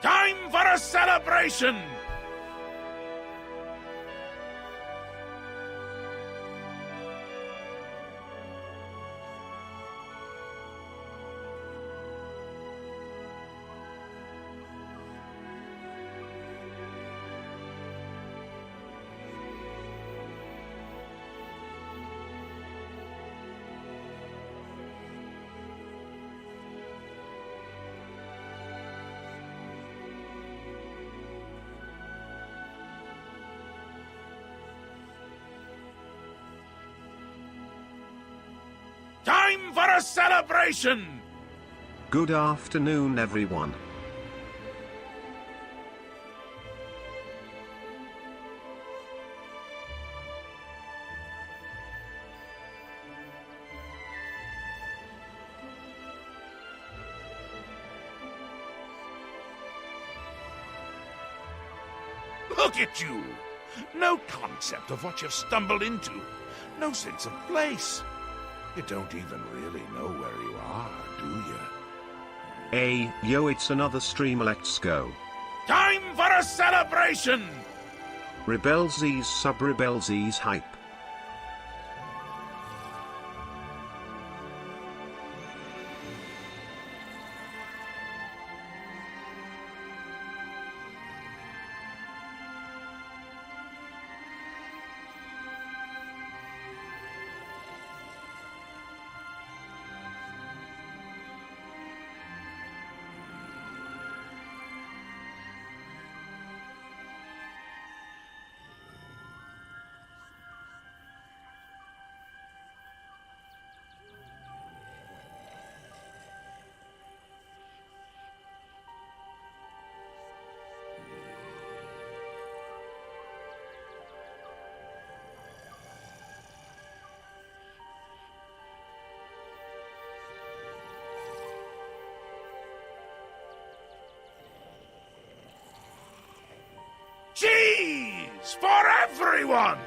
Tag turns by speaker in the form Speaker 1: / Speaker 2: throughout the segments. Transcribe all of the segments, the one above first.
Speaker 1: Time for a celebration! Time for a celebration!
Speaker 2: Good afternoon, everyone.
Speaker 1: Look at you! No concept of what you've stumbled into. No sense of place. You don't even really know where you are, do you?
Speaker 2: Hey, yo, it's another stream, let's go.
Speaker 1: Time for a celebration!
Speaker 2: Rebelsies sub Rebelsies hype. Cheese for everyone!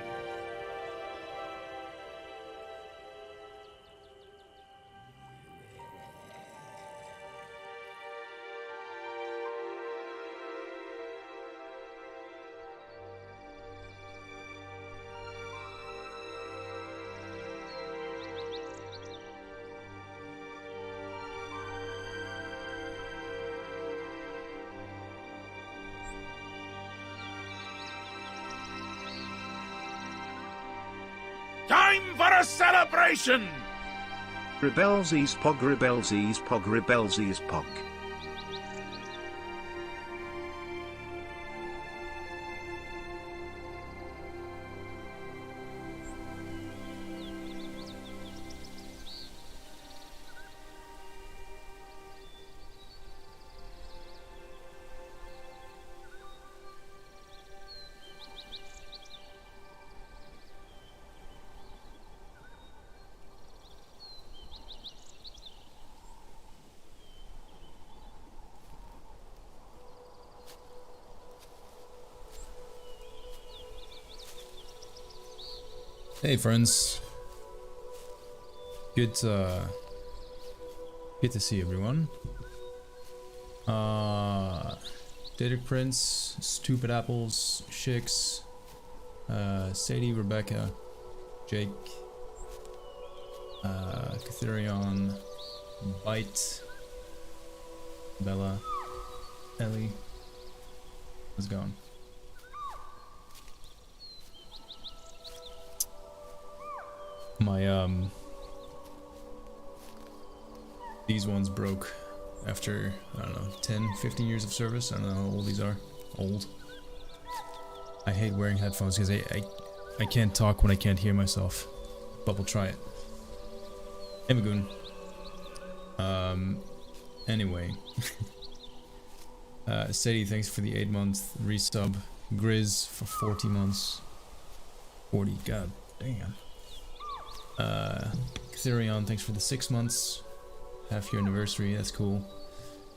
Speaker 2: Time for a celebration! Rebelsies pog Rebelsies pog Rebelsies pog.
Speaker 3: Hey friends, good to see everyone. Dated Prince, Stupid Apples, Shix, Sadie, Rebecca, Jake, Catherion, Bite, Bella, Ellie. How's it going? My these ones broke after, I don't know, 10, 15 years of service. I don't know how old these are. Old. I hate wearing headphones because I can't talk when I can't hear myself. But we'll try it. Hey Magoon. Anyway. Sadie, thanks for the 8-month resub. Grizz for 40 months. 40, god damn. Catherion, thanks for the 6 months. Half-year anniversary, that's cool.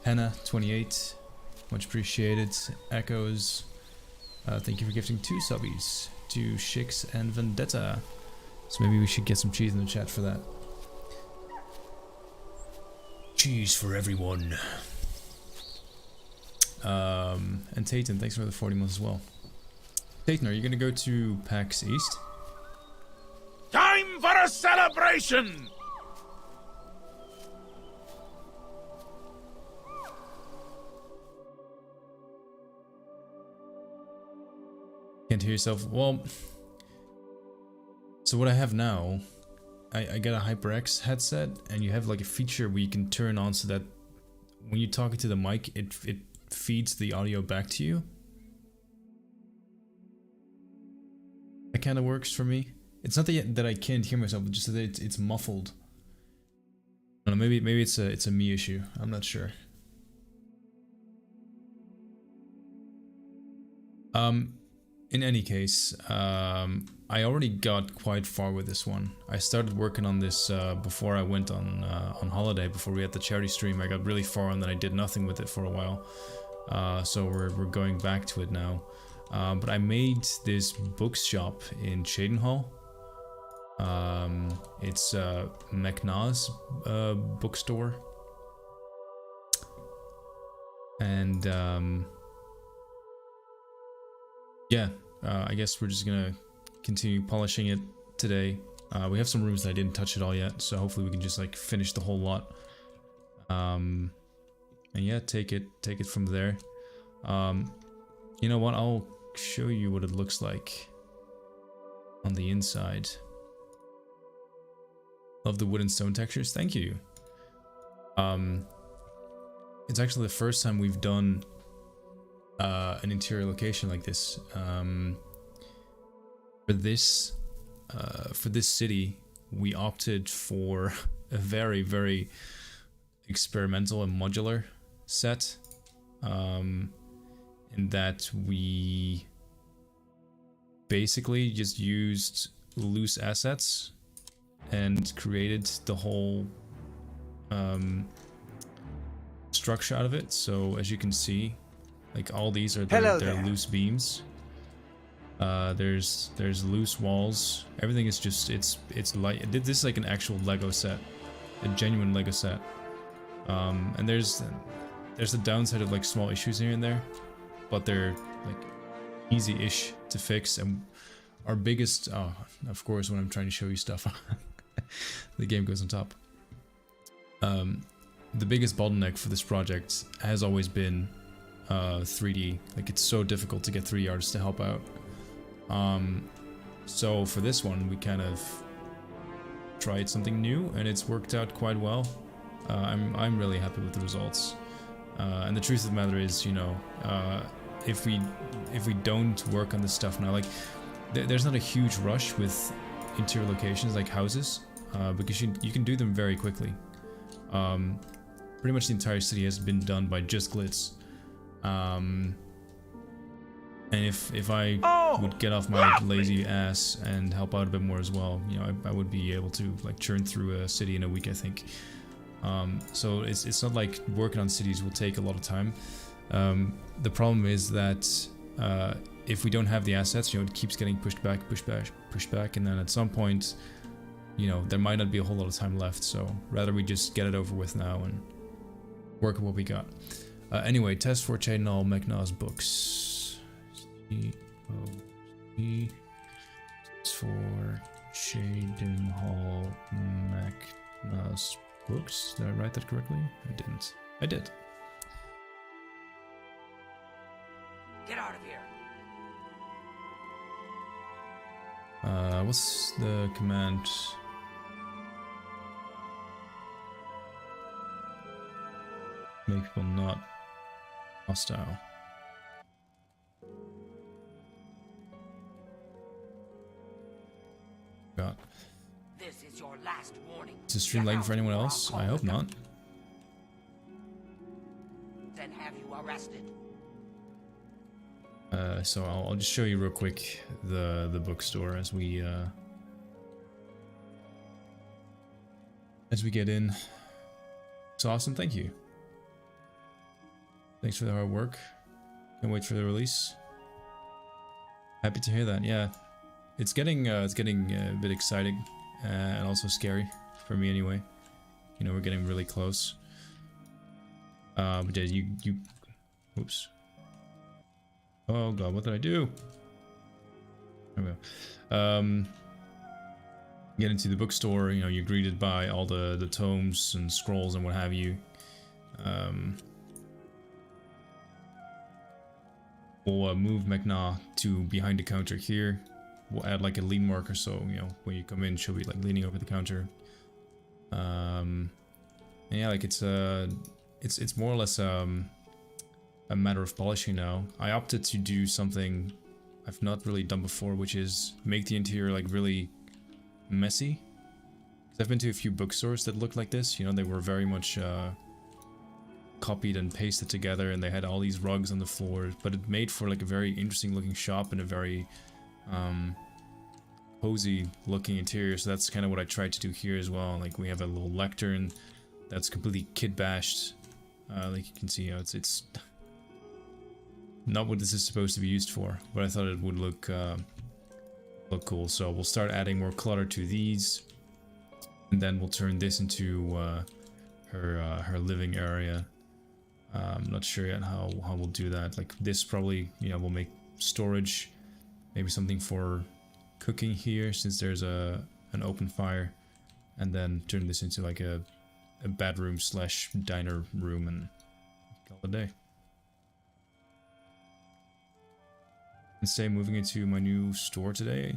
Speaker 3: Hannah, 28, much appreciated. Echoes, thank you for gifting 2 subbies to Shix and Vendetta. So maybe we should get some cheese in the chat for that. Cheese for everyone. And Tayton, thanks for the 40 months as well. Tayton, are you gonna go to PAX East?
Speaker 1: Time for a celebration!
Speaker 3: Can't hear yourself. Well, so what I have now, I got a HyperX headset, and you have like a feature where you can turn on so that when you talk into the mic, it feeds the audio back to you. That kind of works for me. It's not that I can't hear myself, but just that it's muffled. I don't know, maybe it's a me issue. I'm not sure. In any case, I already got quite far with this one. I started working on this before I went on holiday, before we had the charity stream. I got really far and then I did nothing with it for a while. So we're going back to it now. But I made this bookshop in Chedenhall. It's McNaugh's bookstore. And yeah, I guess we're just gonna continue polishing it today. We have some rooms that I didn't touch at all yet, so hopefully we can just like finish the whole lot. And yeah, take it from there. You know what? I'll show you what it looks like on the inside. Love the wood and stone textures. Thank you. It's actually the first time we've done an interior location like this. For this city, we opted for a very, very experimental and modular set. In that we basically just used loose assets and created the whole structure out of it. So as you can see, like all these are they're loose beams. There's loose walls. Everything is just it's like this is like an actual Lego set, a genuine Lego set. And there's the downside of like small issues here and there, but they're like easy-ish to fix. And our biggest, of course, when I'm trying to show you stuff, the game goes on top. The biggest bottleneck for this project has always been 3D. Like, it's so difficult to get 3D artists to help out. So for this one, we kind of tried something new, and it's worked out quite well. I'm really happy with the results. And the truth of the matter is, you know, if we don't work on this stuff now, like there's not a huge rush with interior locations like houses, because you can do them very quickly. Pretty much the entire city has been done by just glitz. And if I would get off my lazy ass and help out a bit more as well, you know, I would be able to like churn through a city in a week, I think. So it's not like working on cities will take a lot of time. The problem is that if we don't have the assets, you know, it keeps getting pushed back, and then at some point, you know, there might not be a whole lot of time left. So rather we just get it over with now and work with what we got. Anyway, test for Chedenhall McNaugh's books. Test for Chedenhall McNaugh's books. Did I write that correctly? I didn't. I did.
Speaker 4: Get out of here.
Speaker 3: What's the command? Make people not hostile. God.
Speaker 4: This is your last warning.
Speaker 3: Is the stream lagging for anyone else? I hope not.
Speaker 4: Then have you arrested?
Speaker 3: So I'll just show you real quick the bookstore as we get in. It's awesome, thank you. Thanks for the hard work. Can't wait for the release. Happy to hear that. Yeah, it's getting a bit exciting and also scary for me anyway. You know, we're getting really close. But yeah, Oops. Oh god, what did I do? There we go. Get into the bookstore, you know, you're greeted by all the tomes and scrolls and what have you. We'll move Mekna to behind the counter here. We'll add like a lean marker, so you know when you come in, she'll be like leaning over the counter. Yeah, like it's more or less a matter of polishing now. I opted to do something I've not really done before, which is make the interior like really messy. 'Cause I've been to a few bookstores that looked like this. You know, they were very much copied and pasted together, and they had all these rugs on the floor, but it made for like a very interesting looking shop and a very cozy looking interior. So that's kind of what I tried to do here as well. Like we have a little lectern that's completely kit bashed. Like you can see, you know, it's not what this is supposed to be used for, but I thought it would look cool. So we'll start adding more clutter to these, and then we'll turn this into her living area. I'm not sure yet how we'll do that. Like this probably, you know, we'll make storage, maybe something for cooking here since there's an open fire, and then turn this into like a bedroom slash diner room and call it a day. And say moving into my new store today.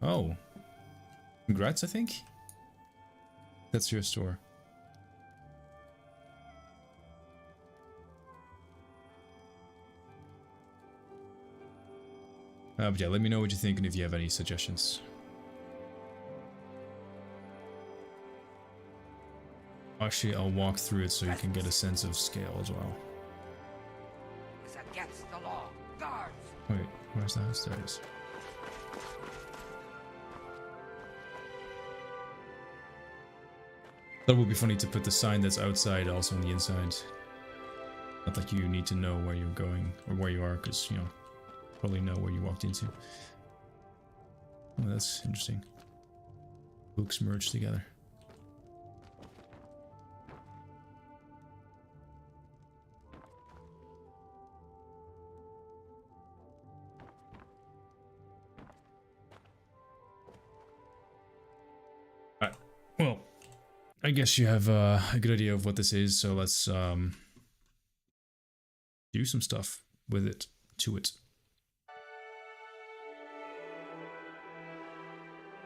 Speaker 3: Oh, congrats! I think that's your store. But yeah, let me know what you think and if you have any suggestions. Actually, I'll walk through it so you can get a sense of scale as well.
Speaker 4: It's against the law. Guards!
Speaker 3: Wait, where's the house? There it is. That would be funny to put the sign that's outside also on the inside. Not like you need to know where you're going or where you are, because, you know, probably know where you walked into. Oh, that's interesting. Books merged together. Alright, well, I guess you have a good idea of what this is, so let's do some stuff with it, to it.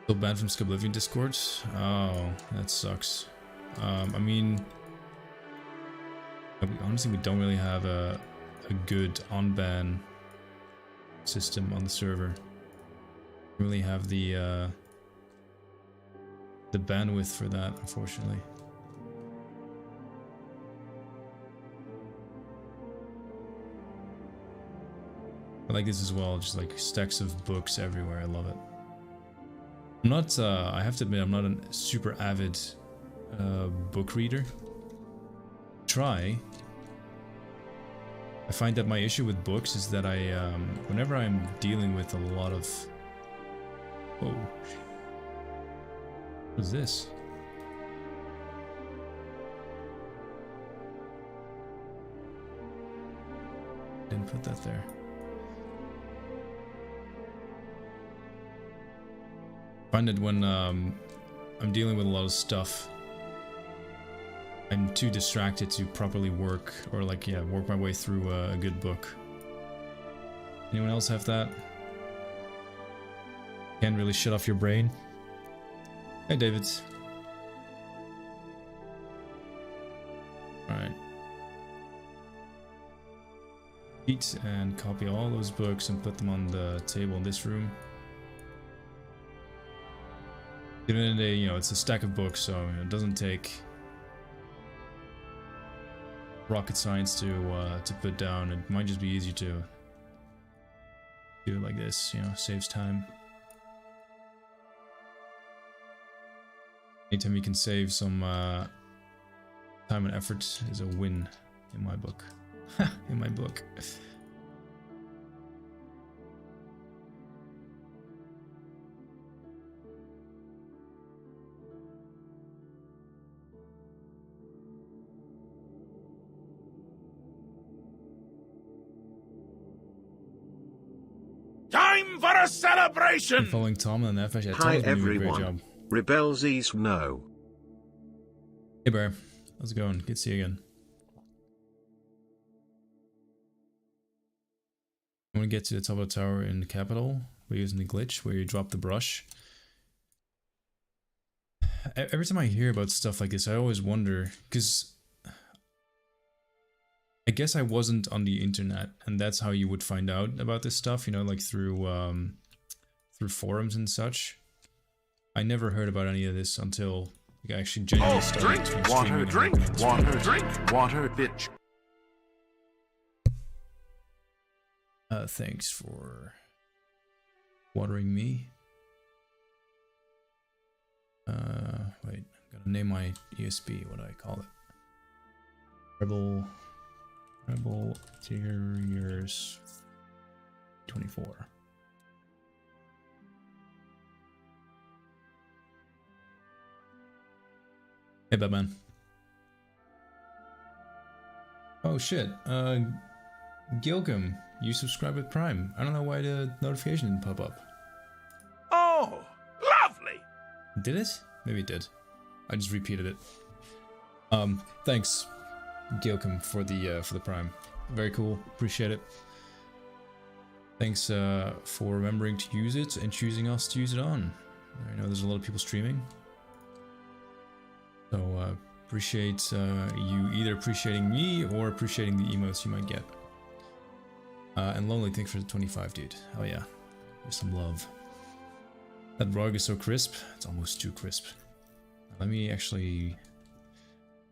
Speaker 3: Still banned from SKYBLIVION Discord? Oh, that sucks. I mean, honestly, we don't really have a good on-ban system on the server. We really have the bandwidth for that, unfortunately. I like this as well, just like stacks of books everywhere. I love it. I'm not, I have to admit, I'm not a super avid book reader. Try. I find that my issue with books is that I, whenever I'm dealing with a lot of... Whoa. What is this? Didn't put that there. I find that when I'm dealing with a lot of stuff, I'm too distracted to properly work, or like, yeah, work my way through a good book. Anyone else have that? Can't really shut off your brain? Hey, David. Alright. Eat and copy all those books and put them on the table in this room. Even in a, you know, it's a stack of books, so it doesn't take rocket science to put down. It might just be easier to do it like this, you know, saves time. Anytime you can save some time and effort is a win in my book. In my book.
Speaker 1: Time for a celebration!
Speaker 3: Following Tom and FH. Yeah, Tom
Speaker 2: Hi
Speaker 3: has been doing a great
Speaker 2: everyone.
Speaker 3: job.
Speaker 2: Rebelsies no.
Speaker 3: Hey Bear, how's it going? Good to see you again. I want to get to the top of the tower in the capital. We're using the glitch where you drop the brush. Every time I hear about stuff like this, I always wonder, because I guess I wasn't on the internet, and that's how you would find out about this stuff, you know, like through forums and such. I never heard about any of this until I actually genuinely started
Speaker 1: Drink water, drink water, drink water, bitch.
Speaker 3: Thanks for watering me. Wait, I'm gonna name my ESP. What do I call it? Rebel Terriers 24. Hey, Batman. Oh shit. Gilgum, you subscribed with Prime. I don't know why the notification didn't pop up.
Speaker 1: Oh, lovely!
Speaker 3: Did it? Maybe it did. I just repeated it. Thanks, Gilcom, for the Prime. Very cool. Appreciate it. Thanks for remembering to use it and choosing us to use it on. I know there's a lot of people streaming, so appreciate you either appreciating me or appreciating the emotes you might get. And Lonely, thanks for the 25, dude. Oh yeah, there's some love. That rug is so crisp. It's almost too crisp. Let me actually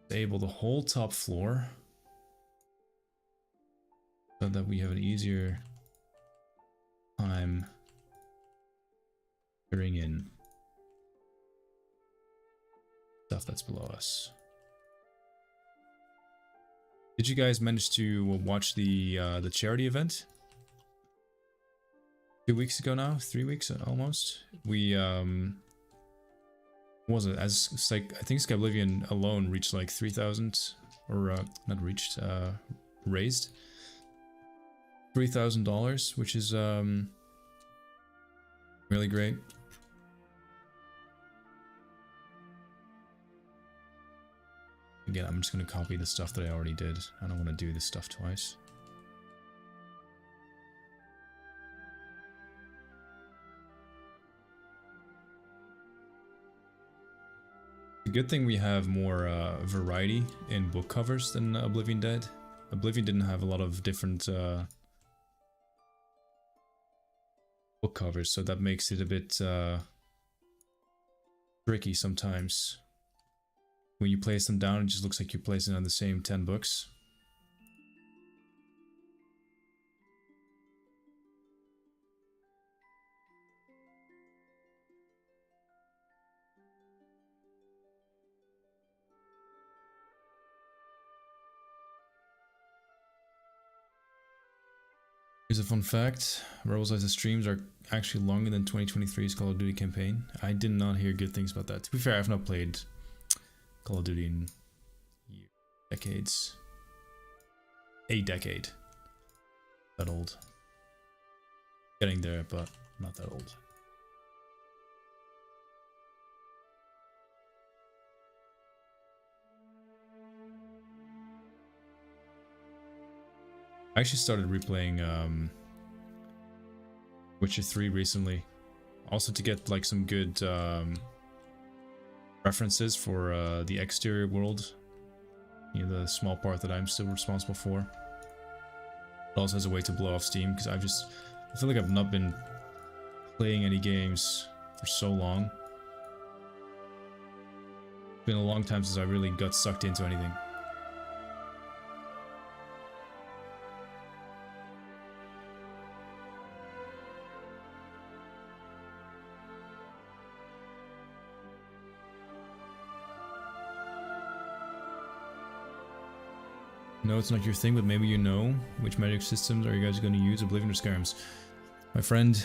Speaker 3: disable the whole top floor so that we have an easier time clearing in stuff that's below us. Did you guys manage to watch the charity event? 2 weeks ago now? 3 weeks almost? We what was it? As like I think SKYBLIVION alone reached like 3,000, or not reached, raised $3,000, which is really great. Again, I'm just gonna copy the stuff that I already did. I don't want to do this stuff twice. The good thing we have more variety in book covers than Oblivion did. Oblivion didn't have a lot of different book covers, so that makes it a bit tricky sometimes. When you place them down, it just looks like you're placing on the same 10 books. Here's a fun fact. Rebels Eyes' streams are actually longer than 2023's Call of Duty campaign. I did not hear good things about that. To be fair, I've not played Call of Duty in years, decades. A decade. That old. Getting there, but not that old. I actually started replaying Witcher 3 recently, also to get like some good references for the exterior world, you know, the small part that I'm still responsible for. It also has a way to blow off steam, because I feel like I've not been playing any games for so long. It's been a long time since I really got sucked into anything. No, it's not your thing, but maybe you know. Which magic systems are you guys going to use, Oblivion or Skyrim's? My friend,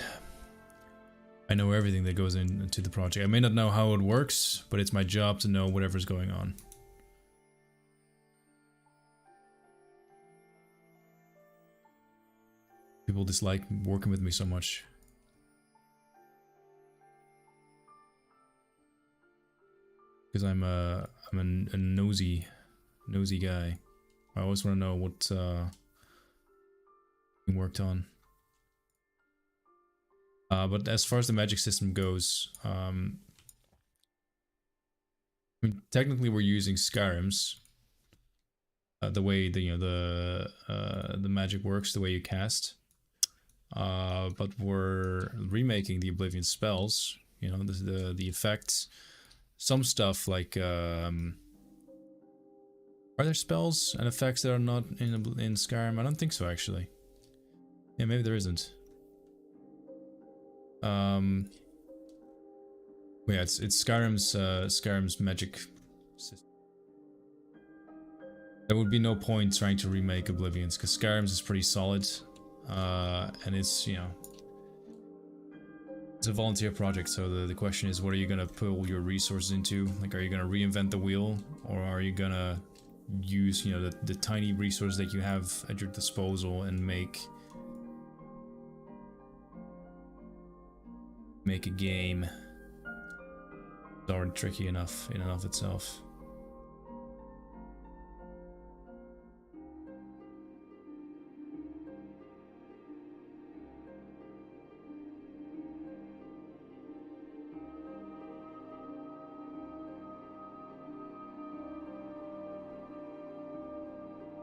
Speaker 3: I know everything that goes into the project. I may not know how it works, but it's my job to know whatever's going on. people dislike working with me so much. Because I'm a nosy guy. I always want to know what being worked on. But as far as the magic system goes, I mean, technically we're using Skyrim's. The way the magic works, the way you cast. But we're remaking the Oblivion spells. You know, the effects. Some stuff like are there spells and effects that are not in Skyrim? I don't think so, actually. Yeah, maybe there isn't. Well, yeah, it's Skyrim's magic system. There would be no point trying to remake Oblivion's because Skyrim's is pretty solid, and it's, you know, it's a volunteer project. So the question is, what are you gonna put all your resources into? Like, are you gonna reinvent the wheel, or are you gonna use, you know, the tiny resources that you have at your disposal and make a game? It's already tricky enough in and of itself.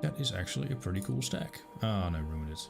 Speaker 3: That is actually a pretty cool stack. Oh, and I ruined it.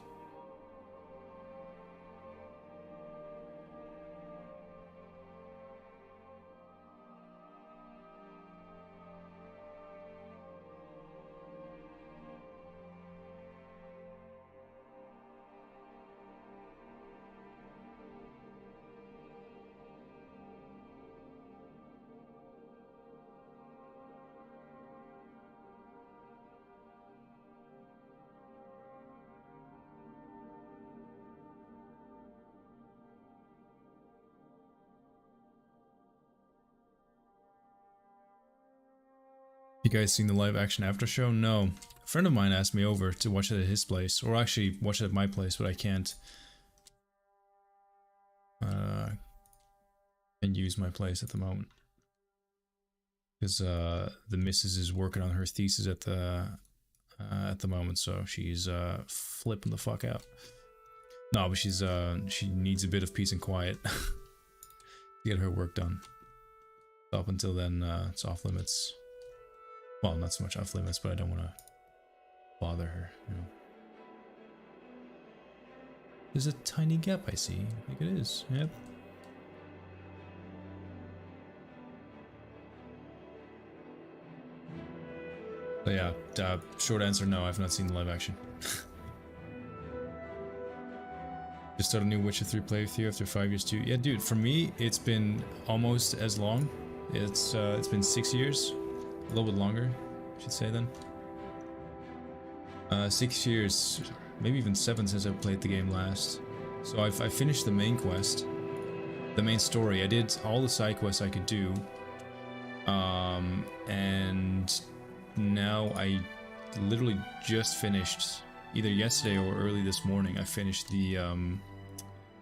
Speaker 3: You guys seen the live action after show? No. A friend of mine asked me over to watch it at his place, or actually watch it at my place, but I can't. Can't use my place at the moment because the missus is working on her thesis at the moment, so she's flipping the fuck out. No, but she needs a bit of peace and quiet to get her work done. Up until then, it's off limits. Well, not so much off limits, but I don't want to bother her, you know. There's a tiny gap I see. I think it is. Yep. So yeah, short answer, no, I've not seen the live action. Just started a new Witcher 3 playthrough after 5 years too. Yeah, dude, for me, it's been almost as long. It's been 6 years. A little bit longer, I should say then. 6 years, maybe even 7 since I played the game last. So I finished the main quest, the main story. I did all the side quests I could do. And now I literally just finished, either yesterday or early this morning, I finished the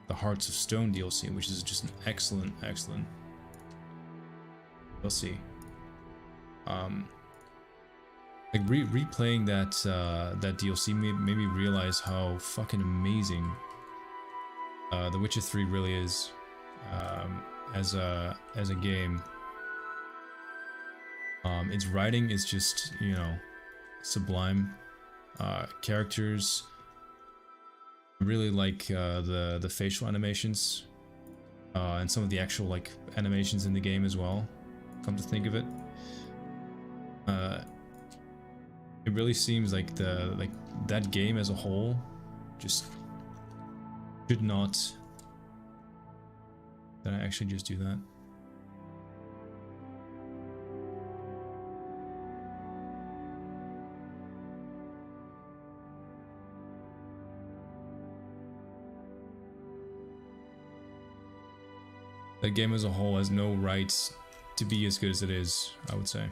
Speaker 3: Hearts of Stone DLC, which is just an excellent DLC. Like replaying that DLC made me realize how fucking amazing The Witcher 3 really is as a game. Its writing is just, you know, sublime. Characters, I really like the facial animations and some of the actual like animations in the game as well. Come to think of it. It really seems like that game as a whole just should not. Did I actually just do that? That game as a whole has no rights to be as good as it is, I would say.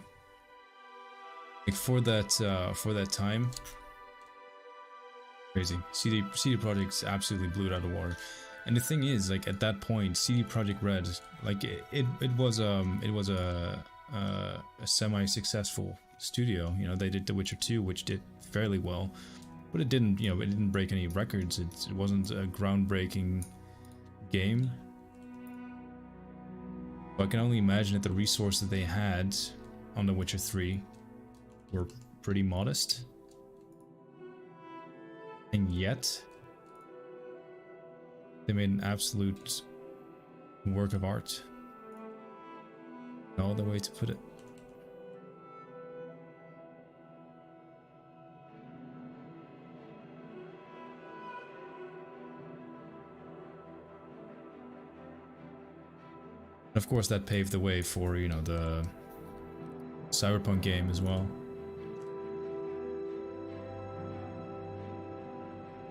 Speaker 3: Like for that time, Crazy. CD Projekt absolutely blew it out of the water. And the thing is, like at that point, CD Projekt Red, like it was a semi-successful studio. You know, they did The Witcher 2, which did fairly well, but it didn't, you know, it didn't break any records. It wasn't a groundbreaking game. So I can only imagine that the resources they had on The Witcher 3 were pretty modest. And yet, they made an absolute work of art. No other way to put it. And of course, that paved the way for, you know, the Cyberpunk game as well.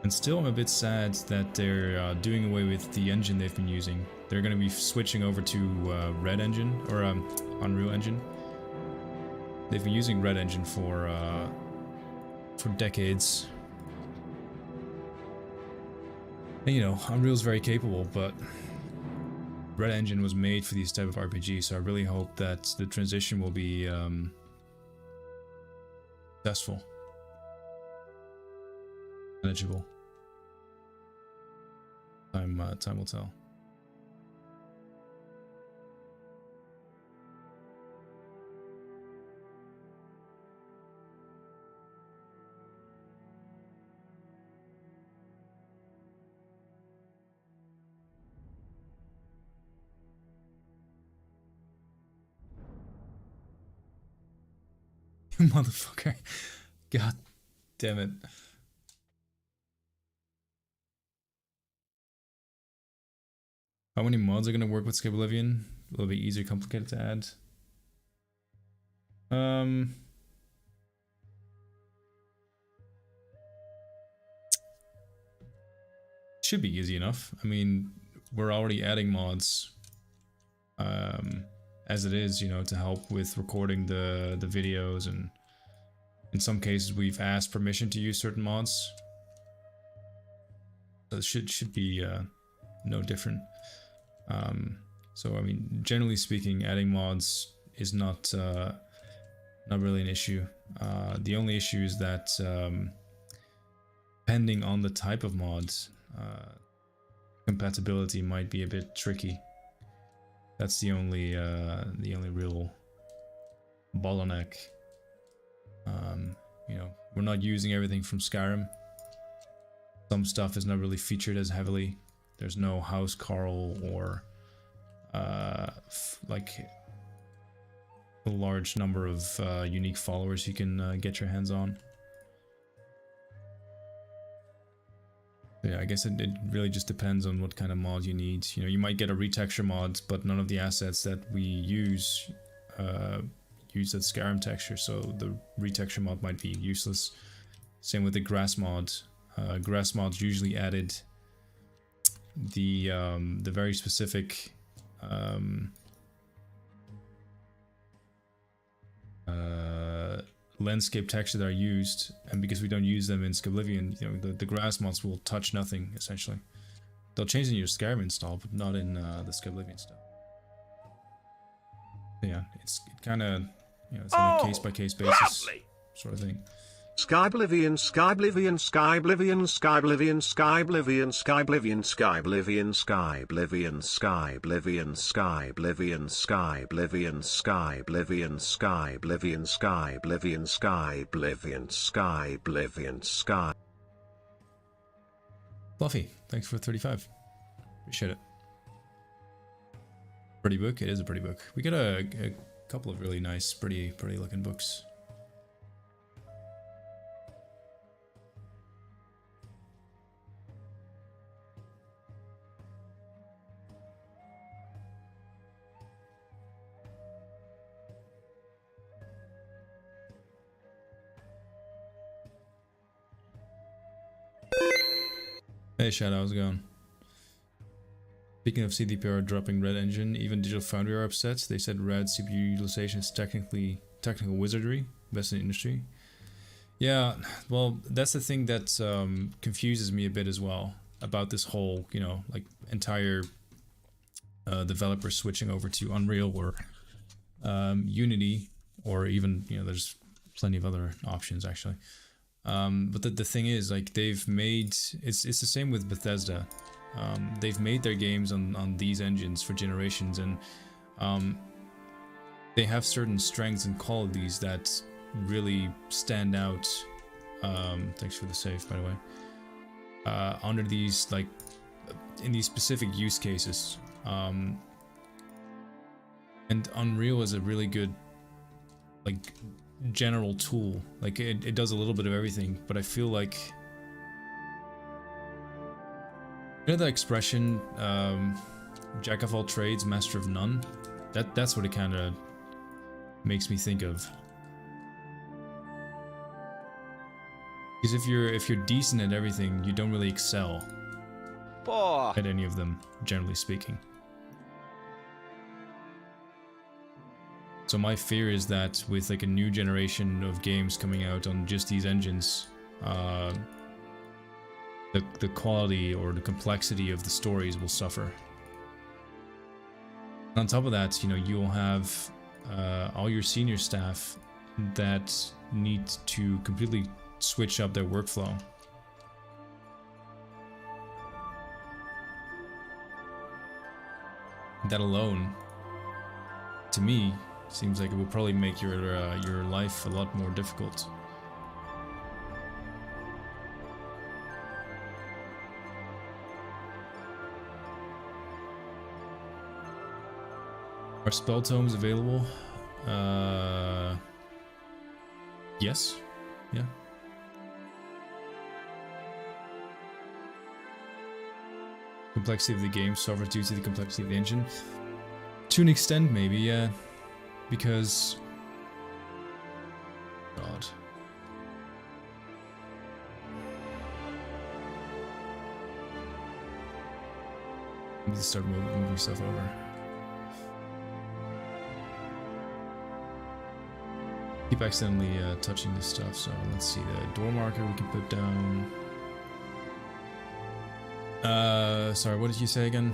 Speaker 3: And still, I'm a bit sad that they're doing away with the engine they've been using. They're going to be switching over to Red Engine, or Unreal Engine. They've been using Red Engine for decades. And, you know, Unreal's very capable, but Red Engine was made for these type of RPGs, so I really hope that the transition will be successful, manageable. Time will tell. Motherfucker. God damn it. How many mods are going to work with SKYBLIVION? A little bit easier, complicated to add. Should be easy enough. I mean, we're already adding mods as it is, you know, to help with recording the videos, and in some cases we've asked permission to use certain mods. So it should be no different. So I mean, generally speaking, adding mods is not really an issue. The only issue is that depending on the type of mods, compatibility might be a bit tricky. That's the only real bottleneck. You know, we're not using everything from Skyrim. Some stuff is not really featured as heavily. There's no house Carl or like a large number of unique followers you can get your hands on. Yeah, I guess it really just depends on what kind of mod you need. You know, you might get a retexture mod, but none of the assets that we use that Skyrim texture, so the retexture mod might be useless. Same with the grass mod. Grass mods usually added the very specific landscape texture that are used, and because we don't use them in SKYBLIVION, you know, the grass mods will touch nothing essentially. They'll change in your Skyrim install, but not in the SKYBLIVION stuff. So yeah, it kind of, you know, it's on a case-by-case basis sort of thing.
Speaker 2: SKYBLIVION, SKYBLIVION, SKYBLIVION, SKYBLIVION, SKYBLIVION, SKYBLIVION, SKYBLIVION, SKYBLIVION, SKYBLIVION, SKYBLIVION, SKYBLIVION, SKYBLIVION, SKYBLIVION, SKYBLIVION, SKYBLIVION, SKYBLIVION, Sky.
Speaker 3: Fluffy, thanks for 35. Appreciate it. Pretty book. It is a pretty book. We got a couple of really nice, pretty looking books. Hey Shadow, how's it going? Speaking of CDPR dropping Red Engine, even Digital Foundry are upset. They said Red CPU utilization is technical wizardry, best in the industry. Yeah, well, that's the thing that confuses me a bit as well about this whole, you know, like entire developer switching over to Unreal or Unity, or even, you know, there's plenty of other options actually. But the thing is, like, they've made, it's the same with Bethesda. They've made their games on these engines for generations, and they have certain strengths and qualities that really stand out. Thanks for the save, by the way. Under these, like, in these specific use cases. And Unreal is a really good, like, general tool. Like, it does a little bit of everything, but I feel like, you know that expression, jack of all trades, master of none? That's what it kind of makes me think of. Because if you're decent at everything, you don't really excel at any of them, generally speaking. So my fear is that with like a new generation of games coming out on just these engines, the quality or the complexity of the stories will suffer. On top of that, you know, you'll have all your senior staff that need to completely switch up their workflow. That alone, to me, seems like it will probably make your life a lot more difficult. Are spell tomes available? Yes. Yeah. Complexity of the game suffers due to the complexity of the engine. To an extent, maybe, yeah. Because... God. I need to start moving stuff over. Keep accidentally touching this stuff, so let's see, the door marker we can put down. Sorry, what did you say again?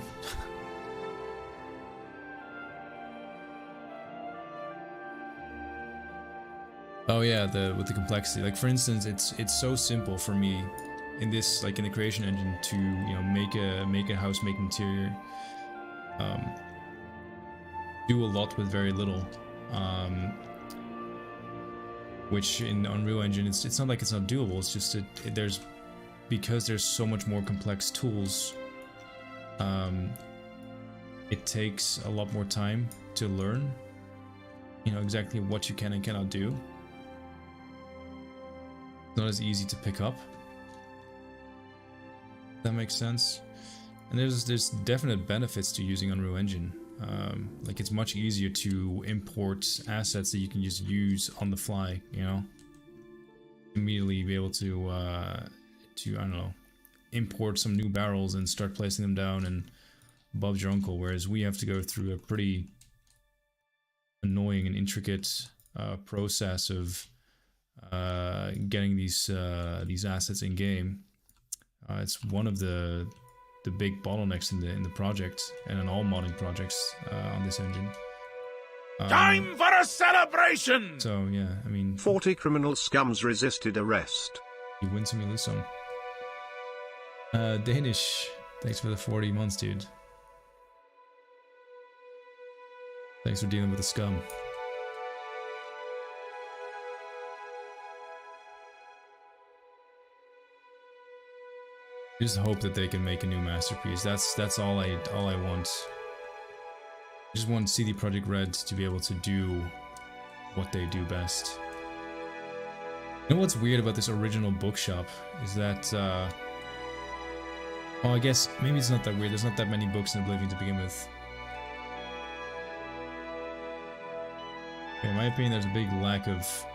Speaker 3: Oh yeah, with the complexity. Like, for instance, it's so simple for me in this, like in the creation engine, to, you know, make a house, make interior, do a lot with very little. Which in Unreal Engine, it's not like it's not doable. It's just because there's so much more complex tools. It takes a lot more time to learn, you know, exactly what you can and cannot do. It's not as easy to pick up. That makes sense. And there's definite benefits to using Unreal Engine. Like, it's much easier to import assets that you can just use on the fly, you know? Immediately be able to I don't know, import some new barrels and start placing them down and Bob's your uncle, whereas we have to go through a pretty annoying and intricate process of getting these assets in game. It's one of the big bottlenecks in the project and in all modding projects on this engine.
Speaker 1: Time for a celebration!
Speaker 3: So yeah, I mean,
Speaker 2: 40 criminal scums resisted arrest.
Speaker 3: you win some, you lose some. Danish, thanks for the 40 months, dude. Thanks for dealing with the scum. Just hope that they can make a new masterpiece. That's all I want. I just want CD Projekt Red to be able to do what they do best. You know what's weird about this original bookshop is that, well, I guess maybe it's not that weird. There's not that many books in Oblivion to begin with. In my opinion, there's a big lack of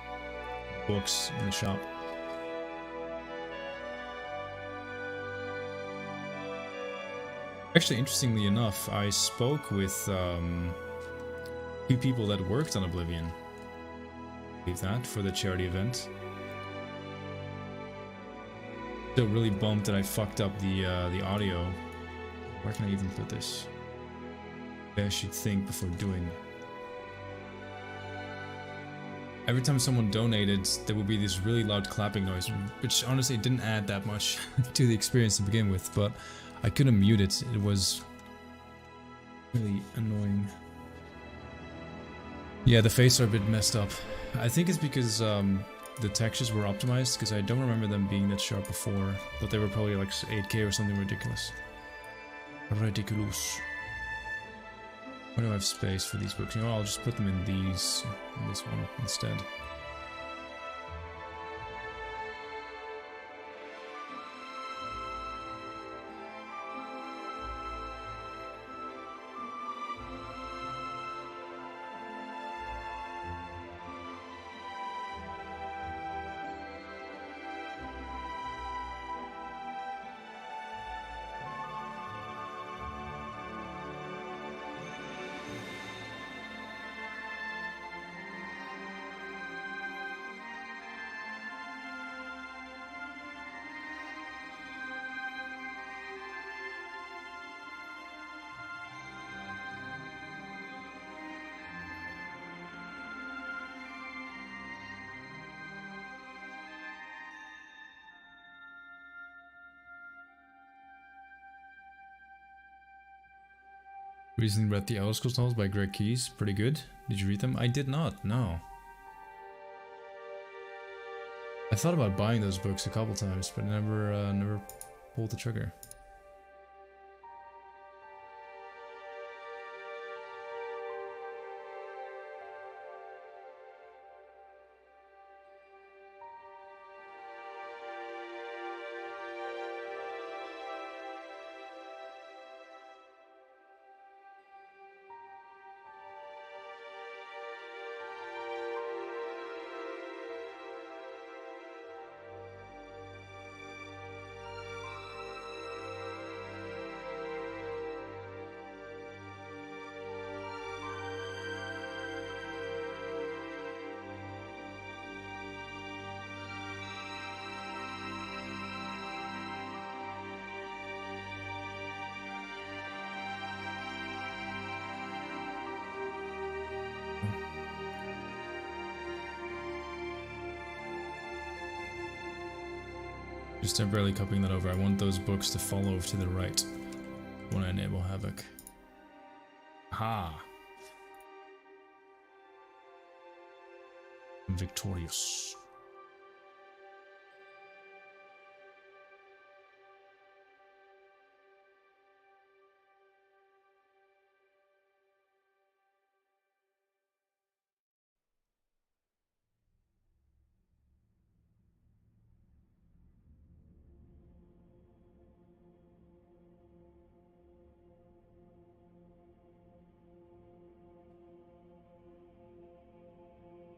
Speaker 3: books in the shop. Actually, interestingly enough, I spoke with few people that worked on Oblivion. Believe that, for the charity event. Still really bummed that I fucked up the audio. Where can I even put this? I should think before doing. Every time someone donated, there would be this really loud clapping noise, which honestly didn't add that much to the experience to begin with, but I couldn't mute it. It was really annoying. Yeah, the faces are a bit messed up. I think it's because the textures were optimized, because I don't remember them being that sharp before, but they were probably like 8K or something ridiculous. Ridiculous. Why do I have space for these books? You know, I'll just put them in this one instead. Recently read the Elder Scrolls novels by Greg Keyes. Pretty good. Did you read them? I did not, no. I thought about buying those books a couple times, but never pulled the trigger. Just temporarily copying that over. I want those books to fall over to the right when I enable Havoc. Aha! I'm victorious.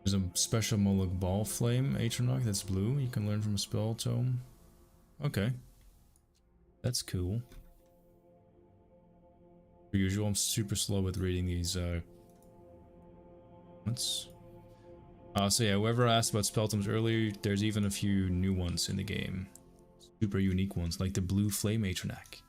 Speaker 3: There's a special Moloch Ball Flame Atronach that's blue. You can learn from a spell tome. Okay. That's cool. Per usual, I'm super slow with reading these so yeah, whoever asked about spell tomes earlier, there's even a few new ones in the game. Super unique ones, like the blue Flame Atronach.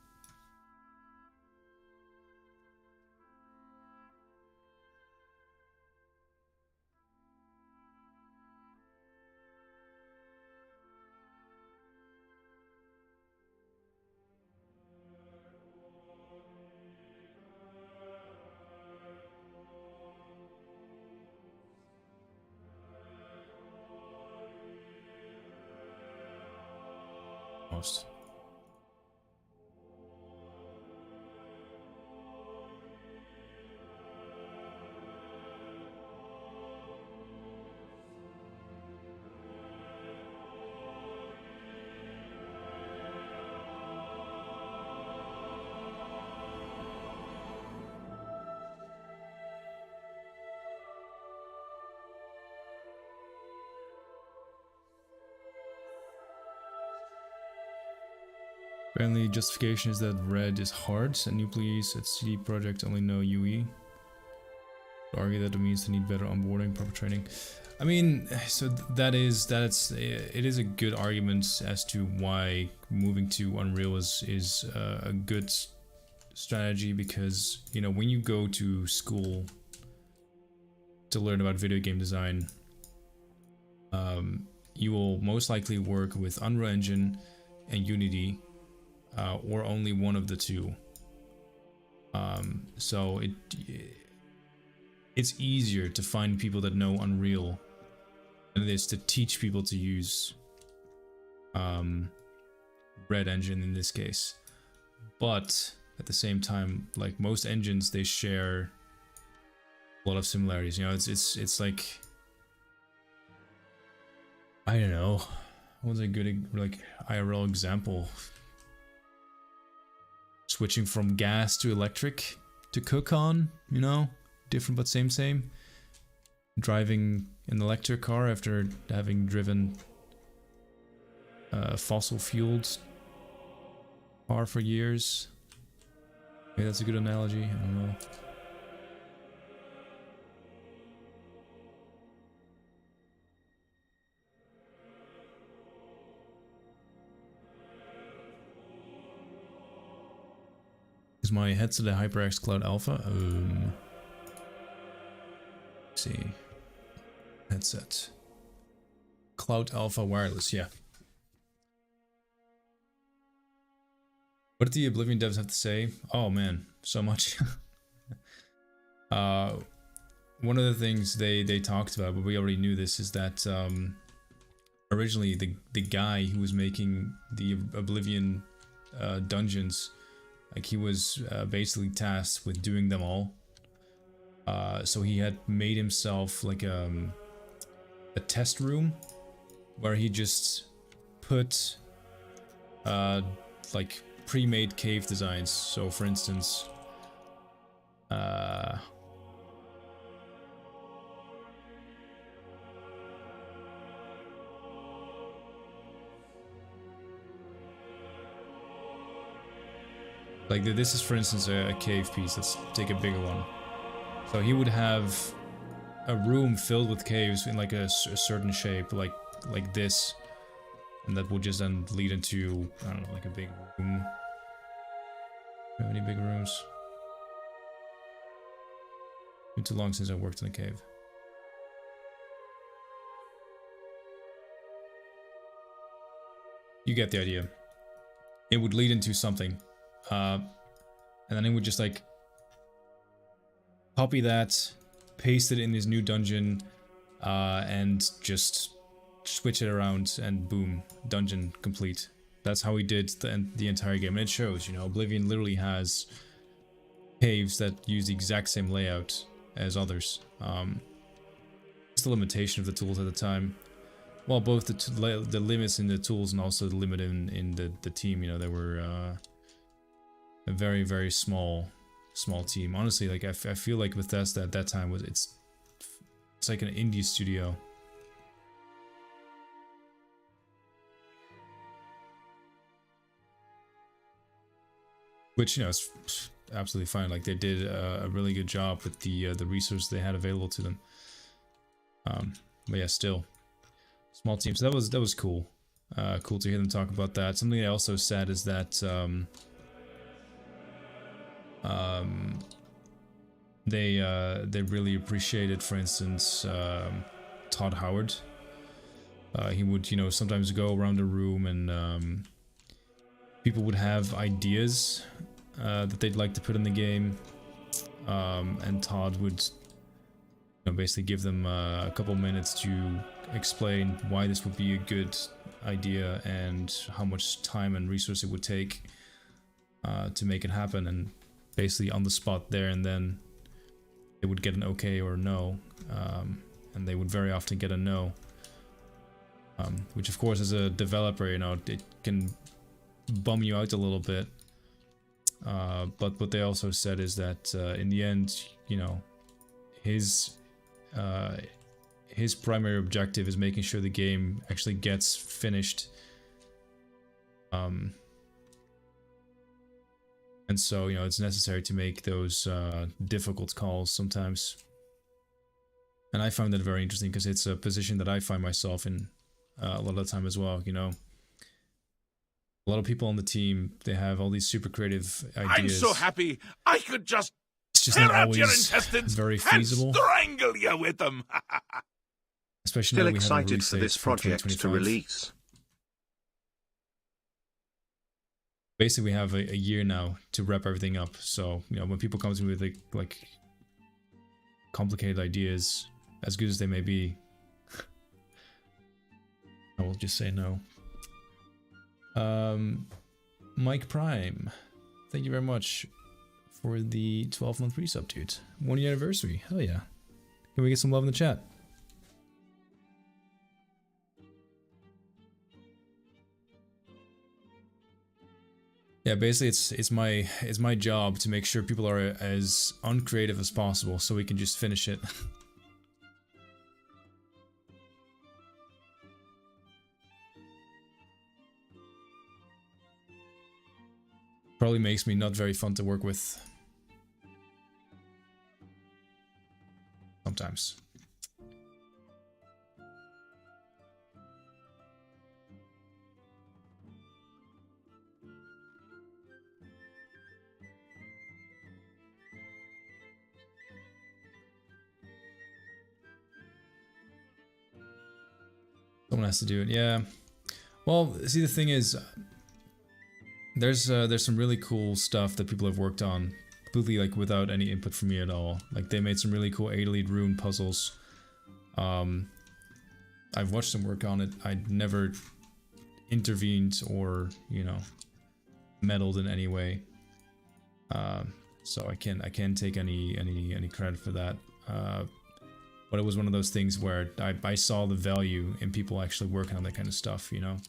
Speaker 3: Almost. Apparently justification is that red is hard and you please at CD Projekt only know UE. argue that it means they need better onboarding, proper training. I mean, so it is a good argument as to why moving to Unreal is a good strategy, because, you know, when you go to school to learn about video game design, you will most likely work with Unreal Engine and Unity, or only one of the two. So it's easier to find people that know Unreal than it is to teach people to use Red Engine in this case. But at the same time, like most engines, they share a lot of similarities. You know, it's like, I don't know, what's a good like IRL example? Switching from gas to electric to cook on, you know, different but same. Driving an electric car after having driven a fossil fueled car for years. Maybe that's a good analogy, I don't know. Is my headset a HyperX Cloud Alpha? Let's see. Headset. Cloud Alpha wireless, yeah. What did the Oblivion devs have to say? Oh man, so much. One of the things they talked about, but we already knew this, is that originally the guy who was making the Oblivion dungeons, like he was basically tasked with doing them all. So he had made himself like a test room where he just put like pre-made cave designs. So for instance, like this is for instance a cave piece. Let's take a bigger one. So he would have a room filled with caves in like a certain shape, like this, and that would just then lead into, I don't know, like a big room. Do you have any big rooms? It's been too long since I worked in a cave. You get the idea. It would lead into something, and then it would just like copy that, paste it in this new dungeon, and just switch it around, and boom, dungeon complete. That's how he did the entire game, and it shows, you know, Oblivion literally has caves that use the exact same layout as others. It's the limitation of the tools at the time. Well, both the limits in the tools and also the limit in the team, you know, they were a very, very small team. Honestly, like I feel like Bethesda at that time it's like an indie studio. Which, you know, is absolutely fine. Like they did a really good job with the resources they had available to them. But yeah, still small team. So that was cool. Cool to hear them talk about that. Something they also said is that they really appreciated, for instance, Todd Howard. He would, you know, sometimes go around the room and people would have ideas that they'd like to put in the game, and Todd would, you know, basically give them a couple minutes to explain why this would be a good idea and how much time and resource it would take to make it happen, and basically on the spot there and then they would get an okay or a no, and they would very often get a no, which of course as a developer, you know, it can bum you out a little bit, but what they also said is that in the end, you know, his primary objective is making sure the game actually gets finished, and so, you know, it's necessary to make those difficult calls sometimes, And I found that very interesting because it's a position that I find myself in a lot of the time as well, you know. A lot of people on the team, they have all these super creative ideas.
Speaker 1: I'm so happy I could just
Speaker 3: It's just
Speaker 1: tear
Speaker 3: not
Speaker 1: out your
Speaker 3: always
Speaker 1: intestines
Speaker 3: very
Speaker 1: and
Speaker 3: feasible.
Speaker 1: strangle you with them.
Speaker 3: Especially
Speaker 2: Still
Speaker 3: now we have a
Speaker 2: excited
Speaker 3: release
Speaker 2: for
Speaker 3: date
Speaker 2: this
Speaker 3: for
Speaker 2: project to
Speaker 3: 2025.
Speaker 2: release.
Speaker 3: Basically, we have a year now to wrap everything up. So, you know, when people come to me with like complicated ideas, as good as they may be, I will just say no. Mike Prime, thank you very much for the 12-month resub, dude. 1 year anniversary, hell yeah. Can we get some love in the chat? Yeah, basically it's my job to make sure people are as uncreative as possible so we can just finish it. Probably makes me not very fun to work with. Sometimes. Someone has to do it, yeah. Well, see, the thing is, there's some really cool stuff that people have worked on, completely like without any input from me at all. Like they made some really cool 8-lead rune puzzles. I've watched them work on it. I never intervened or, you know, meddled in any way. So I can't take any credit for that. But it was one of those things where I saw the value in people actually working on that kind of stuff, you know? And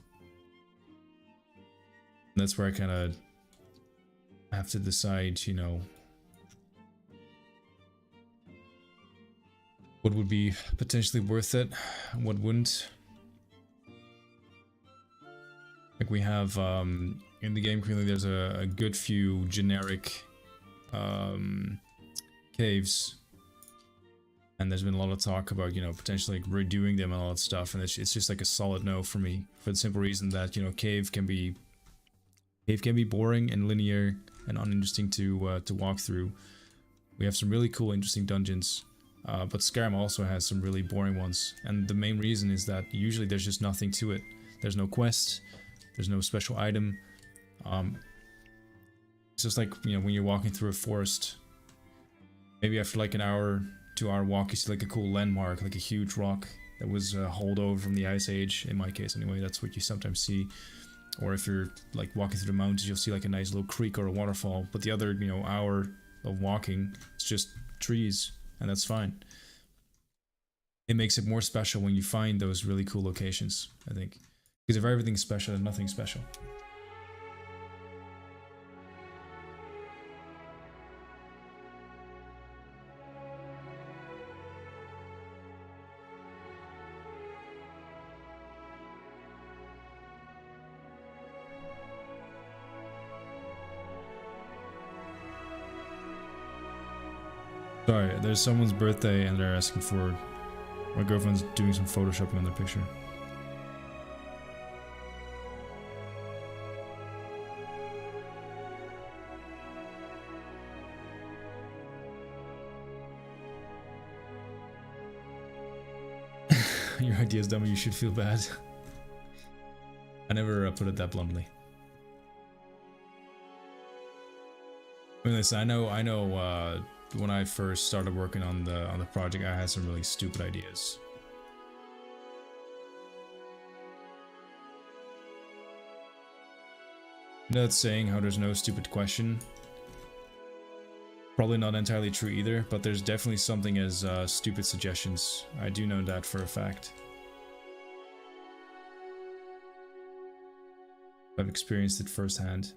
Speaker 3: that's where I kind of have to decide, you know, what would be potentially worth it, what wouldn't. Like we have, in the game currently there's a good few generic caves. And there's been a lot of talk about, you know, potentially like redoing them and all that stuff, and it's just like a solid no for me, for the simple reason that, you know, cave can be boring and linear and uninteresting to walk through. We have some really cool, interesting dungeons, but Skyrim also has some really boring ones, and the main reason is that usually there's just nothing to it. There's no quest, there's no special item. It's just like, you know, when you're walking through a forest, maybe after like an hour, 2-hour walk, you see like a cool landmark, like a huge rock that was hauled over from the Ice Age. In my case anyway, that's what you sometimes see. Or if you're like walking through the mountains, you'll see like a nice little creek or a waterfall, but the other, you know, hour of walking, it's just trees, and that's fine. It makes it more special when you find those really cool locations, I think. Because if everything's special, then nothing's special. Sorry, there's someone's birthday and they're asking for... My girlfriend's doing some photoshopping on their picture. Your idea is dumb, you should feel bad. I never put it that bluntly. I mean, listen, I know, when I first started working on the project, I had some really stupid ideas. You know that saying, how there's no stupid question? Probably not entirely true either, but there's definitely something as stupid suggestions. I do know that for a fact. I've experienced it firsthand.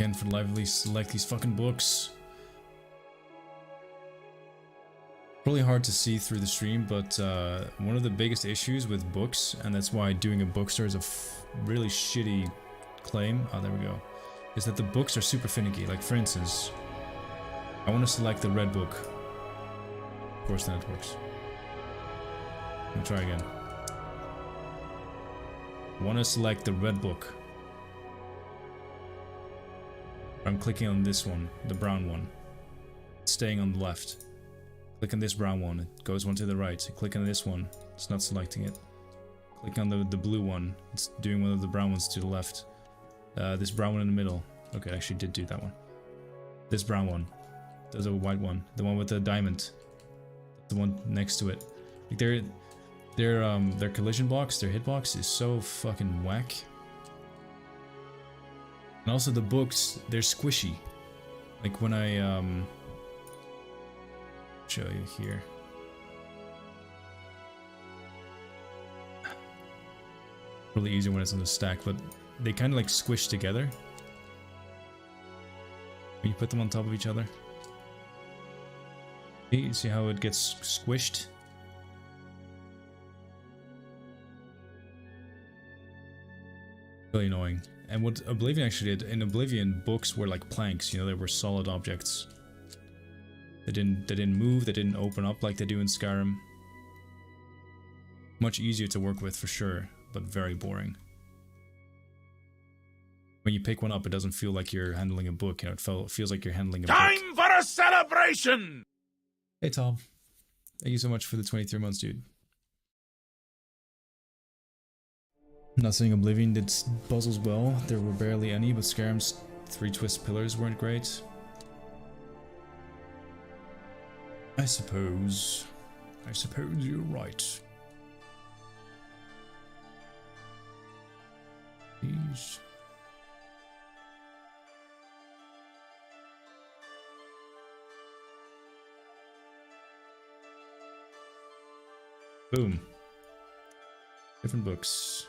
Speaker 3: Again, for the life, at least select these fucking books. Probably hard to see through the stream, but one of the biggest issues with books, and that's why doing a bookstore is a really shitty claim. Oh, there we go. Is that the books are super finicky. Like, for instance, I want to select the red book. Of course, then it works. Let me try again. I want to select the red book. I'm clicking on this one, the brown one. It's staying on the left. Click on this brown one, it goes one to the right. Click on this one, it's not selecting it. Click on the blue one, it's doing one of the brown ones to the left. This brown one in the middle. Okay, I actually did do that one. This brown one. There's a white one. The one with the diamond. The one next to it. Like their collision box, their hitbox is so fucking whack. And also the books, they're squishy. Like when I show you here. Really easy when it's on the stack, but they kind of like squish together when you put them on top of each other. You see how it gets squished? Really annoying. And what Oblivion actually did, in Oblivion, books were like planks, you know, they were solid objects. They didn't move, they didn't open up like they do in Skyrim. Much easier to work with for sure, but very boring. When you pick one up, it doesn't feel like you're handling a book, you know, it feels like you're handling a book.
Speaker 1: Time for a celebration!
Speaker 3: Hey Tom, thank you so much for the 23 months, dude. I'm not saying Oblivion did puzzles well, there were barely any, but Skyrim's 3 twist pillars weren't great. I suppose you're right. Jeez. Boom. Different books.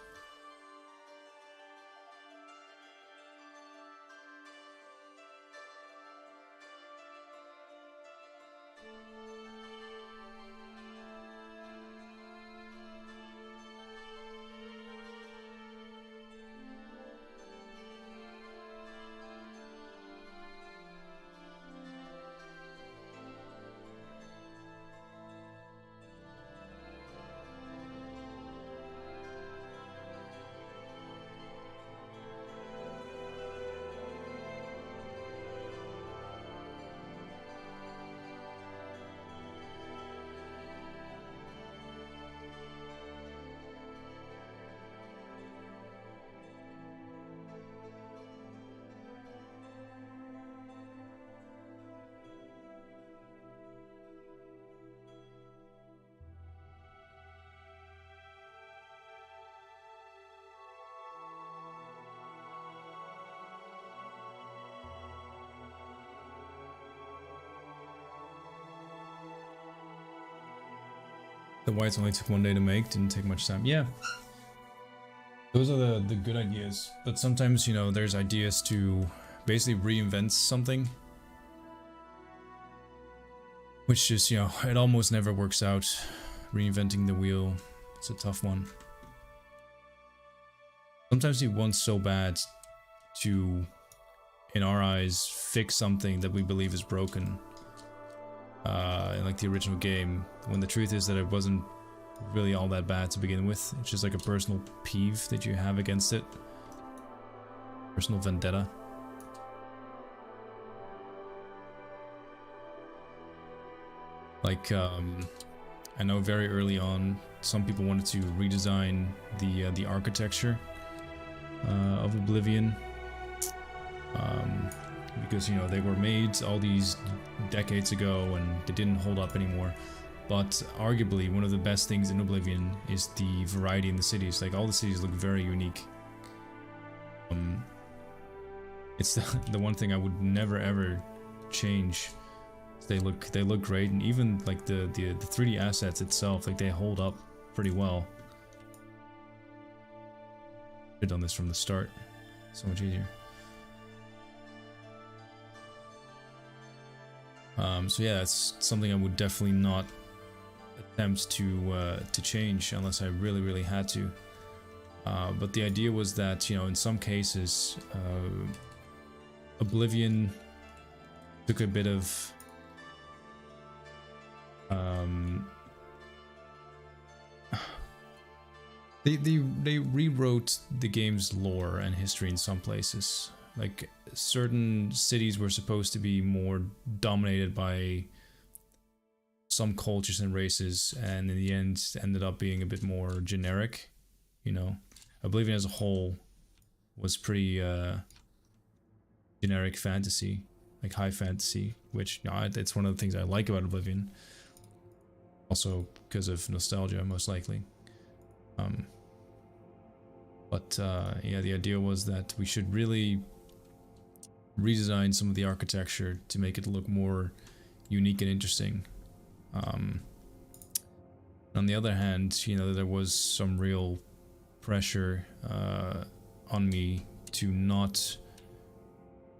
Speaker 3: The whites only took 1 day to make, didn't take much time. Yeah. Those are the good ideas. But sometimes, you know, there's ideas to basically reinvent something. Which just, you know, it almost never works out. Reinventing the wheel, it's a tough one. Sometimes you want so bad to, in our eyes, fix something that we believe is broken. In like the original game, when the truth is that it wasn't really all that bad to begin with. It's just like a personal peeve that you have against it. Personal vendetta. Like, I know very early on, some people wanted to redesign the architecture of Oblivion. Because, you know, they were made all these decades ago and they didn't hold up anymore. But arguably, one of the best things in Oblivion is the variety in the cities. Like, all the cities look very unique. It's the one thing I would never ever change. They look great, and even like the 3D assets itself, like they hold up pretty well. I've done this from the start. So much easier. So yeah, it's something I would definitely not attempt to change unless I really had to. But the idea was that, you know, in some cases, Oblivion took a bit of they rewrote the game's lore and history in some places. Like, certain cities were supposed to be more dominated by some cultures and races, and in the end ended up being a bit more generic, you know. Oblivion as a whole was pretty generic fantasy, like high fantasy, which, you know, it's one of the things I like about Oblivion. Also because of nostalgia, most likely. Yeah, the idea was that we should really redesign some of the architecture to make it look more unique and interesting. On the other hand, you know, there was some real pressure on me to not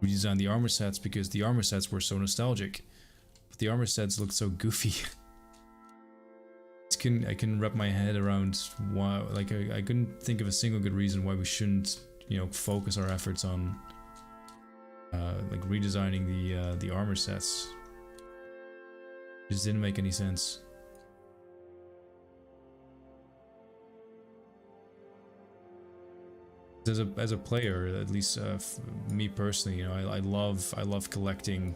Speaker 3: redesign the armor sets because the armor sets were so nostalgic, but the armor sets looked so goofy. I can wrap my head around why, like, I couldn't think of a single good reason why we shouldn't, you know, focus our efforts on like redesigning the armor sets. It just didn't make any sense. As a player, at least me personally, you know, I love collecting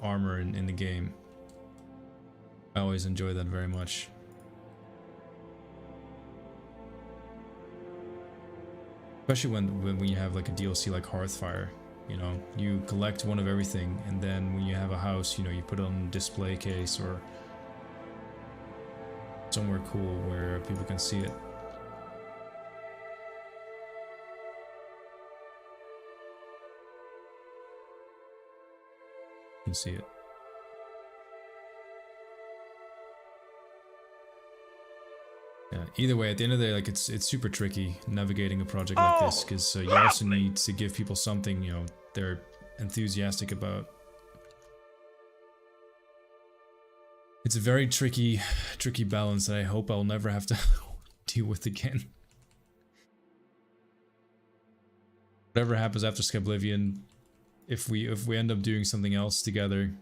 Speaker 3: armor in the game. I always enjoy that very much. Especially when you have like a DLC like Hearthfire, you know, you collect one of everything, and then when you have a house, you know, you put it on a display case or somewhere cool where people can see it. You can see it. Yeah, either way, at the end of the day, like, it's super tricky navigating a project like this, because you also need to give people something, you know, they're enthusiastic about. It's a very tricky balance that I hope I'll never have to deal with again. Whatever happens after SKYBLIVION, if we end up doing something else together,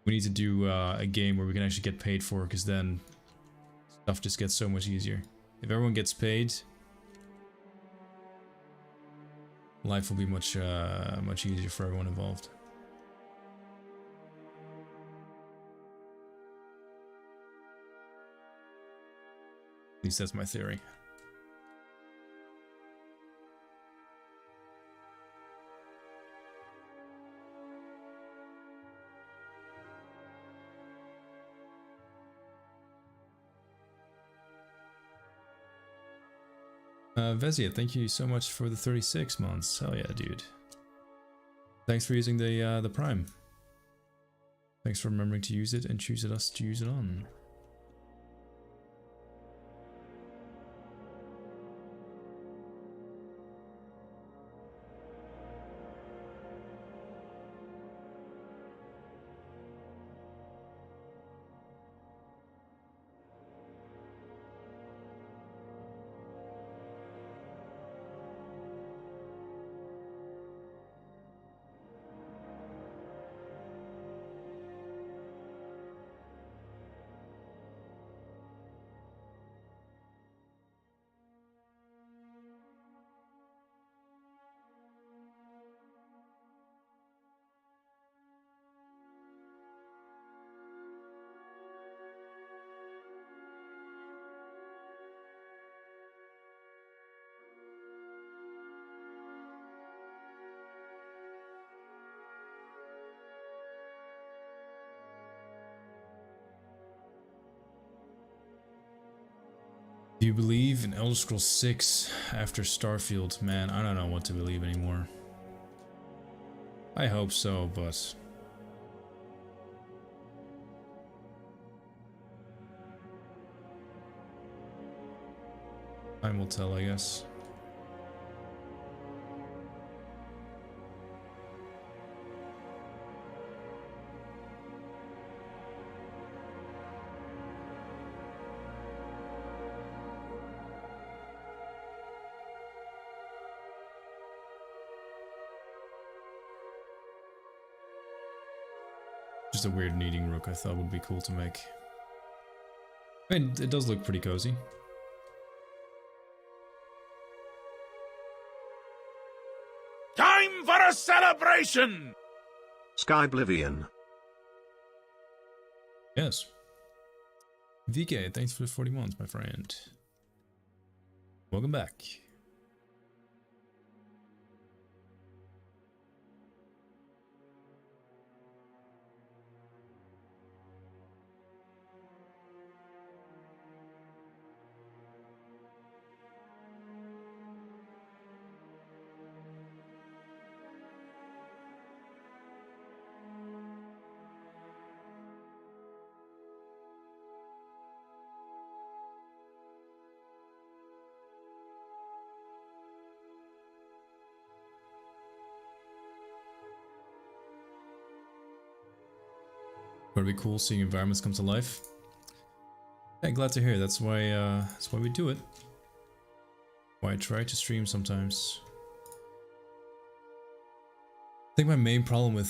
Speaker 3: we need to do a game where we can actually get paid for, because then stuff just gets so much easier. If everyone gets paid, life will be much easier for everyone involved. At least that's my theory. Vezia, thank you so much for the 36 months. Hell yeah, dude. Thanks for using the Prime. Thanks for remembering to use it and choosing us to use it on. Do you believe in Elder Scrolls 6 after Starfield? Man, I don't know what to believe anymore. I hope so, but time will tell, I guess. Just a weird kneading rook I thought would be cool to make. I mean, it does look pretty cozy.
Speaker 1: Time for a celebration!
Speaker 2: SKYBLIVION.
Speaker 3: Yes. VK, thanks for the 40 months, my friend. Welcome back. Would be cool seeing environments come to life. Yeah, glad to hear. That's why we do it. Why I try to stream sometimes. I think my main problem with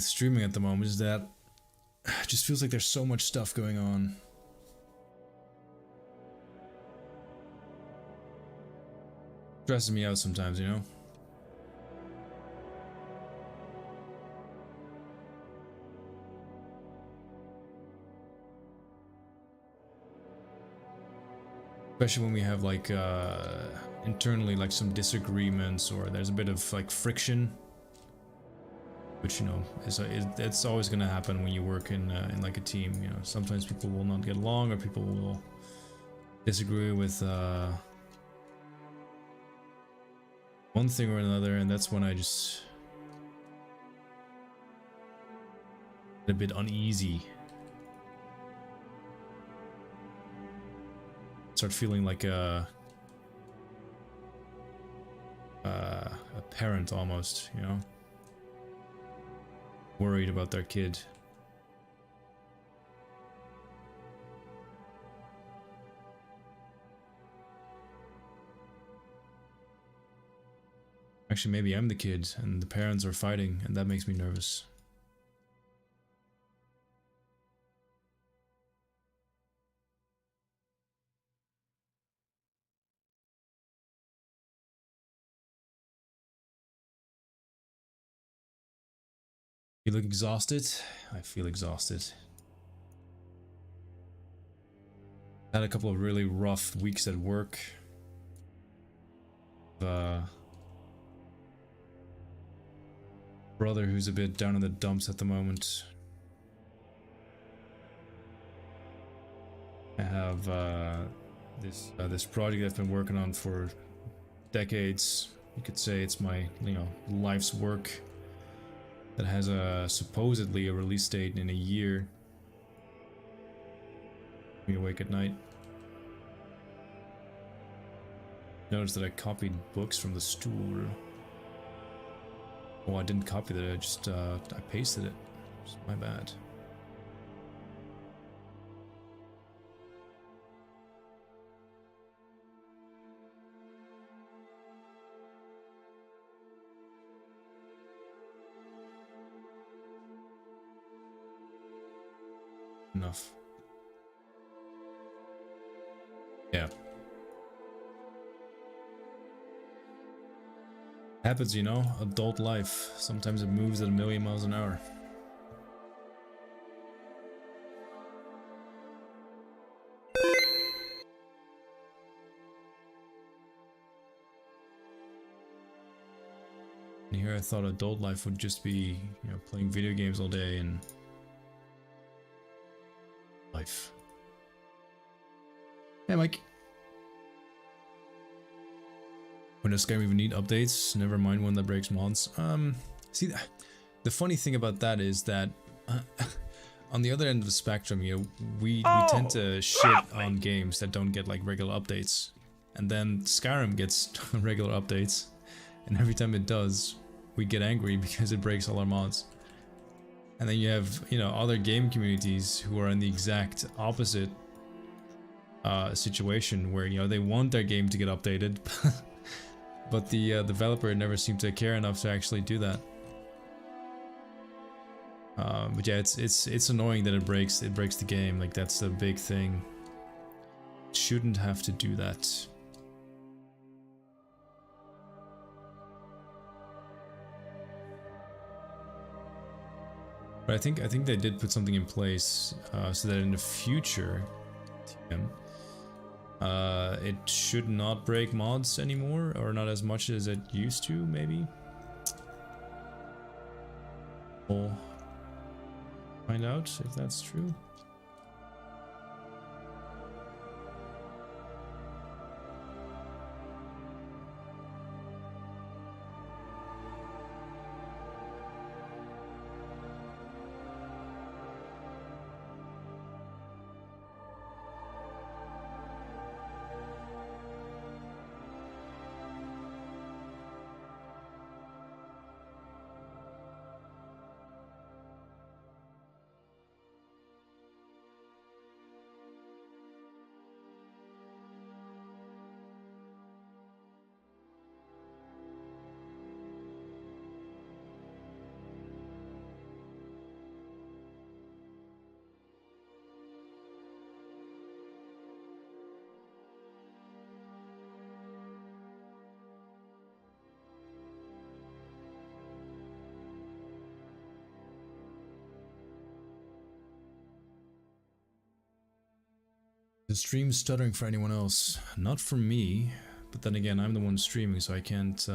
Speaker 3: streaming at the moment is that it just feels like there's so much stuff going on. Stresses me out sometimes, you know? Especially when we have like internally like some disagreements, or there's a bit of like friction, which, you know, it's always gonna happen when you work in like a team. You know, sometimes people will not get along, or people will disagree with one thing or another, and that's when I just get a bit uneasy. Start feeling like a parent almost, you know, worried about their kid. Actually, maybe I'm the kid and the parents are fighting, and that makes me nervous. You look exhausted? I feel exhausted. Had a couple of really rough weeks at work. Brother who's a bit down in the dumps at the moment. I have this project I've been working on for decades. You could say it's my, you know, life's work. That has supposedly a release date in a year. Me awake at night. Notice that I copied books from the stool. Oh, I didn't copy that. I just I pasted it. It's my bad. Enough. Yeah. Happens, you know, adult life. Sometimes it moves at 1,000,000 miles an hour. And here I thought adult life would just be, you know, playing video games all day and life. Hey, Mike. When does Skyrim even need updates? Never mind one that breaks mods. See, the funny thing about that is that on the other end of the spectrum, you know, we tend to shit on games that don't get like regular updates, and then Skyrim gets regular updates, and every time it does, we get angry because it breaks all our mods. And then you have, you know, other game communities who are in the exact opposite situation where, you know, they want their game to get updated, but the developer never seemed to care enough to actually do that. But yeah, it's annoying that it breaks the game. Like, that's the big thing. Shouldn't have to do that. But I think they did put something in place so that in the future, it should not break mods anymore, or not as much as it used to, maybe. We'll find out if that's true. The stream's stuttering for anyone else, not for me, but then again, I'm the one streaming, so I can't see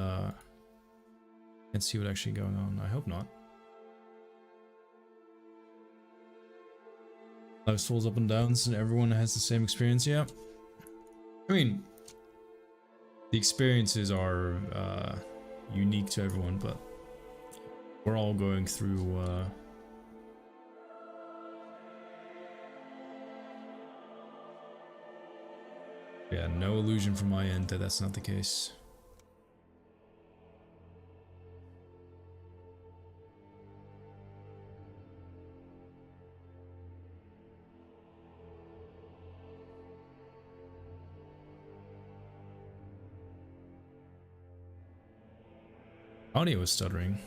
Speaker 3: what's actually going on. I hope not. Life falls up and downs, and everyone has the same experience. Yeah, I mean, the experiences are unique to everyone, but we're all going through. Yeah, no illusion from my end that that's not the case. Audio is stuttering.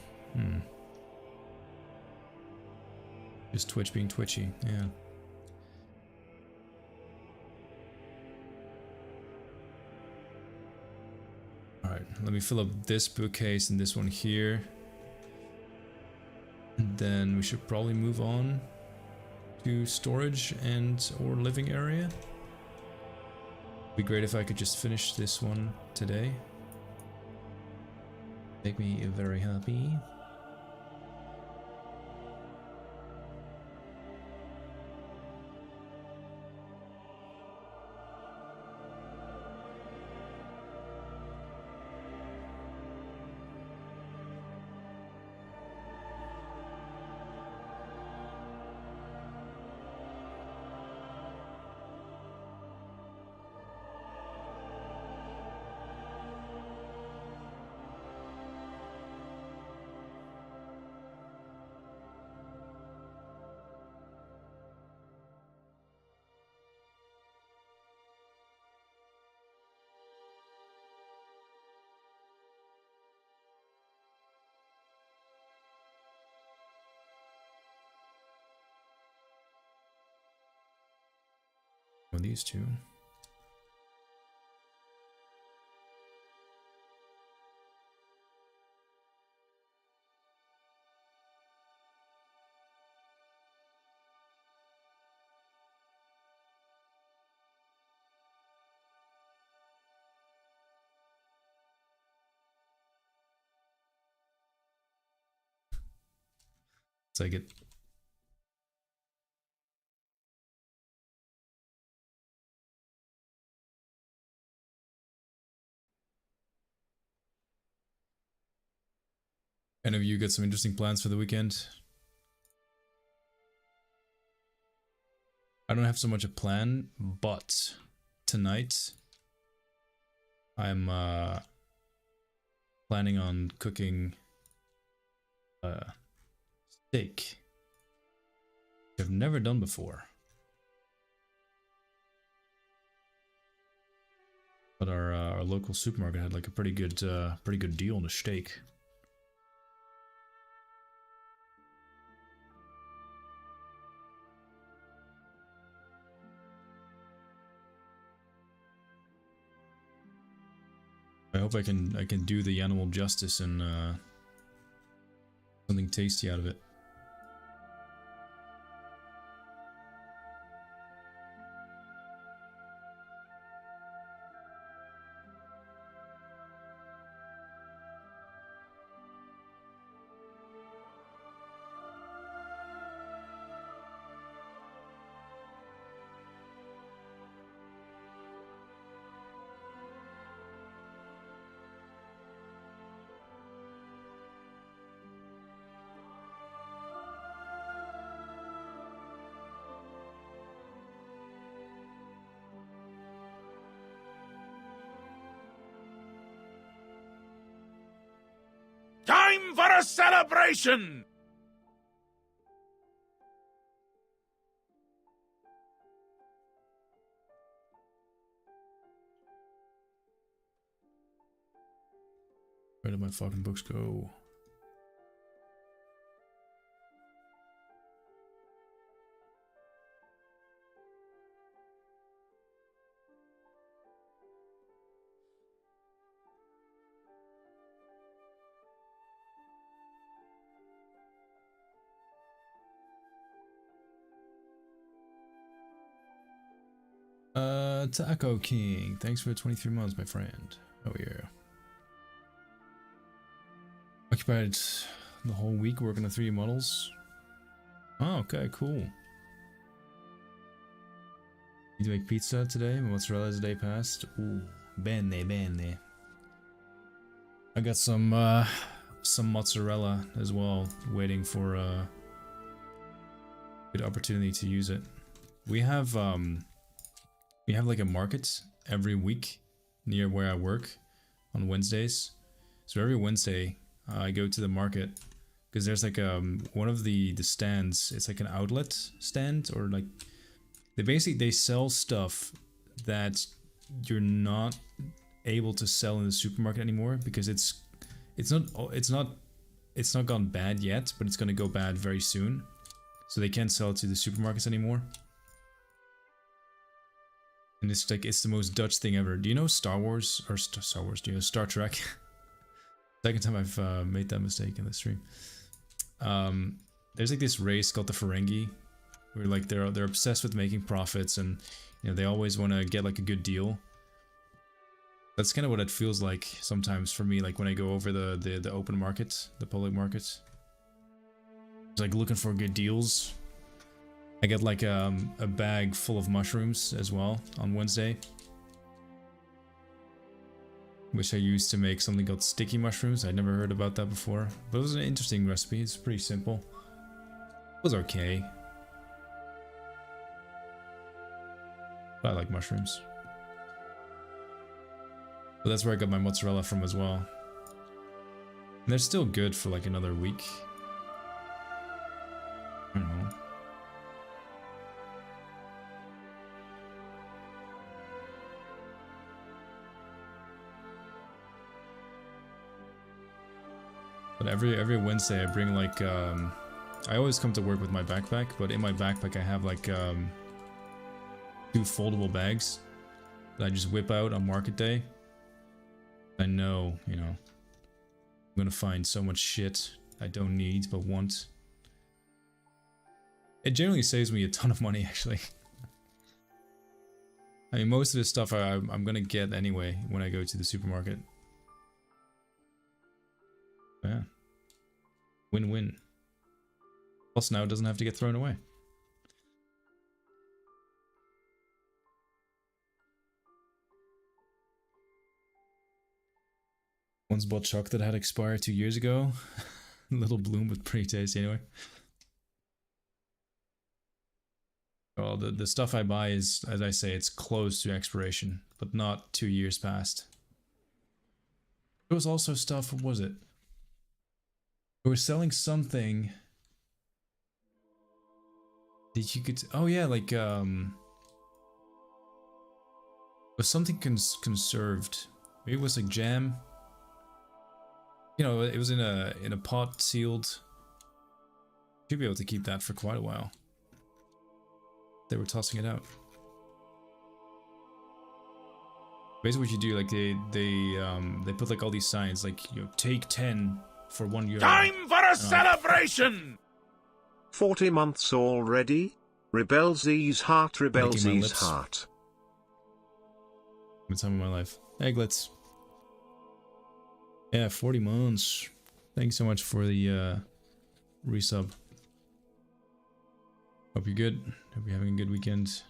Speaker 3: Just Twitch being twitchy, yeah. Alright, let me fill up this bookcase and this one here. And then we should probably move on to storage and or living area. Be great if I could just finish this one today. Make me very happy. One of these two. Take it. Any of you got some interesting plans for the weekend? I don't have so much a plan, but tonight I'm planning on cooking steak, which I've never done before. But our local supermarket had like a pretty good deal on the steak. hope I can do the animal justice and something tasty out of it.
Speaker 1: Time for a celebration!
Speaker 3: Where did my fucking books go? Taco King, thanks for 23 months, my friend. Oh yeah. Occupied the whole week working on 3D models. Oh, okay, cool. Need to make pizza today. Mozzarella as the day passed. Ooh, bene, bene. I got some mozzarella as well, waiting for a good opportunity to use it. We have like a market every week near where I work on Wednesdays. So every Wednesday I go to the market because there's like one of the stands. It's like an outlet stand, or like they sell stuff that you're not able to sell in the supermarket anymore because it's not gone bad yet, but it's gonna go bad very soon. So they can't sell it to the supermarkets anymore. And it's the most Dutch thing ever. Do you know Star Wars? Or Star Wars, do you know Star Trek? Second time I've made that mistake in the stream. There's like this race called the Ferengi, where like they're obsessed with making profits, and you know they always want to get like a good deal. That's kind of what it feels like sometimes for me, like when I go over the open market, the public market. It's like looking for good deals. I get like a bag full of mushrooms as well on Wednesday, which I use to make something called sticky mushrooms. I'd never heard about that before, but it was an interesting recipe. It's pretty simple. It was okay. But I like mushrooms. But that's where I got my mozzarella from as well. And they're still good for like another week. I don't know. But every Wednesday I bring like I always come to work with my backpack, but in my backpack I have like 2 foldable bags that I just whip out on market day. I know, you know, I'm gonna find so much shit I don't need but want. It generally saves me a ton of money, actually. I mean, most of this stuff I'm gonna get anyway when I go to the supermarket. Yeah. Win-win. Plus now it doesn't have to get thrown away. Once bought chocolate that had expired 2 years ago. Little bloom, but pretty tasty anyway. Well, the stuff I buy is, as I say, it's close to expiration, but not 2 years past. There was also stuff, what was it? We were selling something that you could, oh yeah, like it was something conserved. Maybe it was like jam. You know, it was in a pot, sealed. Should be able to keep that for quite a while. They were tossing it out. Basically, what you do, like they put like all these signs, like take 10 for €1.
Speaker 1: Time for a celebration!
Speaker 2: 40 months already? Rebelzy's heart, Rebelzy's
Speaker 3: lips.
Speaker 2: heart.
Speaker 3: The time of my life. Egglets. Yeah, 40 months. Thanks so much for the resub. Hope you're good. Hope you're having a good weekend.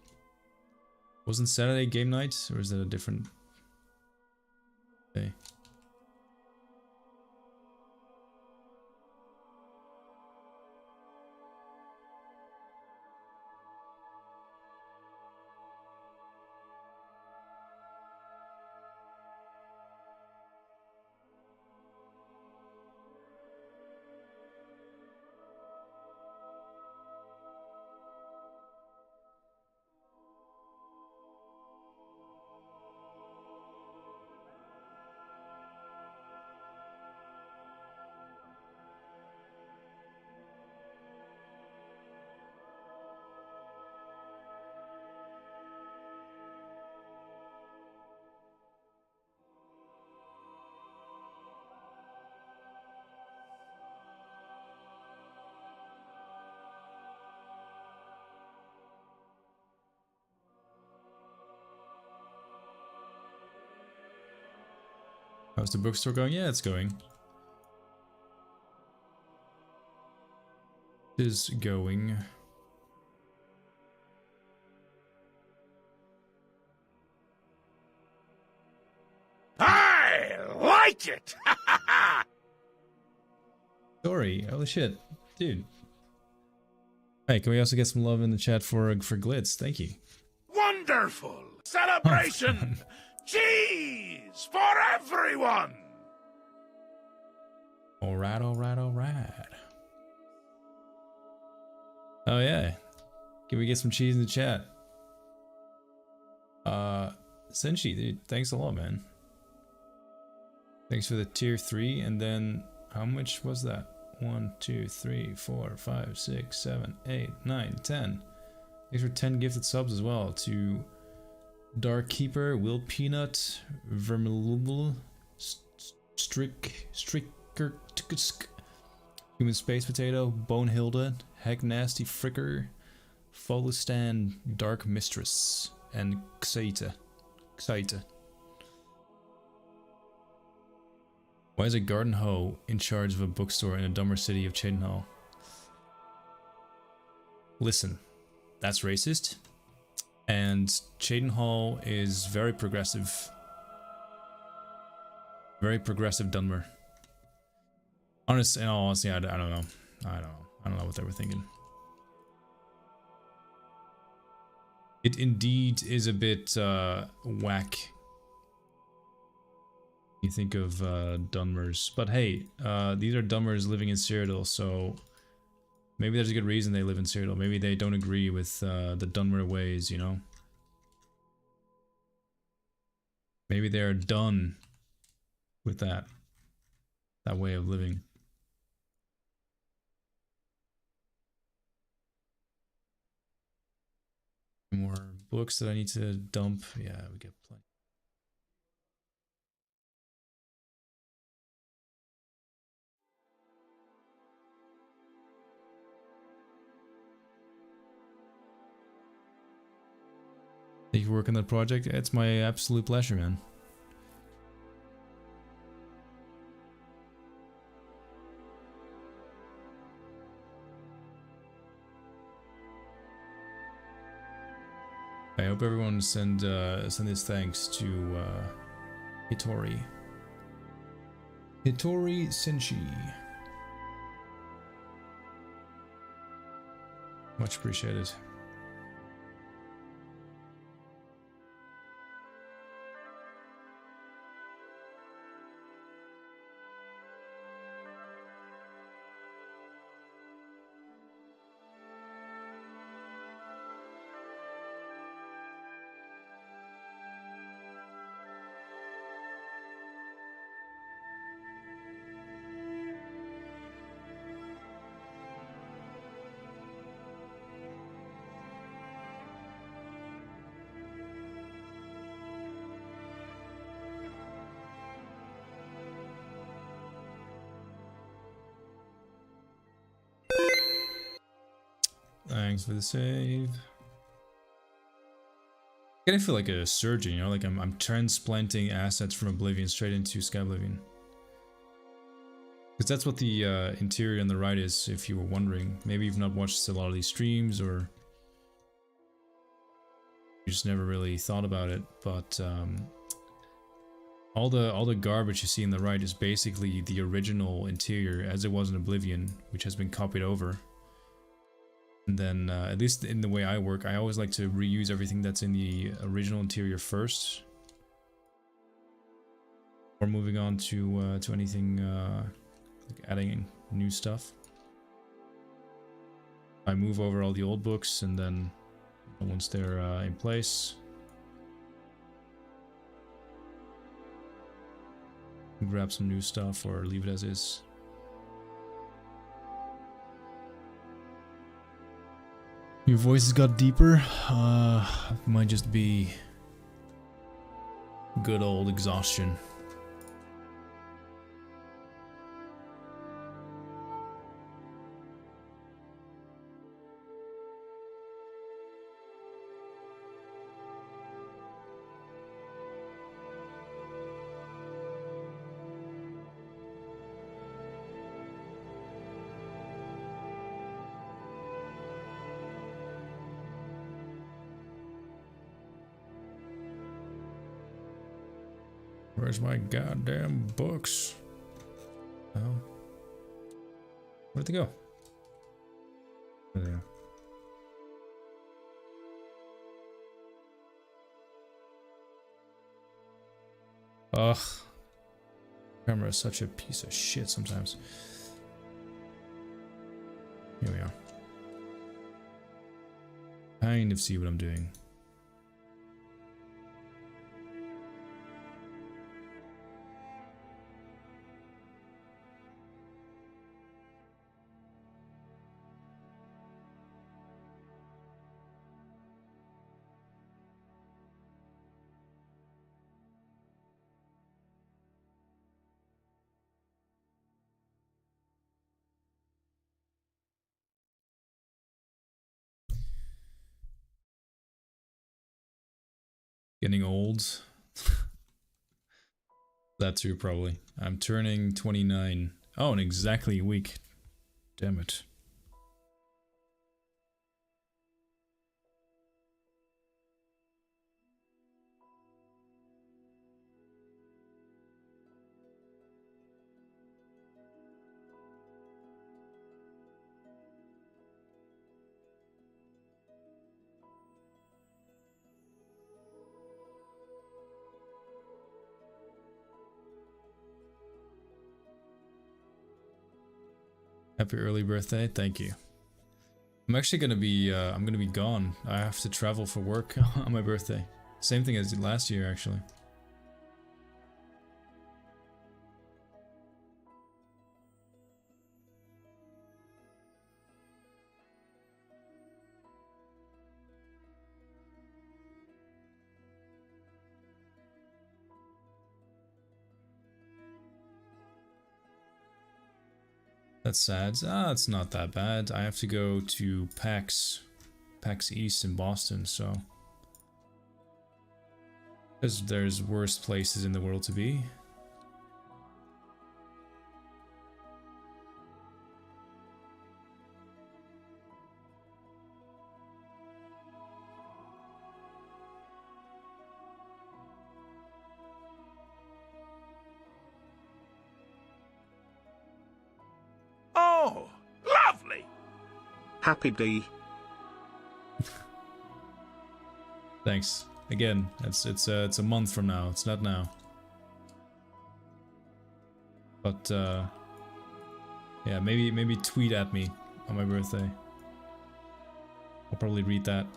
Speaker 3: Wasn't Saturday game night, or is that a different day? How's the bookstore going? Yeah, it's going. It is going.
Speaker 1: I like it!
Speaker 3: Sorry, holy shit. Dude. Hey, can we also get some love in the chat for Glitz? Thank you.
Speaker 1: Wonderful! Celebration! Cheese for everyone!
Speaker 3: Alright, alright, alright. Oh yeah. Can we get some cheese in the chat? Senshi, dude, thanks a lot, man. Thanks for the tier 3, and then how much was that? 1, 2, 3, 4, 5, 6, 7, 8, 9, 10. Thanks for 10 gifted subs as well to Dark Keeper, Will Peanut, Vermilubel, Stricker, Human Space Potato, Bonehilda, Heck Nasty Fricker, Folistan, Dark Mistress, and Xaita. Why is a garden hoe in charge of a bookstore in a dumber city of Cheydinhal? Listen, that's racist. And Cheydinhal is very progressive. Very progressive Dunmer. In all honesty, I don't know. I don't know what they were thinking. It indeed is a bit whack. You think of Dunmers, but hey, these are Dunmers living in Cyrodiil, so maybe there's a good reason they live in Cyrodiil. Maybe they don't agree with the Dunmer ways, you know? Maybe they're done with that way of living. More books that I need to dump. Yeah, we get plenty. Thank you for working on the project. It's my absolute pleasure, man. I hope everyone send his thanks to Hitori Senshi. Much appreciated. Thanks for the save. I kind of feel like a surgeon, you know, like I'm transplanting assets from Oblivion straight into SKYBLIVION. Because that's what the interior on the right is, if you were wondering. Maybe you've not watched a lot of these streams, or you just never really thought about it, but all the garbage you see on the right is basically the original interior as it was in Oblivion, which has been copied over. And then, at least in the way I work, I always like to reuse everything that's in the original interior first, or moving on to anything like adding new stuff. I move over all the old books, and then once they're in place, grab some new stuff or leave it as is. Your voices got deeper. It might just be good old exhaustion. Where's my goddamn books? Oh. Where'd they go? There they are. Ugh. Camera is such a piece of shit sometimes. Here we are. Kind of see what I'm doing. Getting old. That too, probably. I'm turning 29. Oh, in exactly a week. Damn it. Happy early birthday, thank you. I'm actually gonna be I'm gonna be gone. I have to travel for work on my birthday. Same thing as last year, actually. That's sad. Ah, it's not that bad. I have to go to PAX East in Boston, so there's worse places in the world to be.
Speaker 1: Oh, lovely!
Speaker 2: Happy D.
Speaker 3: Thanks. Again, it's a month from now. It's not now. But yeah, maybe tweet at me on my birthday. I'll probably read that.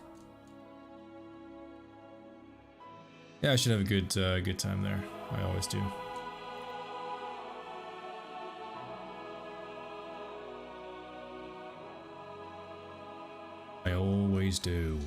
Speaker 3: Yeah, I should have a good time there. I always do. I always do.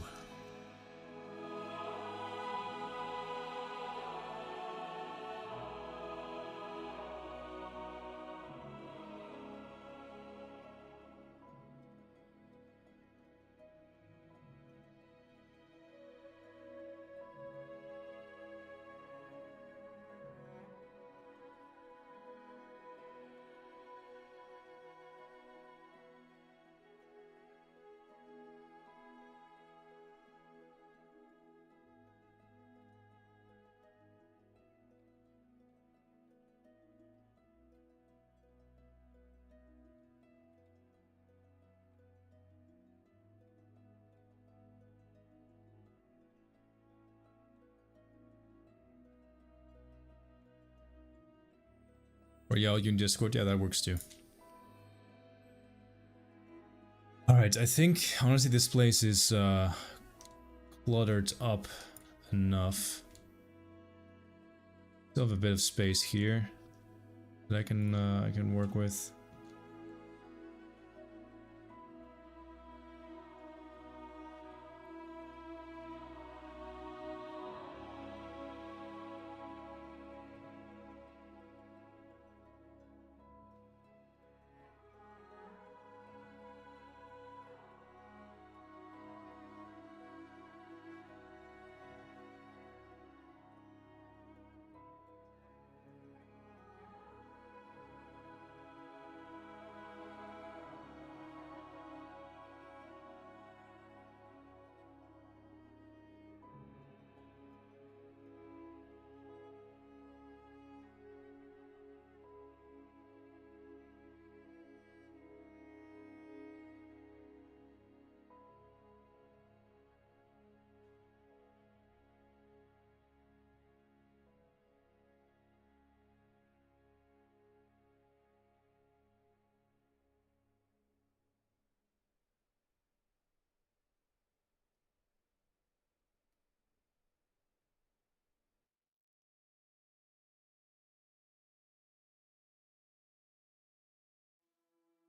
Speaker 3: yell you in Discord. Yeah, that works too. Alright, I think honestly this place is cluttered up enough. Still have a bit of space here that I can work with.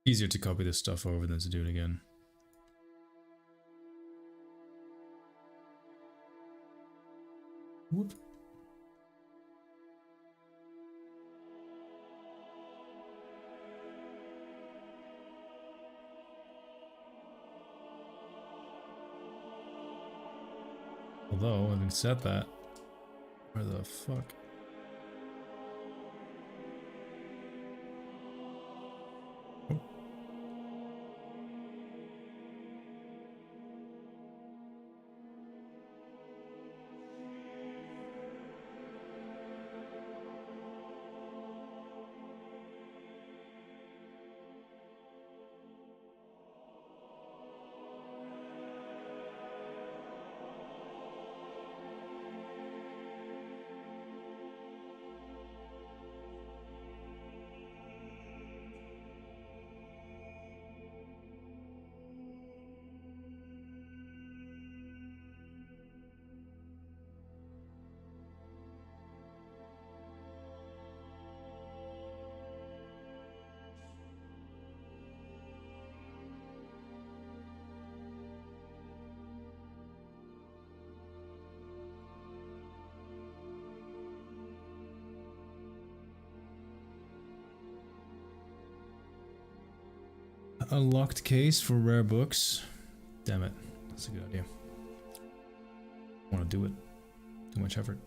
Speaker 3: Easier to copy this stuff over than to do it again. Whoop. Although, having said that, where the fuck? Oh. A locked case for rare books. Damn it. That's a good idea. I want to do it. Too much effort.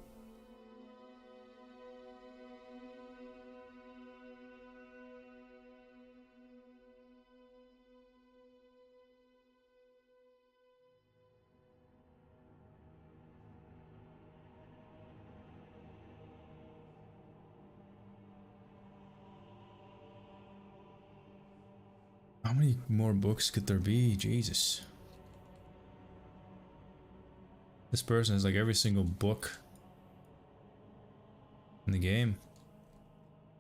Speaker 3: How many more books could there be? Jesus. This person has like every single book in the game.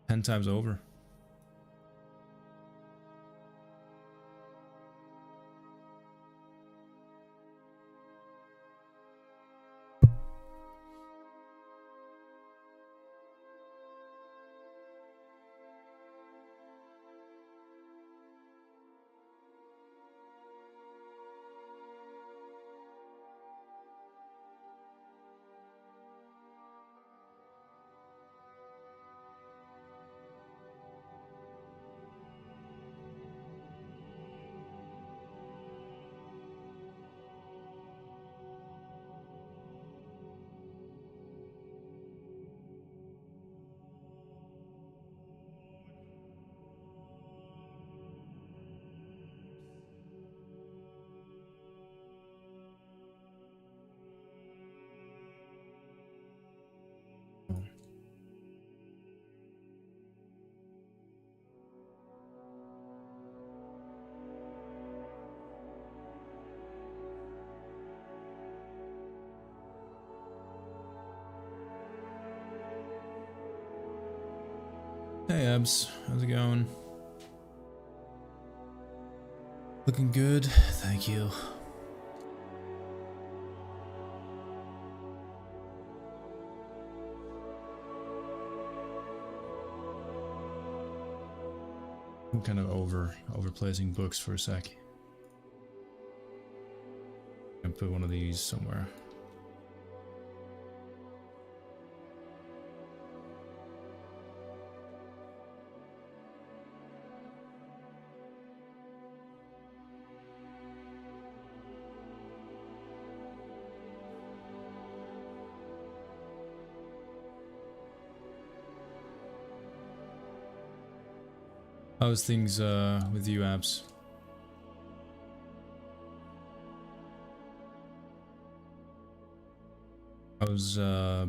Speaker 3: 10 times over. Hey Abs, how's it going? Looking good, thank you. I'm kind of overplacing books for a sec. And put one of these somewhere. How's things with you, Abs? How's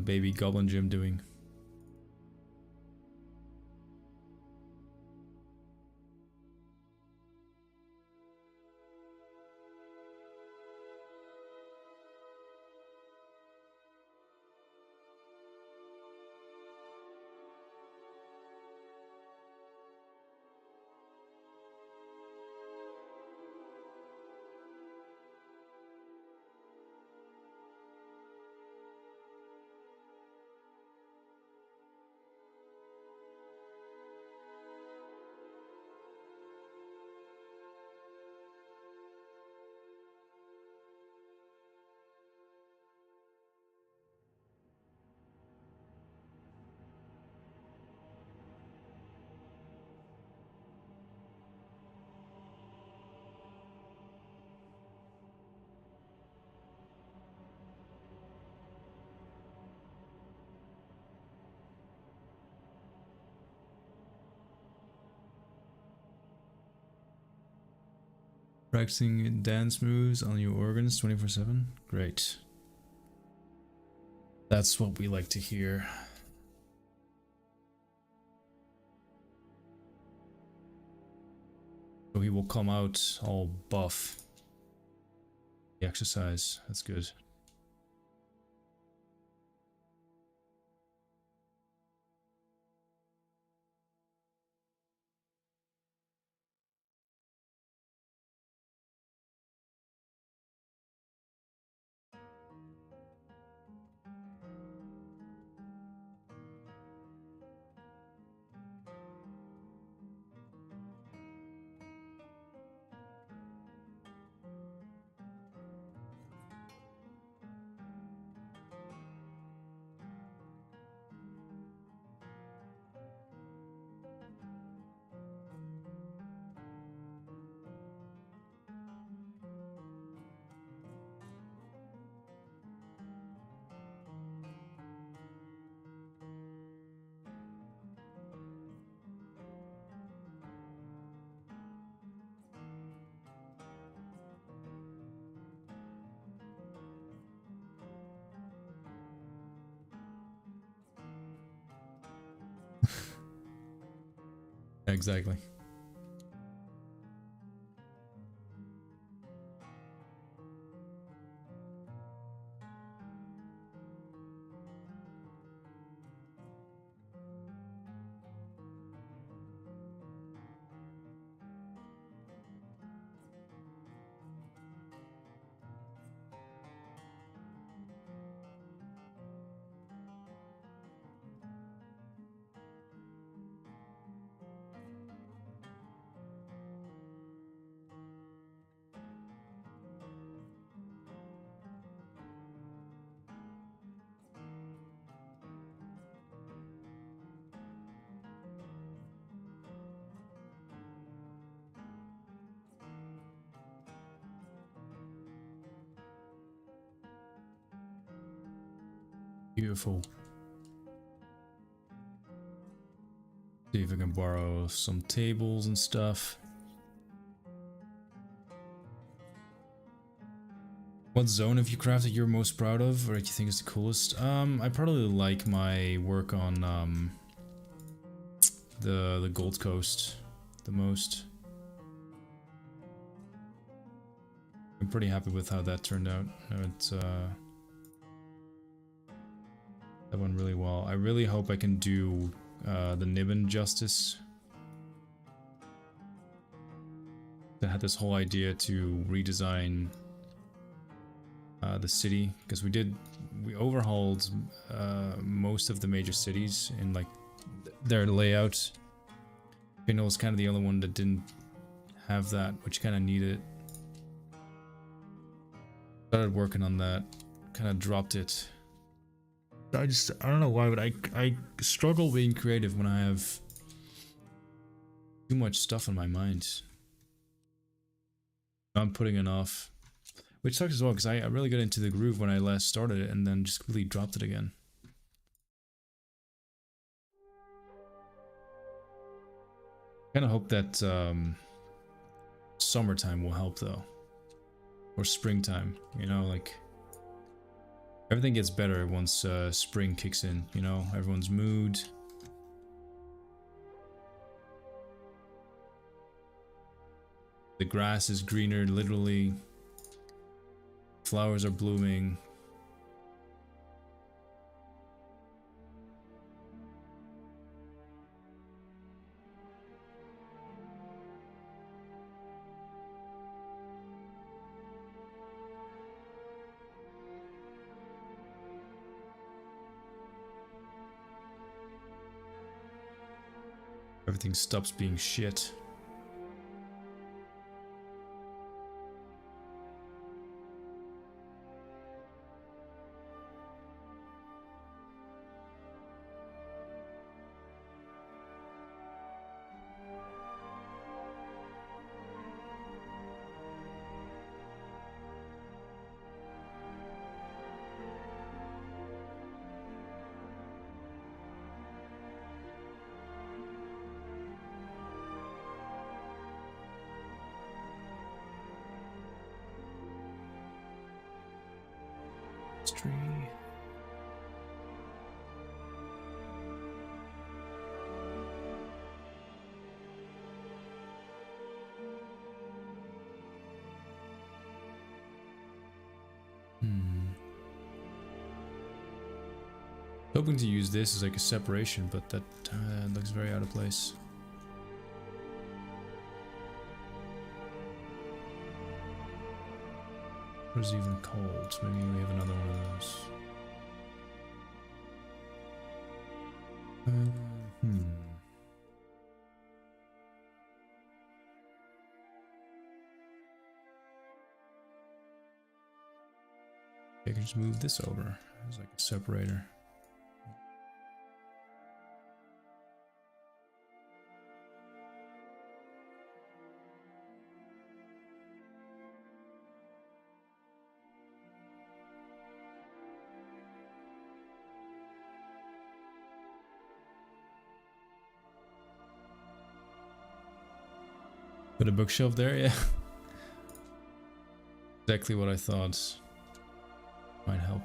Speaker 3: baby Goblin Jim doing? Practicing dance moves on your organs 24/7? Great. That's what we like to hear. So he will come out all buff. The exercise, that's good. Exactly. Beautiful. See if I can borrow some tables and stuff. What zone have you crafted you're most proud of, or that you think is the coolest? I probably like my work on the Gold Coast the most. I'm pretty happy with how that turned out. It's that went really well. I really hope I can do the Nibbin Justice. That had this whole idea to redesign the city, because we overhauled most of the major cities in like their layout. Pinot was kind of the only one that didn't have that, which kind of needed. Started working on that, kind of dropped it. I don't know why, but I struggle being creative when I have too much stuff on my mind. I'm putting it off, which sucks as well, because I really got into the groove when I last started it and then just completely dropped it again. Kind of hope that summertime will help though, or springtime, you know, like everything gets better once spring kicks in, you know, everyone's mood. The grass is greener, literally. Flowers are blooming. Everything stops being shit. Tree. Hoping to use this as like a separation, but that looks very out of place. What is it even called? Maybe we have another one of those. I can just move this over as like a separator. Put a bookshelf there, yeah. Exactly what I thought might help.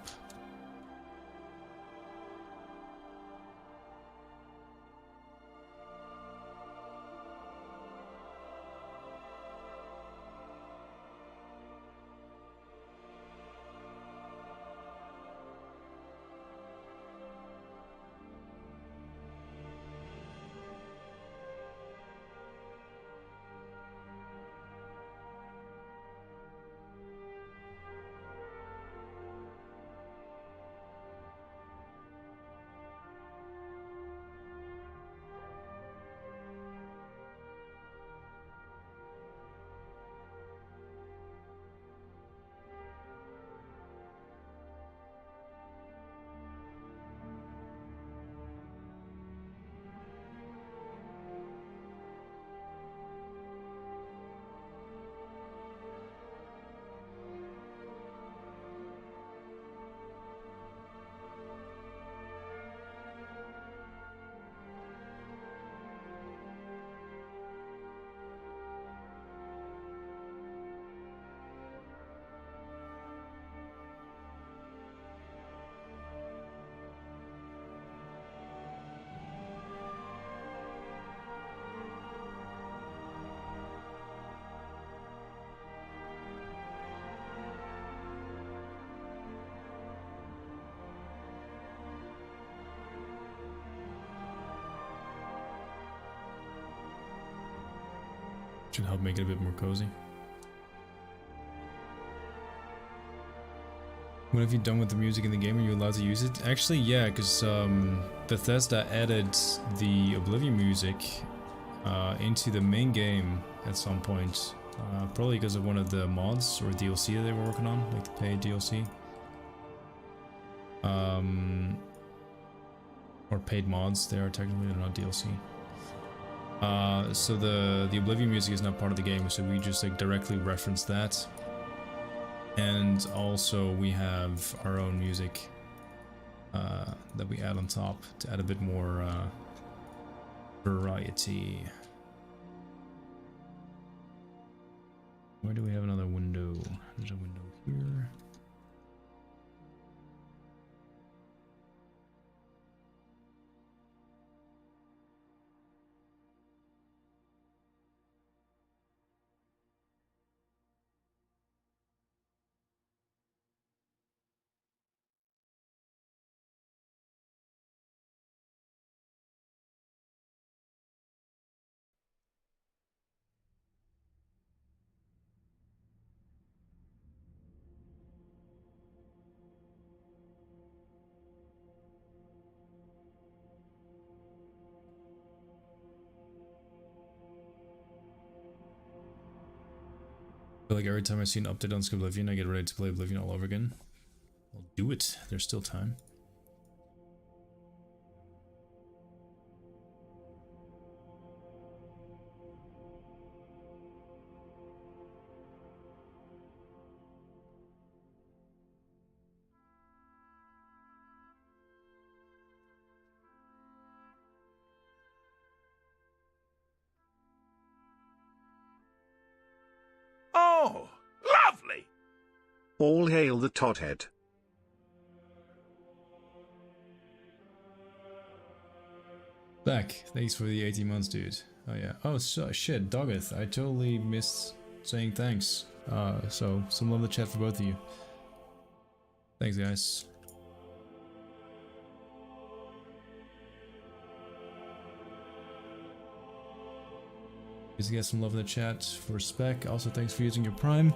Speaker 3: Should help make it a bit more cozy. What have you done with the music in the game? Are you allowed to use it? Actually, yeah, because Bethesda added the Oblivion music into the main game at some point. Probably because of one of the mods or DLC that they were working on, like the paid DLC. Or paid mods, they are technically, they're not DLC. So the Oblivion music is not part of the game, so we just like directly reference that. And also we have our own music that we add on top to add a bit more variety. Where do we have another window? There's a window here. I feel like every time I see an update on SKYBLIVION, I get ready to play Oblivion all over again. I'll do it. There's still time.
Speaker 1: Oh, lovely!
Speaker 2: All hail the Tothead.
Speaker 3: Back. Thanks for the 18 months, dude. Oh yeah. Oh so, shit, Doggeth. I totally missed saying thanks. So some love in the chat for both of you. Thanks, guys. Please get some love in the chat for Spec. Also, thanks for using your Prime.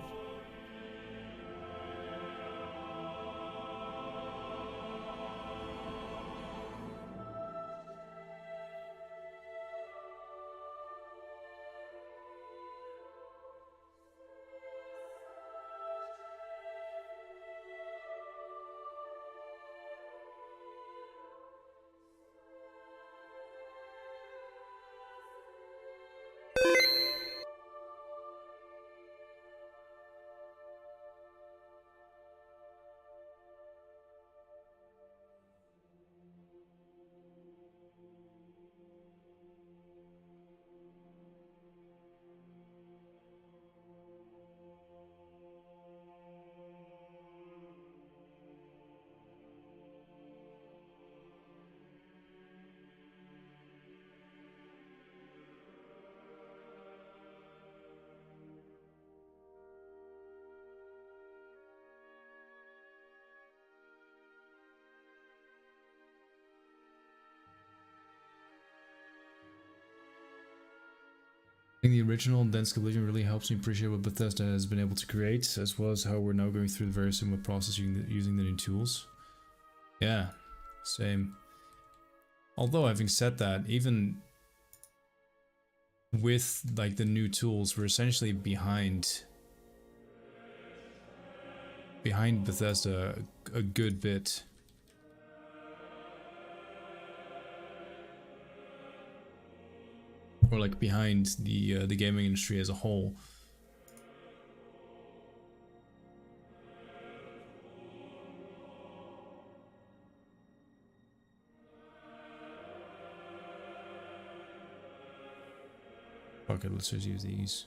Speaker 3: I think the original and then SKYBLIVION really helps me appreciate what Bethesda has been able to create, as well as how we're now going through the very similar process using the new tools. Yeah, same. Although having said that, even with like the new tools, we're essentially behind Bethesda a good bit. Or like behind the gaming industry as a whole. Fuck it, let's just use these.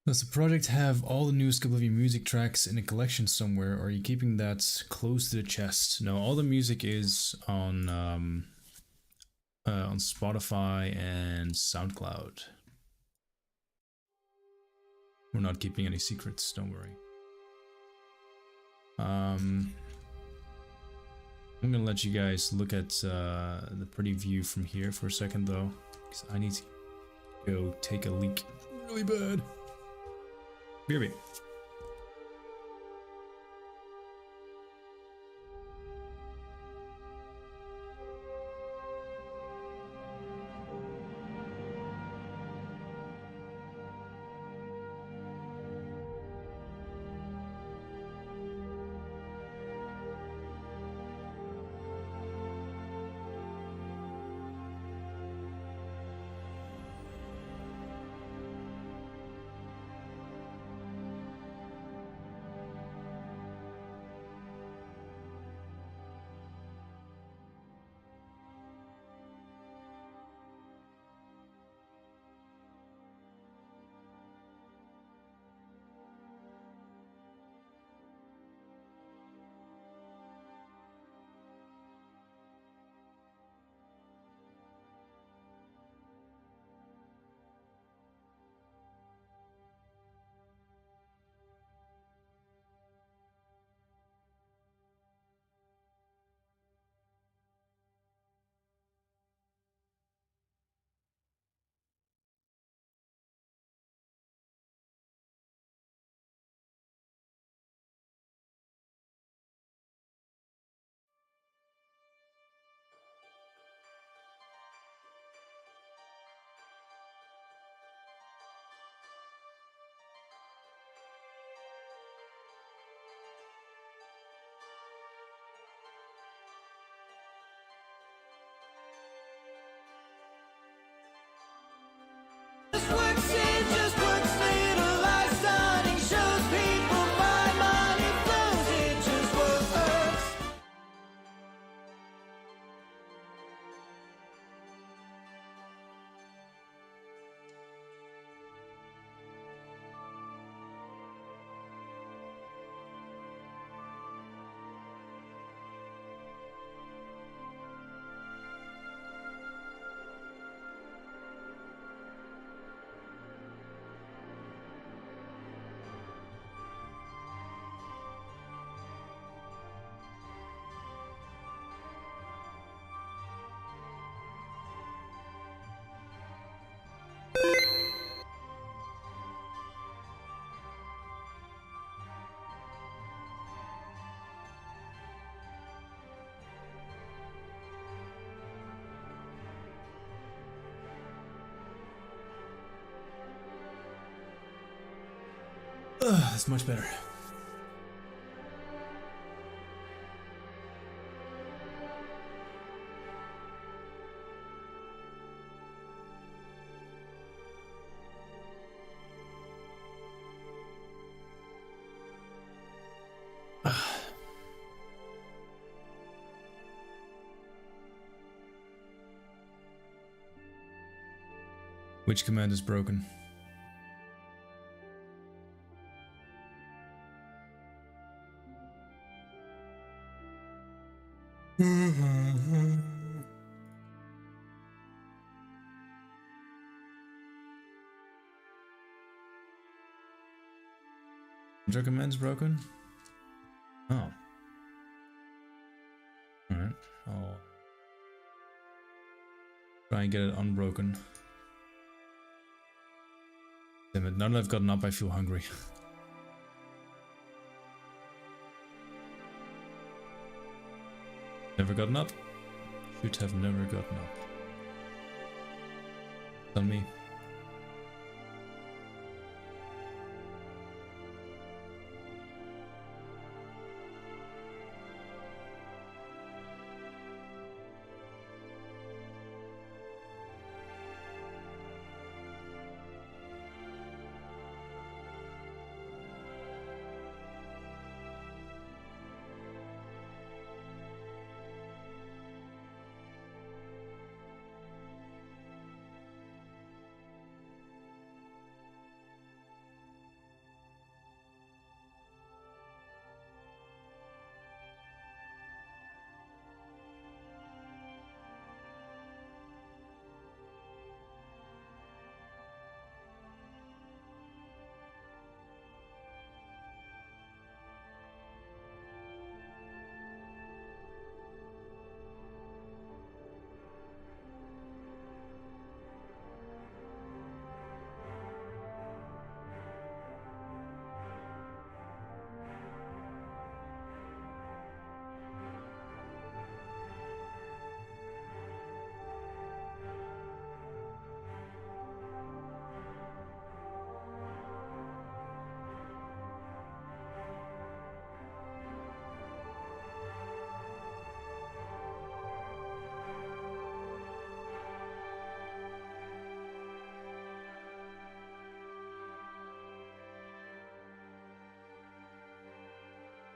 Speaker 3: Does the project have all the new SKYBLIVION music tracks in a collection somewhere, or are you keeping that close to the chest? No, all the music is on Spotify and SoundCloud. We're not keeping any secrets, don't worry. I'm gonna let you guys look at the pretty view from here for a second though, because I need to go take a leak really bad. BRB. That's much better. Which command is broken? Which command's broken? Oh. Alright, I'll try and get it unbroken. Damn it, now that I've gotten up I feel hungry. Never gotten up? Should have never gotten up. On me.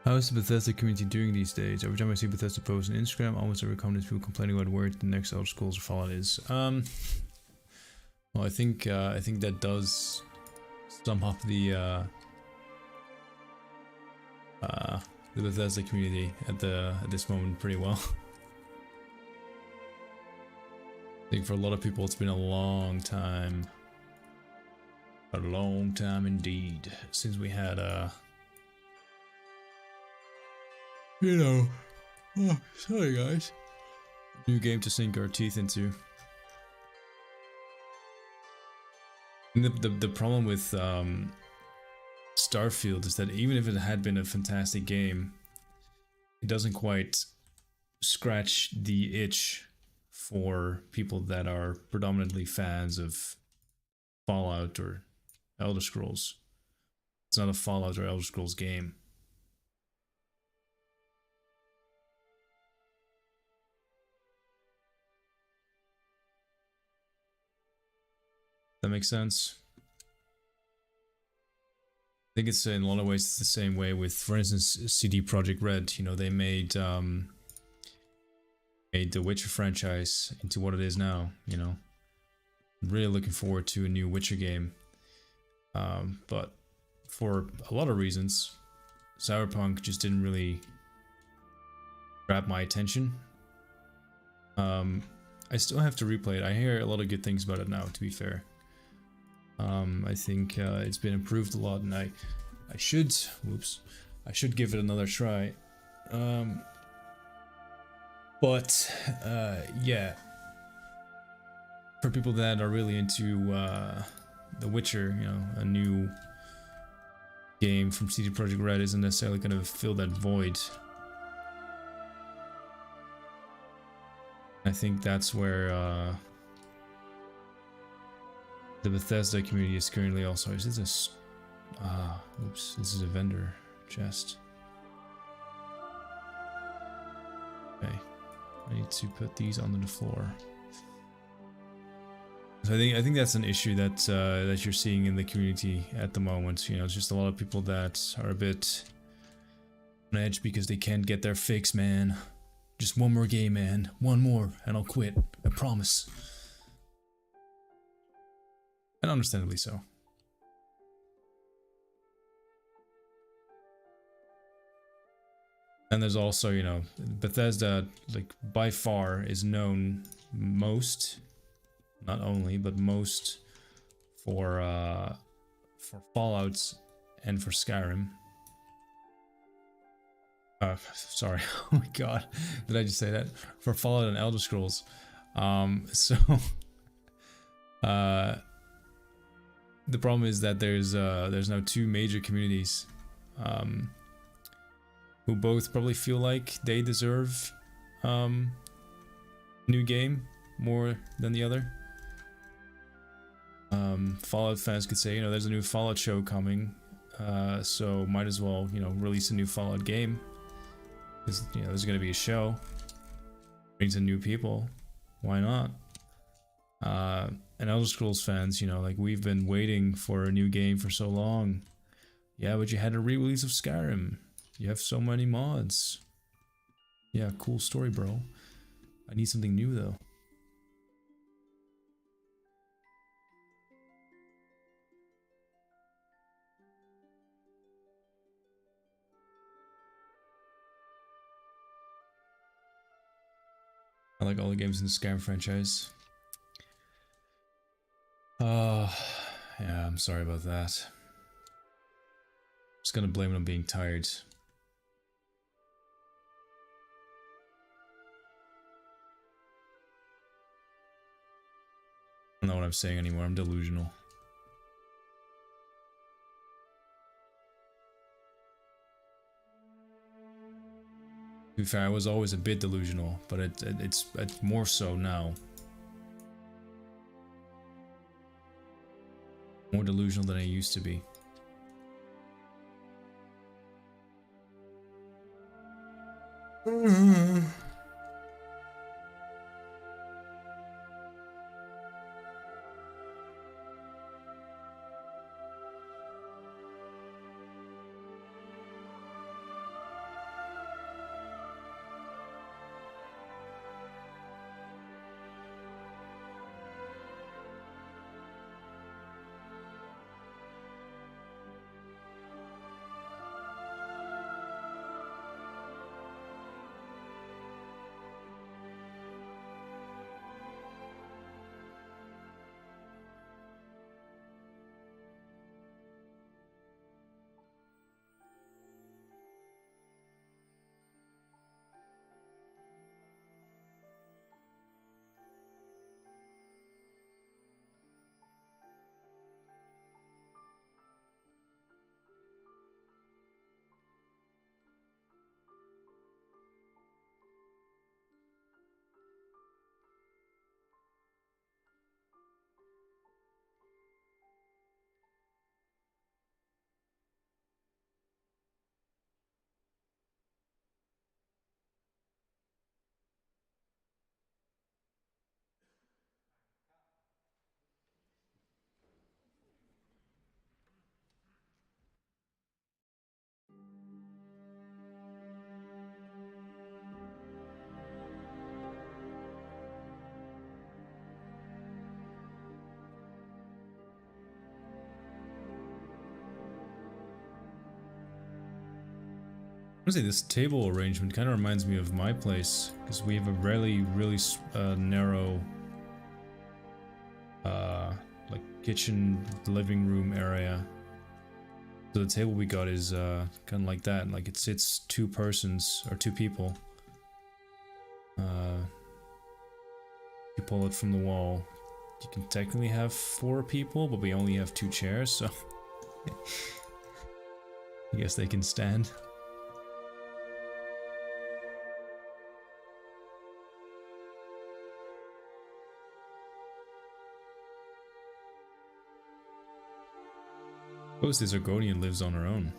Speaker 3: How is the Bethesda community doing these days? Every time I see Bethesda posts on Instagram, almost every comment is people complaining about where the next Elder Scrolls or Fallout is. Well, I think that does sum up the Bethesda community at this moment pretty well. I think for a lot of people, it's been a long time indeed since we had oh, sorry guys, new game to sink our teeth into. And the problem with Starfield is that even if it had been a fantastic game, it doesn't quite scratch the itch for people that are predominantly fans of Fallout or Elder Scrolls. It's not a Fallout or Elder Scrolls game. That makes sense. I think it's in a lot of ways it's the same way with, for instance, CD Projekt Red. You know, they made the Witcher franchise into what it is now. You know, I'm really looking forward to a new Witcher game. But for a lot of reasons, Cyberpunk just didn't really grab my attention. I still have to replay it. I hear a lot of good things about it now, to be fair. I think it's been improved a lot, and I should give it another try. But yeah, for people that are really into The Witcher, you know, a new game from CD Projekt Red isn't necessarily going to fill that void. I think that's where the Bethesda community is currently also. Is this oops, this is a vendor chest. Okay, I need to put these onto the floor. So I think that's an issue that that you're seeing in the community at the moment. You know, it's just a lot of people that are a bit on edge because they can't get their fix, man. Just one more game, man. One more, and I'll quit. I promise. And understandably so. And there's also, you know, Bethesda, like, by far is known most, not only, but most for Fallouts and for Skyrim. Sorry, oh my god, did I just say that? For Fallout and Elder Scrolls. The problem is that there's now two major communities who both probably feel like they deserve new game more than the other. Fallout fans could say, you know, there's a new Fallout show coming, so might as well, you know, release a new Fallout game. Because, you know, there's gonna be a show, brings in new people, why not? And Elder Scrolls fans, you know, like, we've been waiting for a new game for so long. Yeah, but you had a re-release of Skyrim. You have so many mods. Yeah, cool story, bro. I need something new, though. I like all the games in the Skyrim franchise. Yeah, I'm sorry about that. Just gonna blame it on being tired. I don't know what I'm saying anymore, I'm delusional. To be fair, I was always a bit delusional, but it's more so now. More delusional than I used to be. Honestly, this table arrangement kind of reminds me of my place, because we have a really narrow like kitchen living room area. So the table we got is kind of like that, like it sits two persons or two people. You pull it from the wall. You can technically have 4 people, but we only have 2 chairs, so I guess they can stand. Suppose this Argonian lives on her own.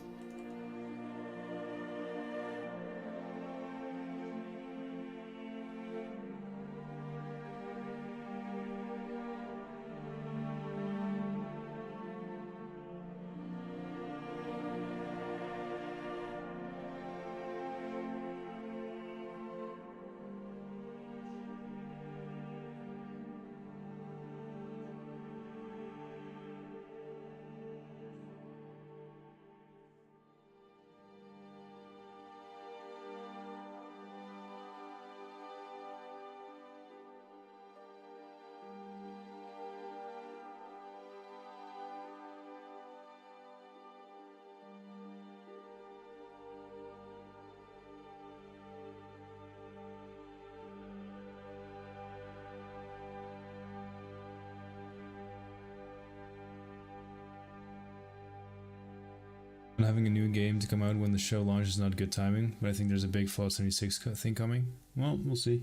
Speaker 3: And having a new game to come out when the show launches is not good timing, but I think there's a big Fallout 76 thing coming. Well, we'll see.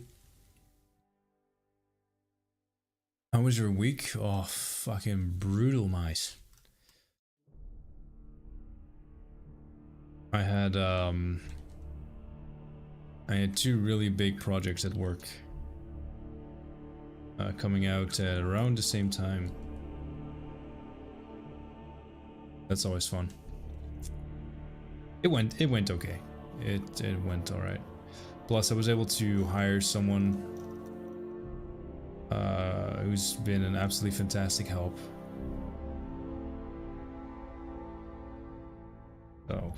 Speaker 3: How was your week? Oh, fucking brutal, mate. I had 2 really big projects at work coming out at around the same time. That's always fun. It went okay. It went alright. Plus I was able to hire someone who's been an absolutely fantastic help. So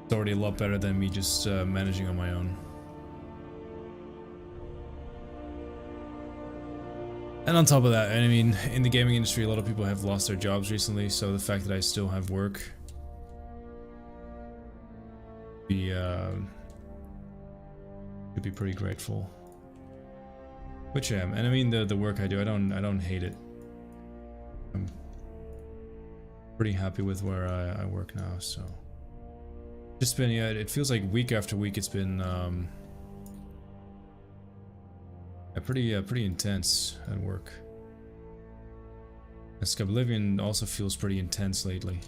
Speaker 3: it's already a lot better than me just managing on my own. And on top of that, I mean, in the gaming industry, a lot of people have lost their jobs recently, so the fact that I still have work, could be pretty grateful. Which I am, and I mean the work I do, I don't hate it. I'm pretty happy with where I work now, so. Just been, yeah, it feels like week after week it's been pretty intense at work. And SKYBLIVION also feels pretty intense lately.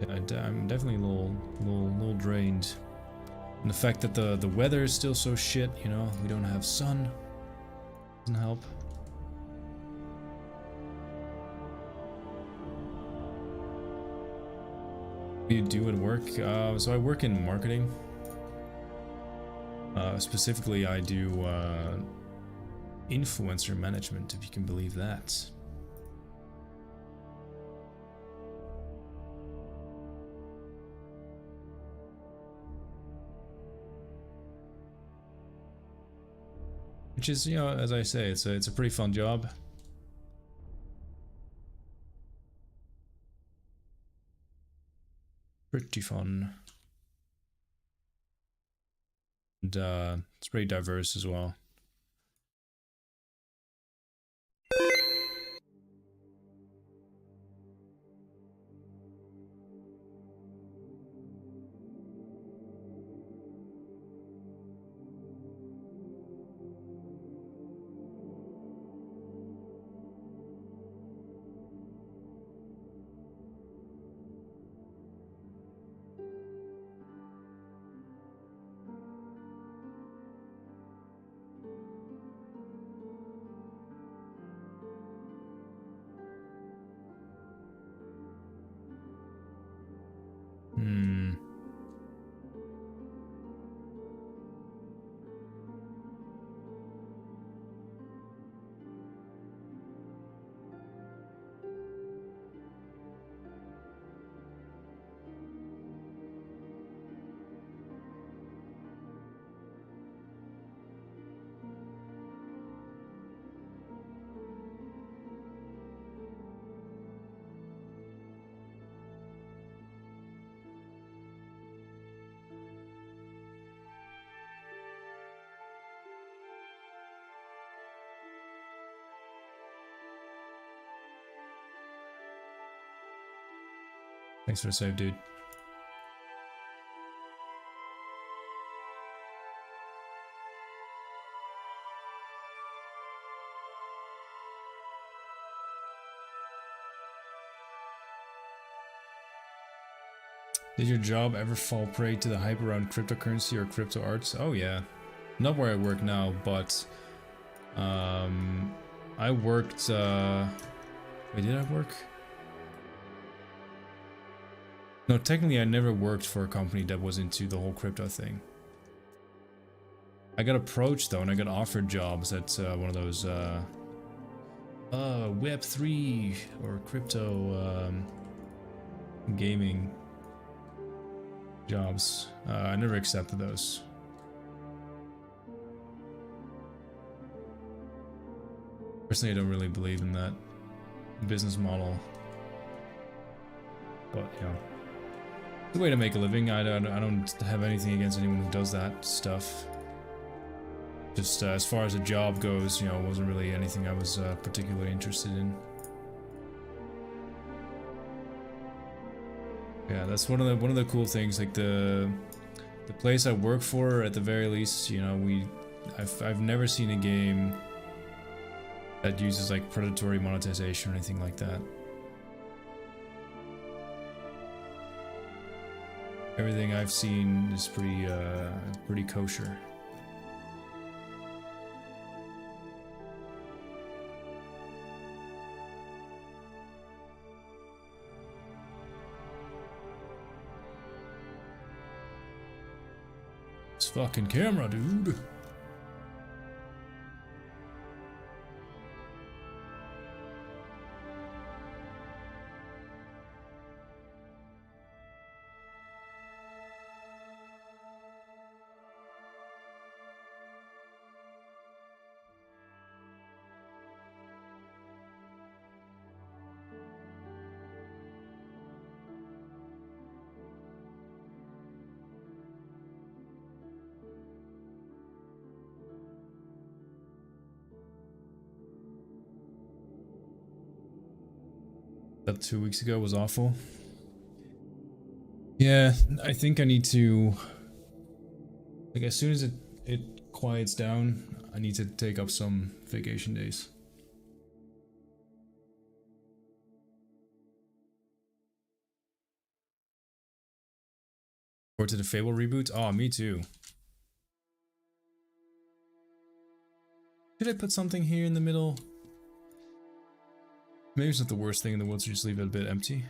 Speaker 3: Yeah, I'm definitely a little drained. And the fact that the weather is still so shit, you know, we don't have sun, doesn't help. What do you do at work? So I work in marketing. Specifically, I do influencer management, if you can believe that. Which is, you know, as I say, it's a pretty fun job. Pretty fun. And it's pretty diverse as well. Thanks for the save, dude. Did your job ever fall prey to the hype around cryptocurrency or crypto arts? Oh yeah. Not where I work now, but I worked wait, did I work? No, technically I never worked for a company that was into the whole crypto thing. I got approached though, and I got offered jobs at one of those Web3 or crypto gaming jobs. I never accepted those. Personally, I don't really believe in that business model. But, you know, the way to make a living. I don't have anything against anyone who does that stuff. Just as far as a job goes, you know, it wasn't really anything I was particularly interested in. Yeah, that's one of the cool things. Like the place I work for, at the very least, you know, I've never seen a game that uses like predatory monetization or anything like that. Everything I've seen is pretty kosher. This fucking camera, dude. That 2 weeks ago was awful. Yeah, I think I need to, like, as soon as it quiets down, I need to take up some vacation days. Or to the Fable reboot? Oh, me too. Did I put something here in the middle? Maybe it's not the worst thing in the world to just leave it a bit empty.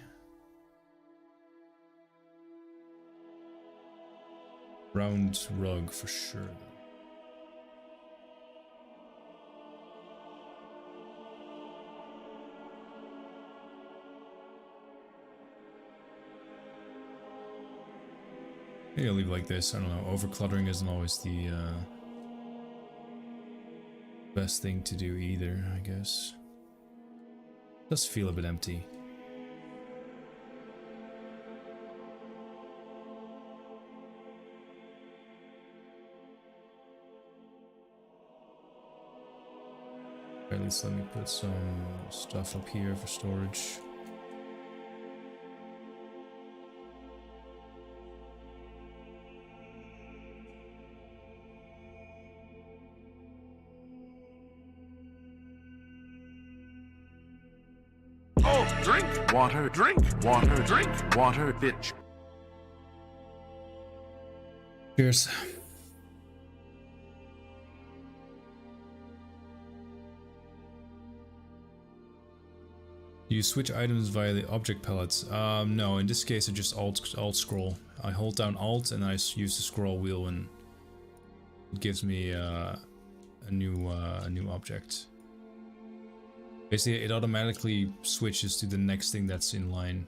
Speaker 3: Round rug for sure. Maybe I'll leave it like this. I don't know. Overcluttering isn't always the best thing to do either, I guess. Does feel a bit empty. At least let me put some stuff up here for storage.
Speaker 1: Drink water, drink water, drink water, bitch.
Speaker 3: Cheers. You switch items via the object palettes. No, in this case I just alt scroll. I hold down Alt and I use the scroll wheel and it gives me a new object. Basically, it automatically switches to the next thing that's in line.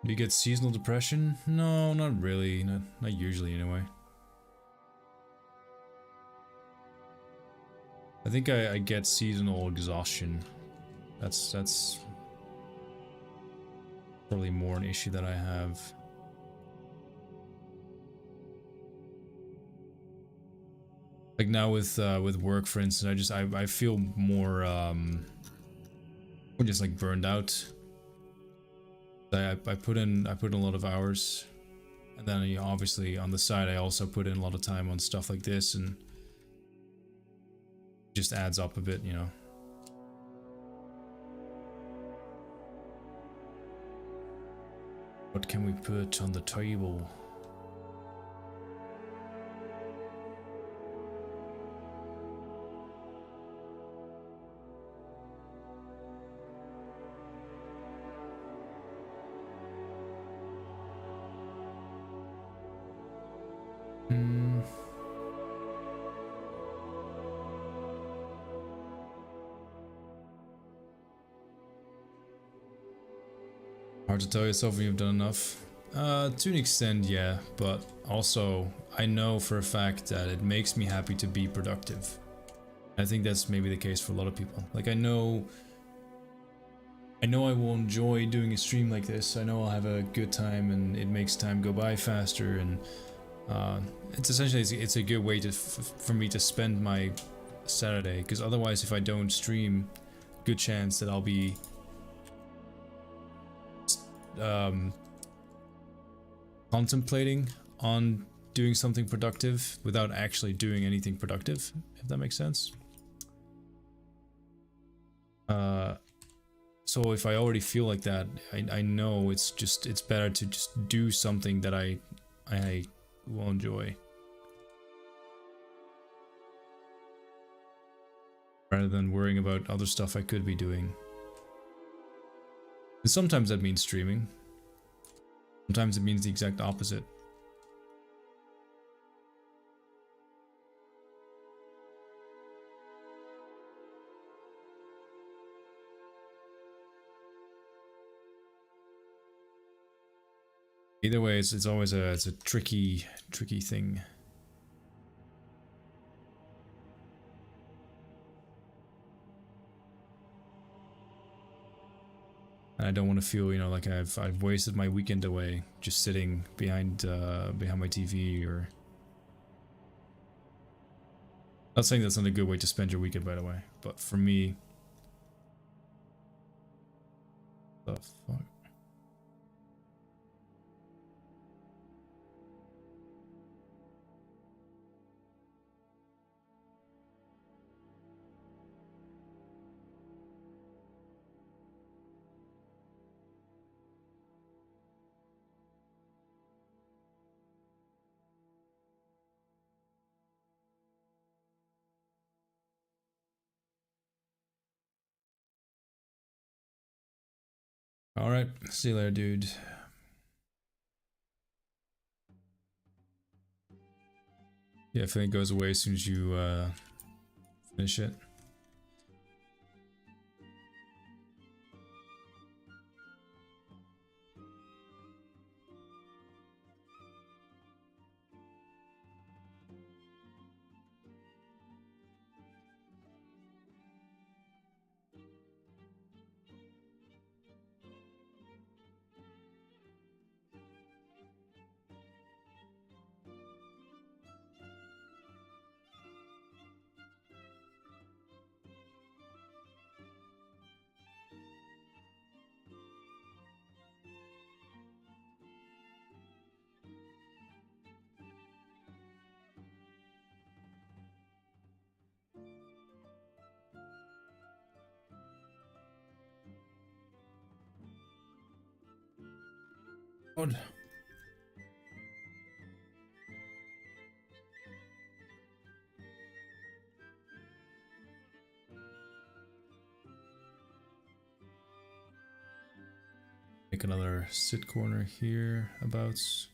Speaker 3: Do you get seasonal depression? No, not really. Not usually, anyway. I think I get seasonal exhaustion. That's probably more an issue that I have. Like now with work, for instance, I feel more just like burned out. I put in a lot of hours, and then, you know, obviously on the side I also put in a lot of time on stuff like this, and it just adds up a bit, you know. What can we put on the table? Hard to tell yourself when you've done enough. To an extent, yeah, but also I know for a fact that it makes me happy to be productive. I think that's maybe the case for a lot of people. Like I know I will enjoy doing a stream like this. I know I'll have a good time, and it makes time go by faster, and it's essentially it's a good way to for me to spend my Saturday, because otherwise if I don't stream, good chance that I'll be contemplating on doing something productive without actually doing anything productive, if that makes sense. So if I already feel like that, I know it's better to just do something that I will enjoy, rather than worrying about other stuff I could be doing. And sometimes that means streaming. Sometimes it means the exact opposite. Either way, it's always a tricky thing. And I don't want to feel, you know, like I've wasted my weekend away just sitting behind my TV. Or not saying that's not a good way to spend your weekend, by the way, but for me, the fuck. Alright, see you later, dude. Yeah, I think it goes away as soon as you finish it. God. Make another sit corner here, abouts.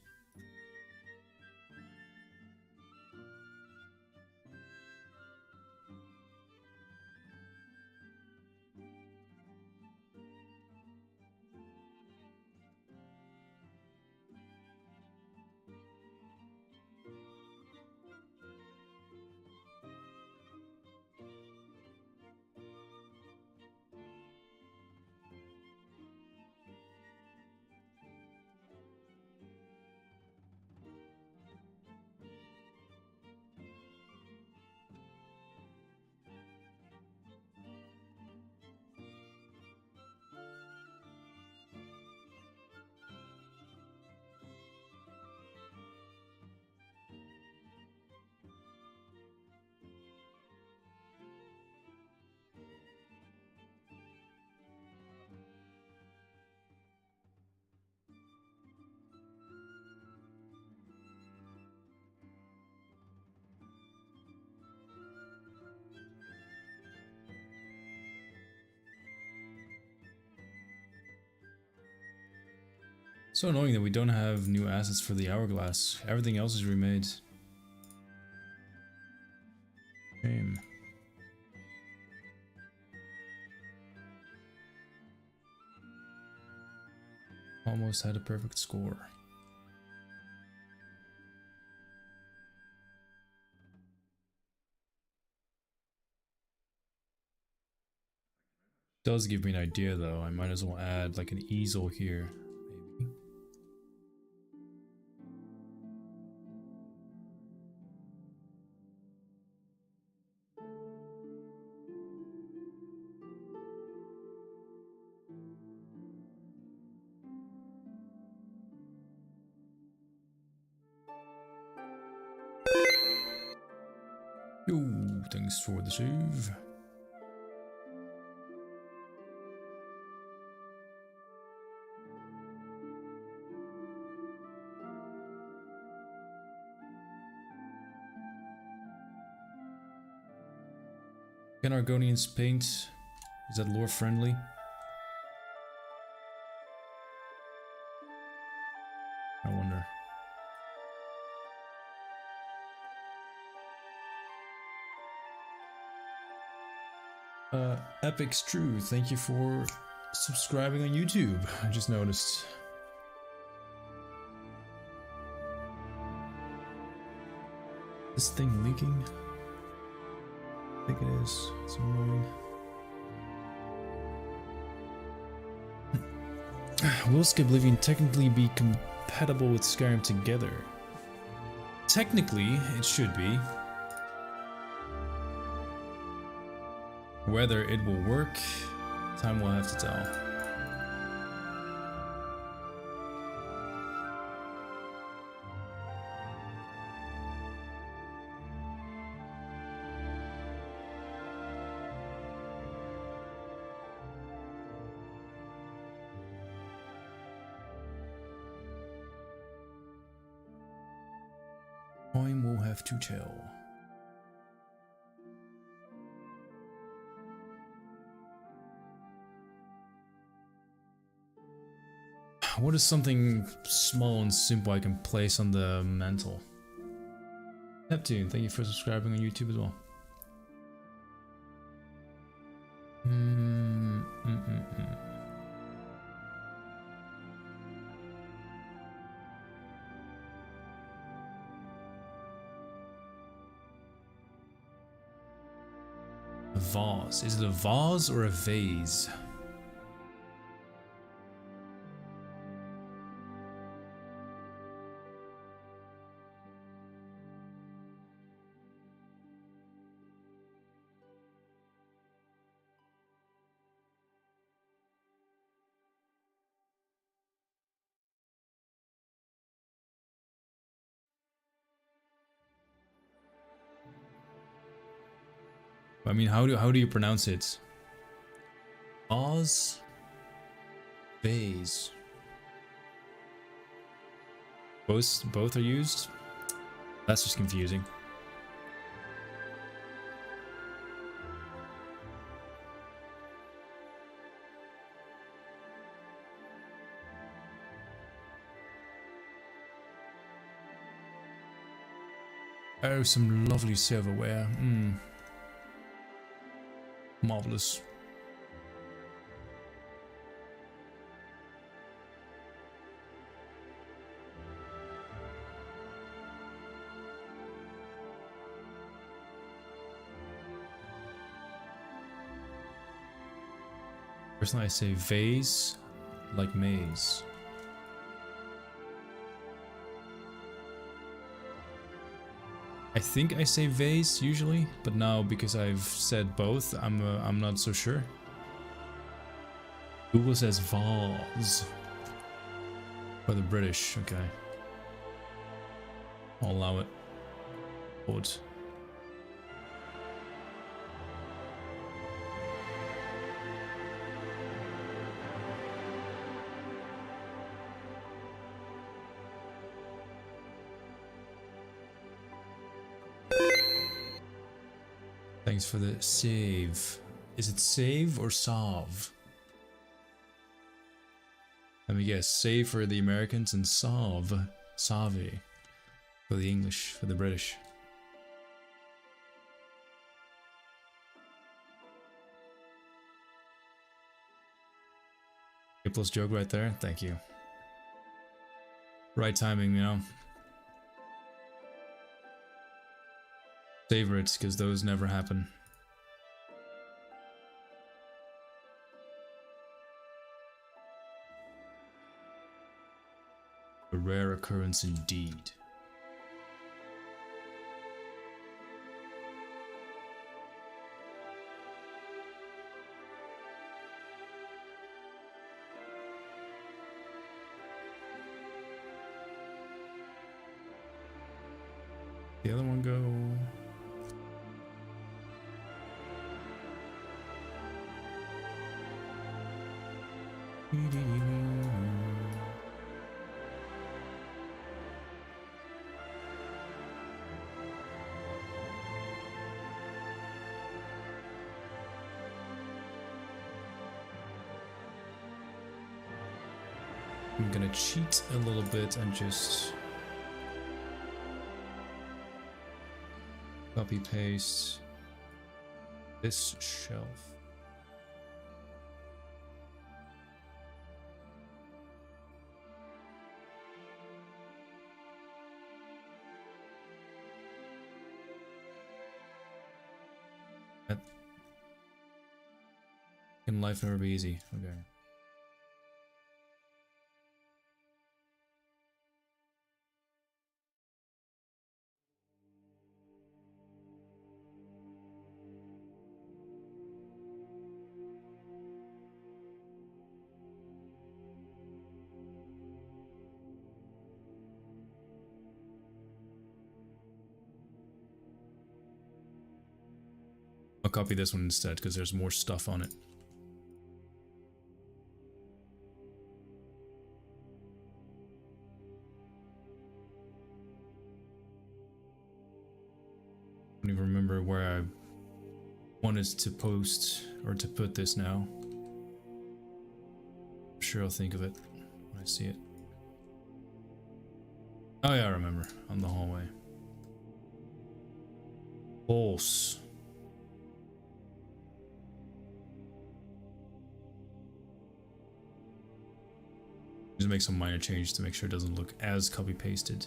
Speaker 3: So annoying that we don't have new assets for the hourglass. Everything else is remade. Shame. Almost had a perfect score. Does give me an idea though. I might as well add like an easel here, maybe. Yo, thanks for the save. Can Argonians paint? Is that lore friendly? I wonder. Epic's True, thank you for subscribing on YouTube. I just noticed. This thing leaking? I think it is. It's annoying. Will SKYBLIVION technically be compatible with Skyrim together? Technically, it should be. Whether it will work, time will have to tell. Time will have to tell. What is something small and simple I can place on the mantle? Neptune, thank you for subscribing on YouTube as well. A vase. Is it a vase or a vase? I mean, how do you pronounce it? Vase? Vase. Both are used? That's just confusing. Oh, some lovely silverware. Marvelous. Personally, I say vase like maze. I think I say vase usually, but now because I've said both, I'm not so sure. Google says vase. For the British, okay. I'll allow it. Odd. Thanks for the save. Is it save or solve? Let me guess, save for the Americans and save for the English, for the British. A plus joke right there, thank you. Right timing, you know. Savor it, because those never happen. A rare occurrence indeed. The other one go. I'm gonna cheat a little bit and just copy paste this shelf. Can life never be easy? Okay. I'll copy this one instead because there's more stuff on it. I don't even remember where I wanted to post or to put this now. I'm sure I'll think of it when I see it. Oh yeah, I remember. On the hallway. Pulse. Just make some minor changes to make sure it doesn't look as copy pasted.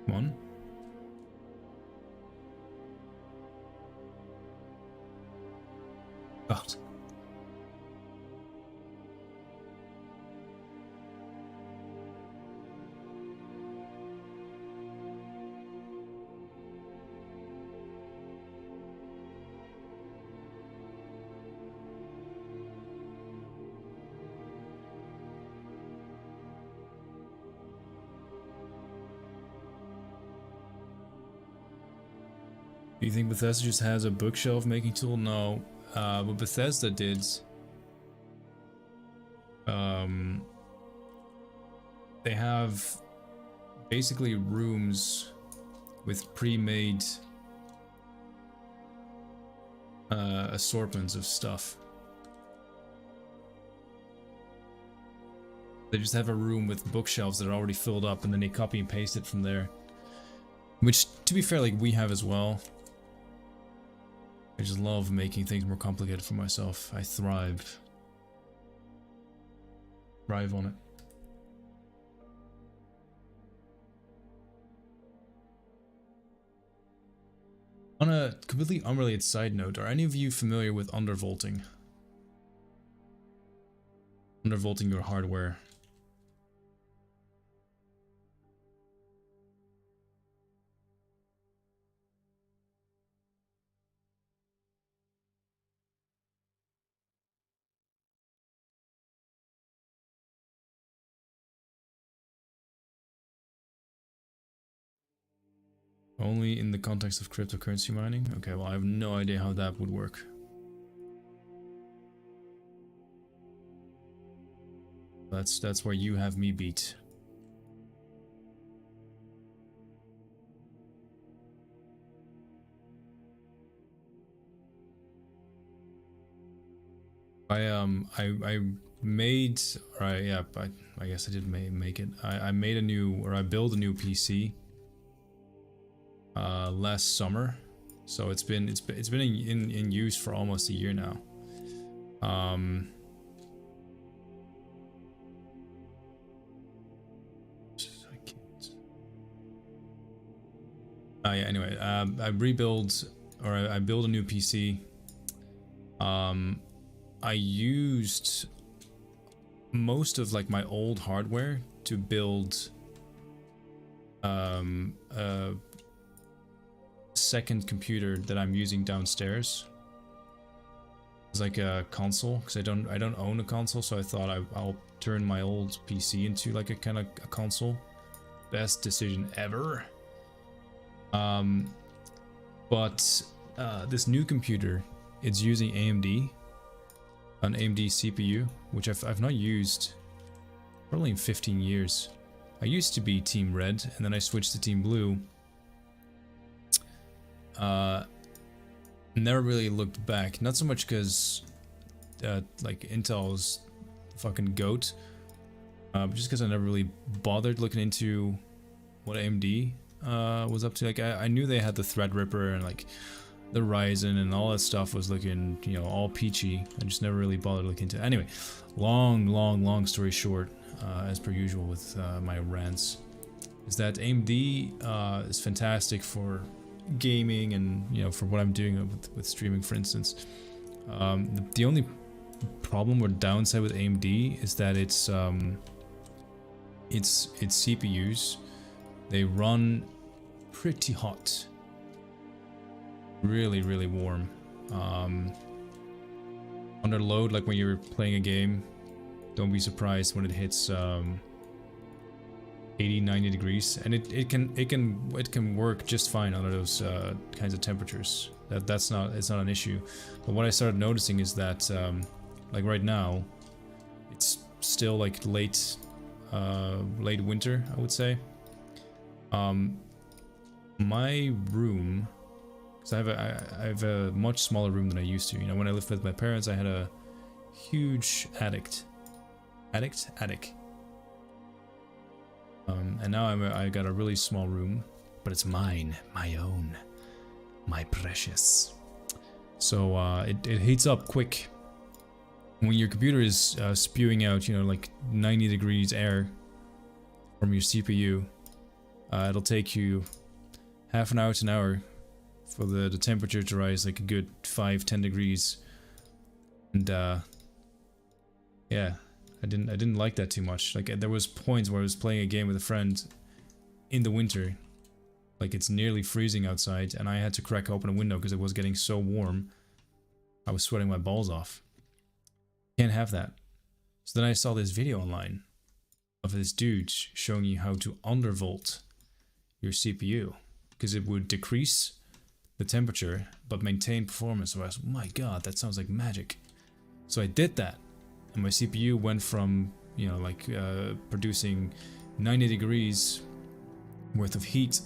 Speaker 3: Come on. God. Do you think Bethesda just has a bookshelf making tool? No. What Bethesda did, they have basically rooms with pre-made assortments of stuff. They just have a room with bookshelves that are already filled up, and then they copy and paste it from there. Which, to be fair, like we have as well. I just love making things more complicated for myself. I thrive on it. On a completely unrelated side note, are any of you familiar with undervolting? Undervolting your hardware. Only in the context of cryptocurrency mining? Okay, well I have no idea how that would work. That's where you have me beat. I made, or I guess I did make it. I made a new, or I built a new PC last summer, so it's been in use for almost a year now. Yeah, anyway, I rebuild, or I build a new PC. I used most of like my old hardware to build a second computer that I'm using downstairs. It's like a console, because I don't own a console, so I thought I'll turn my old PC into like a kind of a console. Best decision ever. But this new computer, it's using an AMD CPU, which I've not used probably in 15 years. I used to be Team Red, and then I switched to Team Blue. Never really looked back. Not so much because like Intel's fucking goat, but just because I never really bothered looking into what AMD was up to. Like I knew they had the Threadripper and like the Ryzen and all that stuff was looking, you know, all peachy. I just never really bothered looking into it. Anyway, long story short, as per usual with my rants, is that AMD is fantastic for gaming and, you know, for what I'm doing with streaming, for instance. The only problem or downside with AMD is that its CPUs, they run pretty hot, really warm. Under load, like when you're playing a game, don't be surprised when it hits 80-90 degrees, and it can work just fine under those kinds of temperatures. It's not an issue. But what I started noticing is that like right now, it's still like late winter, I would say. My room, because I have a much smaller room than I used to. You know, when I lived with my parents, I had a huge attic. And now I got a really small room, but it's mine, my own, my precious. So it heats up quick. When your computer is spewing out, you know, like 90 degrees air from your CPU, it'll take you half an hour to an hour for the temperature to rise like a good 5-10 degrees. And yeah, I didn't like that too much. Like there was points where I was playing a game with a friend in the winter, like it's nearly freezing outside, and I had to crack open a window because it was getting so warm. I was sweating my balls off. Can't have that. So then I saw this video online of this dude showing you how to undervolt your CPU, because it would decrease the temperature but maintain performance. So I was, oh my god, that sounds like magic. So I did that, and my CPU went from, you know, like producing 90 degrees worth of heat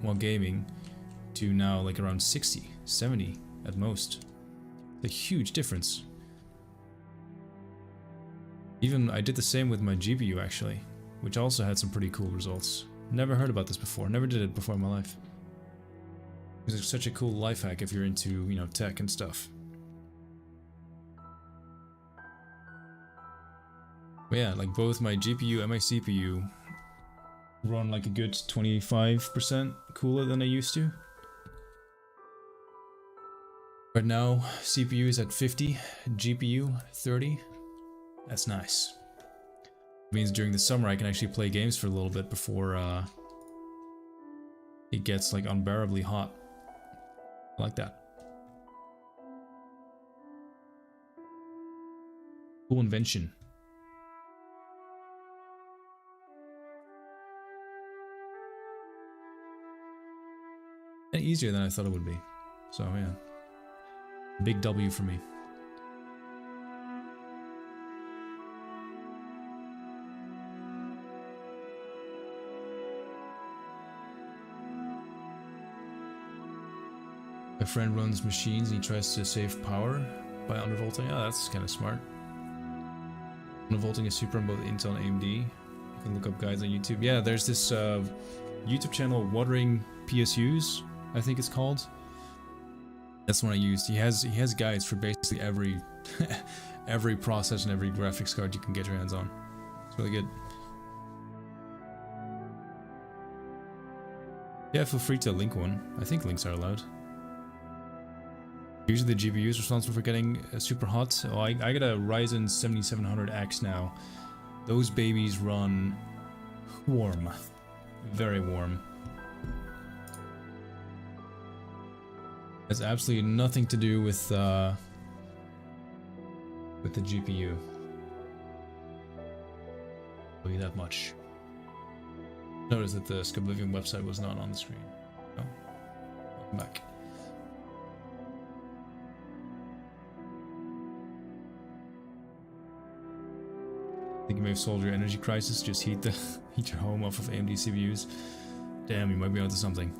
Speaker 3: while gaming to now like around 60, 70 at most. A huge difference. Even I did the same with my GPU actually, which also had some pretty cool results. Never heard about this before, never did it before in my life. It's such a cool life hack if you're into, you know, tech and stuff. But yeah, like both my GPU and my CPU run like a good 25% cooler than I used to. Right now, CPU is at 50, GPU 30. That's nice. Means during the summer I can actually play games for a little bit before it gets like unbearably hot. I like that. Cool invention. And easier than I thought it would be. So yeah. Big W for me. My friend runs machines and he tries to save power by undervolting. Oh, that's kind of smart. Undervolting is super on both Intel and AMD. You can look up guides on YouTube. Yeah, there's this YouTube channel, Watering PSUs, I think it's called. That's the one I used. He has guides for basically every every process and every graphics card you can get your hands on. It's really good. Yeah, feel free to link one. I think links are allowed. Usually the GPU is responsible for getting super hot. Oh, I got a Ryzen 7700X now. Those babies run warm. Very warm. Has absolutely nothing to do with the GPU. I'll tell you that much. Notice that the SKYBLIVION website was not on the screen. Oh, welcome back. I think you may have solved your energy crisis. Just heat your home off of AMD CPUs. Damn, you might be onto something.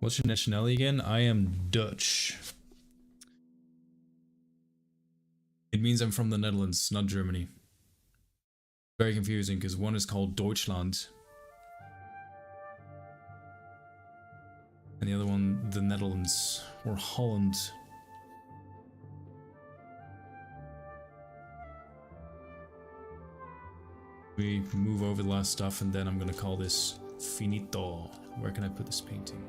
Speaker 3: What's your nationality again? I am Dutch. It means I'm from the Netherlands, not Germany. Very confusing because one is called Deutschland and the other one the Netherlands or Holland. We move over the last stuff and then I'm gonna call this finito. Where can I put this painting?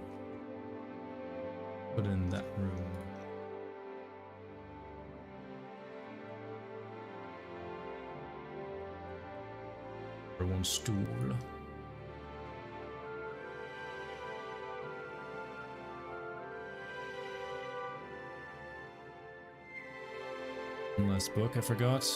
Speaker 3: Put it in that room. Or one stool. One last book I forgot.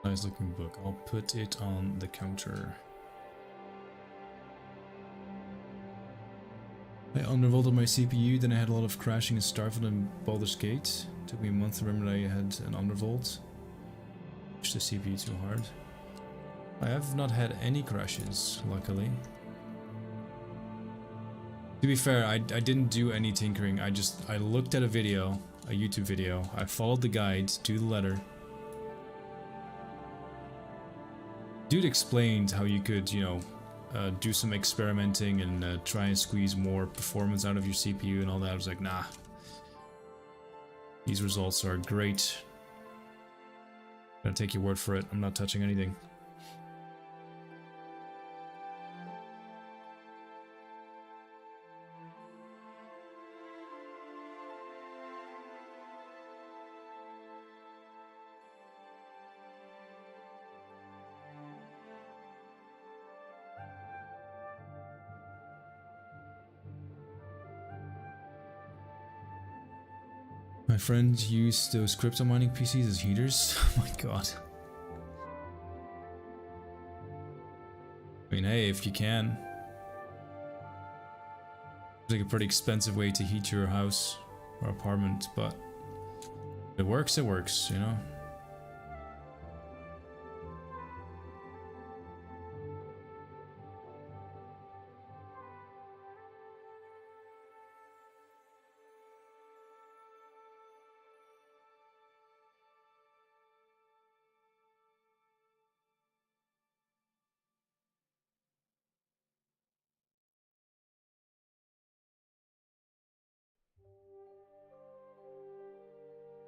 Speaker 3: Nice looking book. I'll put it on the counter. I undervolted my CPU, then I had a lot of crashing and Starfield and Baldur's Gate. Took me a month to remember that I had an undervolt. Pushed the CPU too hard. I have not had any crashes, luckily. To be fair, I didn't do any tinkering. I looked at a video, a YouTube video. I followed the guide to the letter. Dude explained how you could, you know, do some experimenting and try and squeeze more performance out of your CPU and all that. I was like, nah. These results are great. I'm gonna take your word for it. I'm not touching anything. My friend used those crypto mining PCs as heaters. Oh my god. I mean, hey, if you can. It's like a pretty expensive way to heat your house or apartment, but it works, you know?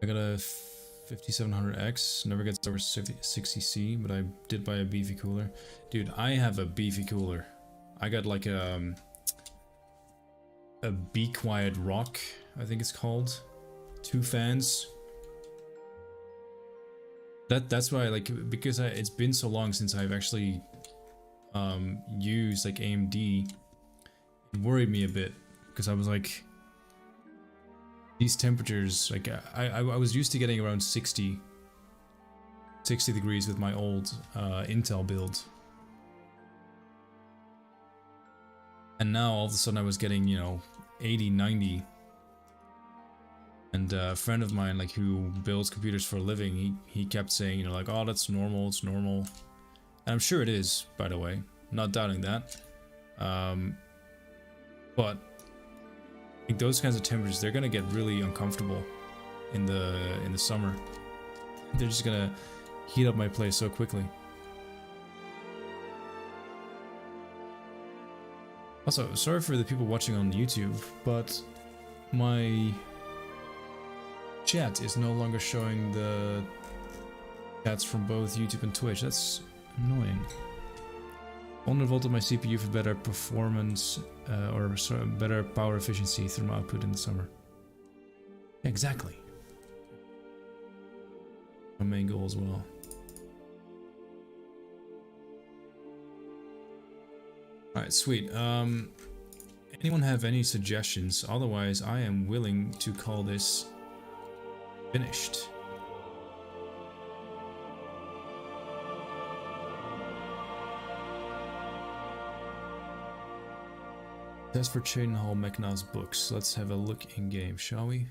Speaker 3: I got a 5700X, never gets over 60C, but I did buy a beefy cooler. Dude, I have a beefy cooler. I got like a Be Quiet Rock, I think it's called. 2 fans. That's why, like, because it's been so long since I've actually used like AMD, it worried me a bit because I was like, these temperatures, like I was used to getting around 60 degrees with my old Intel build, and now all of a sudden I was getting, you know, 80, 90. And a friend of mine, like, who builds computers for a living, he kept saying, you know, like, oh, that's normal, it's normal. And I'm sure it is, by the way, not doubting that. But like those kinds of temperatures, they're gonna get really uncomfortable in the summer. They're just gonna heat up my place so quickly. Also, sorry for the people watching on YouTube, but my chat is no longer showing the chats from both YouTube and Twitch. That's annoying. Undervolted my CPU for better performance, or sorry, better power efficiency thermal output in the summer. Exactly. My main goal as well. Alright, sweet. Anyone have any suggestions? Otherwise, I am willing to call this finished. Test for Chainhall Mekna's books. Let's have a look in game, shall we?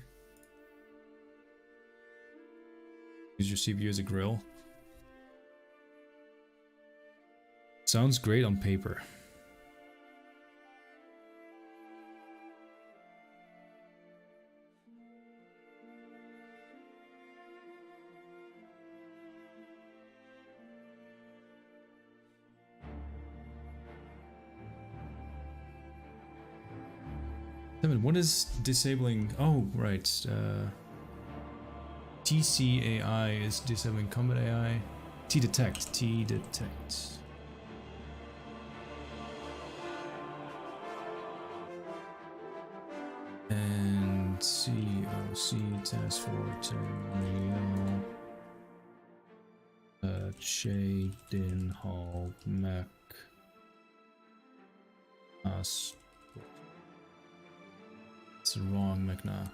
Speaker 3: Use your CPU as a grill. Sounds great on paper. What is disabling? Oh, right. TCAI is disabling combat AI. T-detect. T-detect. And COC test for terminal. Chaden Hall Mac. It's wrong, Mekna.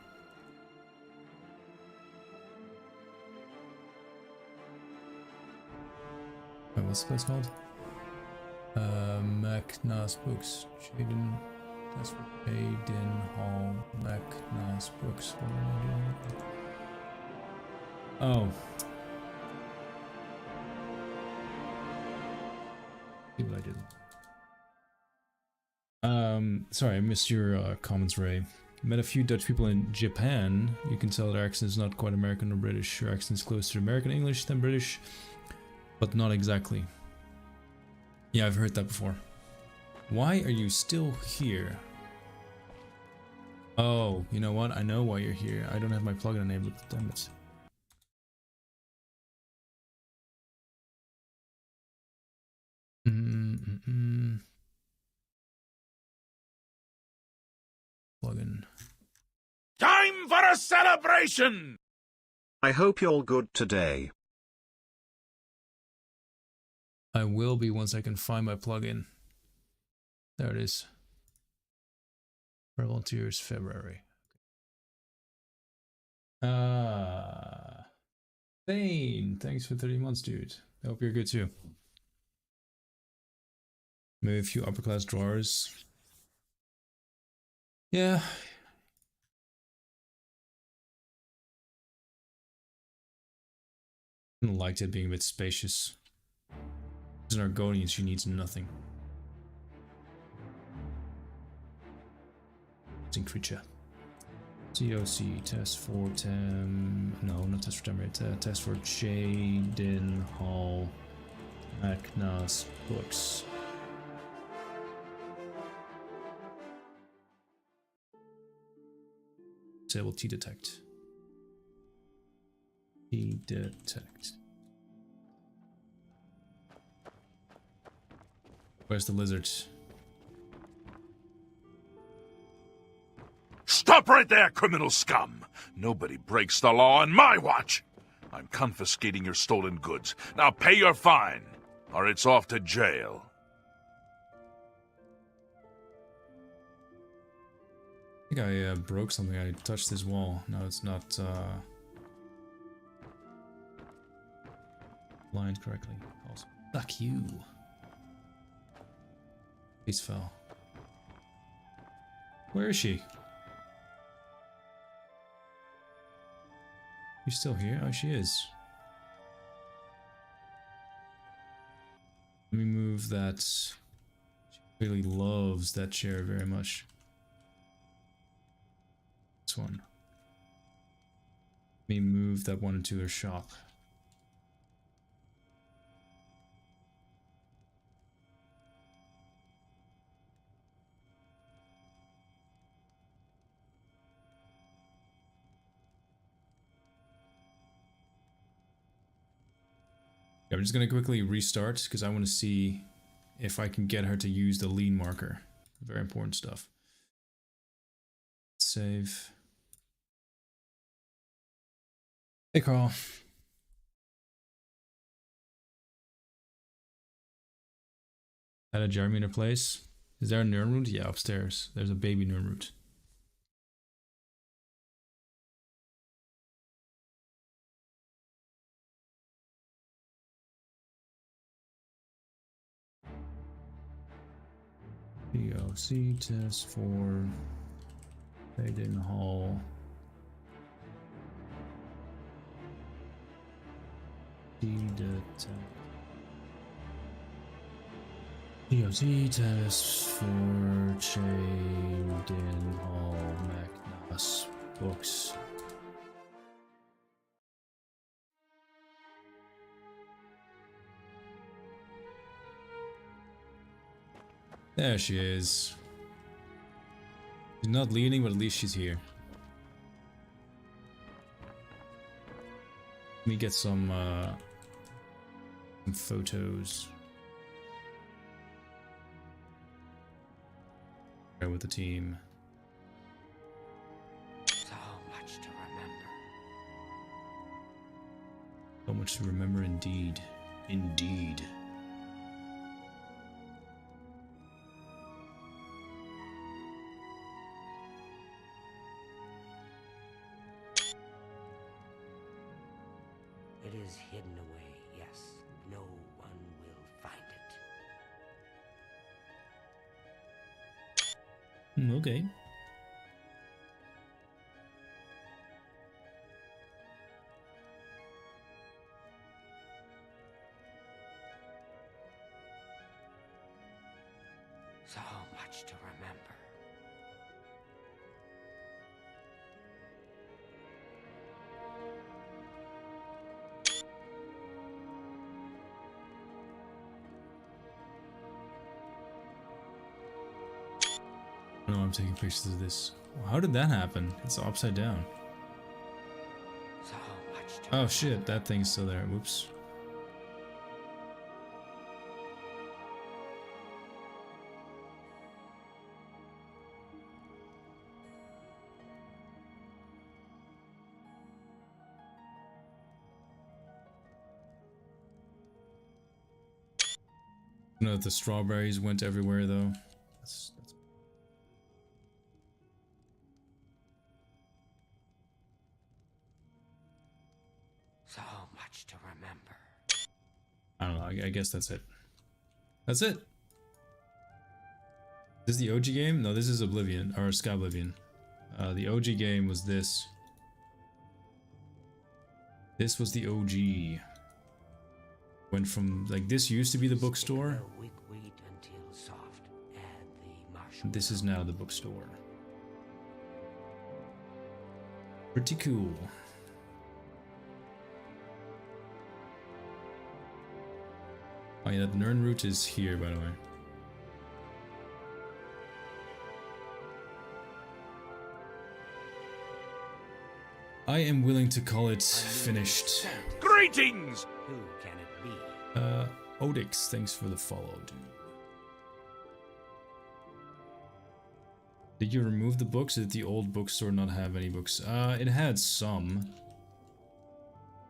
Speaker 3: Wait, what's the place called? Mekna's books. Chaden. That's for Chaden Hall Mekna's books. What am I doing? Oh. Maybe I didn't. Sorry, I missed your comments, Ray. Met a few Dutch people in Japan. You can tell their accent is not quite American or British. Your accent is closer to American English than British, but not exactly. Yeah, I've heard that before. Why are you still here? Oh, you know what? I know why you're here. I don't have my plugin enabled. Damn it. Plugin.
Speaker 1: Time for a celebration!
Speaker 2: I hope you're good today.
Speaker 3: I will be once I can find my plugin. There it is. Volunteers February. Thane, thanks for 30 months, dude. I hope you're good too. Maybe a few upper class drawers. Yeah. I liked it being a bit spacious. As an Argonian, she needs nothing. Creature. COC test for no, not test for test for Jaden Hall Macnas books. Disable T detect. T detect. Where's the lizard?
Speaker 1: Stop right there, criminal scum! Nobody breaks the law on my watch! I'm confiscating your stolen goods. Now pay your fine, or it's off to jail.
Speaker 3: I think I broke something. I touched this wall. No, it's not lined correctly. Also, fuck you. Piece fell. Where is she? You still here? Oh, she is. Let me move that. She really loves that chair very much. This one. Let me move that one into her shop. I'm just gonna quickly restart because I want to see if I can get her to use the lean marker. Very important stuff. Save. Hey Carl. Had a Jeremy in a place. Is there a Nirnroot? Yeah, upstairs. There's a baby Nirnroot. POC test for Hayden Hall. D-detect. POC test for Hayden Hall Macnas books. There she is. She's not leaning, but at least she's here. Let me get some photos. Share with the team.
Speaker 4: So much to remember.
Speaker 3: So much to remember indeed. Indeed.
Speaker 4: It is hidden away, yes. No one will find it.
Speaker 3: Okay.
Speaker 4: So much to remember.
Speaker 3: No, I'm taking pictures of this. How did that happen? It's upside down.
Speaker 4: So much to
Speaker 3: Oh shit, that thing's still there. Whoops. No, the strawberries went everywhere though. That's...
Speaker 4: So much to remember.
Speaker 3: I don't know, I guess that's it. That's it. This is the OG game? No, this is Oblivion, or SKYBLIVION. The OG game was this. This was the OG. Went from, like, this used to be the bookstore. This is now the bookstore. Pretty cool. Oh yeah, the Nern route is here, by the way. I am willing to call it finished.
Speaker 1: Greetings!
Speaker 4: Who can it be?
Speaker 3: Odix, thanks for the follow, dude. Did you remove the books? Did the old bookstore not have any books? It had some.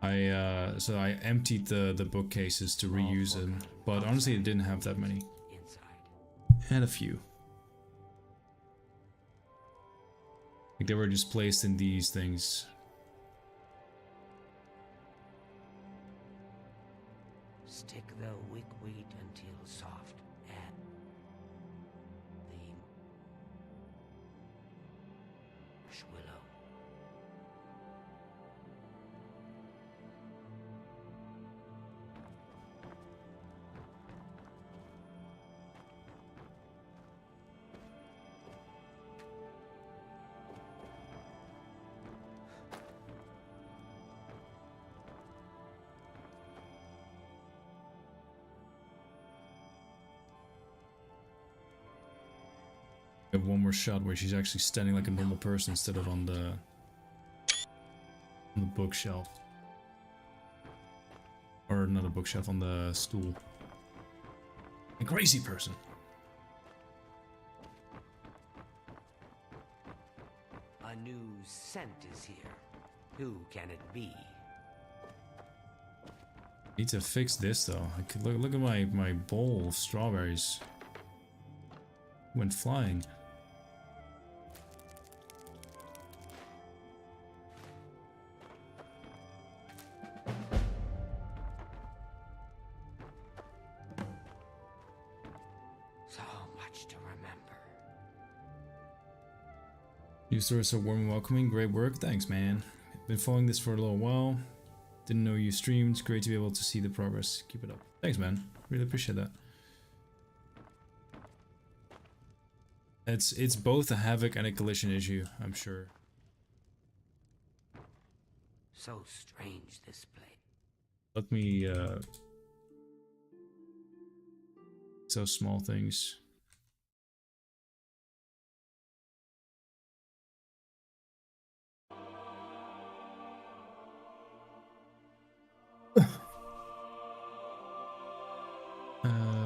Speaker 3: So I emptied the bookcases to reuse them, but honestly it didn't have that many. It had a few. Like they were just placed in these things.
Speaker 4: Stick the wickweed until soft. Add the willow.
Speaker 3: I have one more shot where she's actually standing like a normal person instead of on the bookshelf. Or not a bookshelf, on the stool. A crazy person.
Speaker 4: A new scent is here. Who can it be?
Speaker 3: Need to fix this though. I could look at my bowl of strawberries. Went flying.
Speaker 4: So much to remember.
Speaker 3: New story so warm and welcoming. Great work. Thanks, man. Been following this for a little while. Didn't know you streamed. Great to be able to see the progress. Keep it up. Thanks, man. Really appreciate that. It's both a Havoc and a Collision issue, I'm sure.
Speaker 4: So strange this place.
Speaker 3: Let me so small things.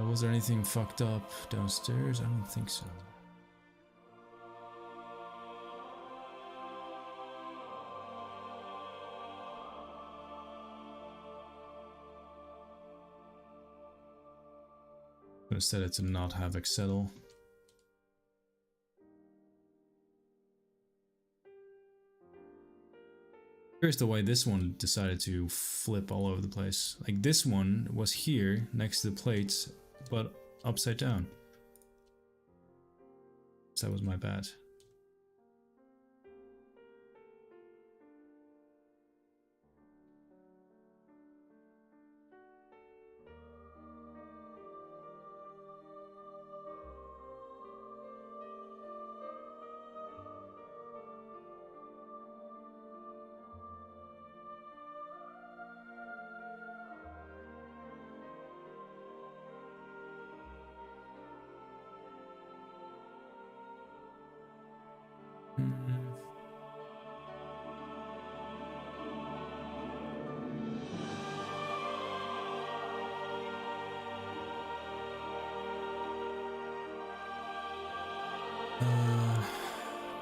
Speaker 3: Was there anything fucked up downstairs? I don't think so. I'm gonna set it to not have settle. Curious the way this one decided to flip all over the place. Like this one was here next to the plates, but upside down. So that was my bad.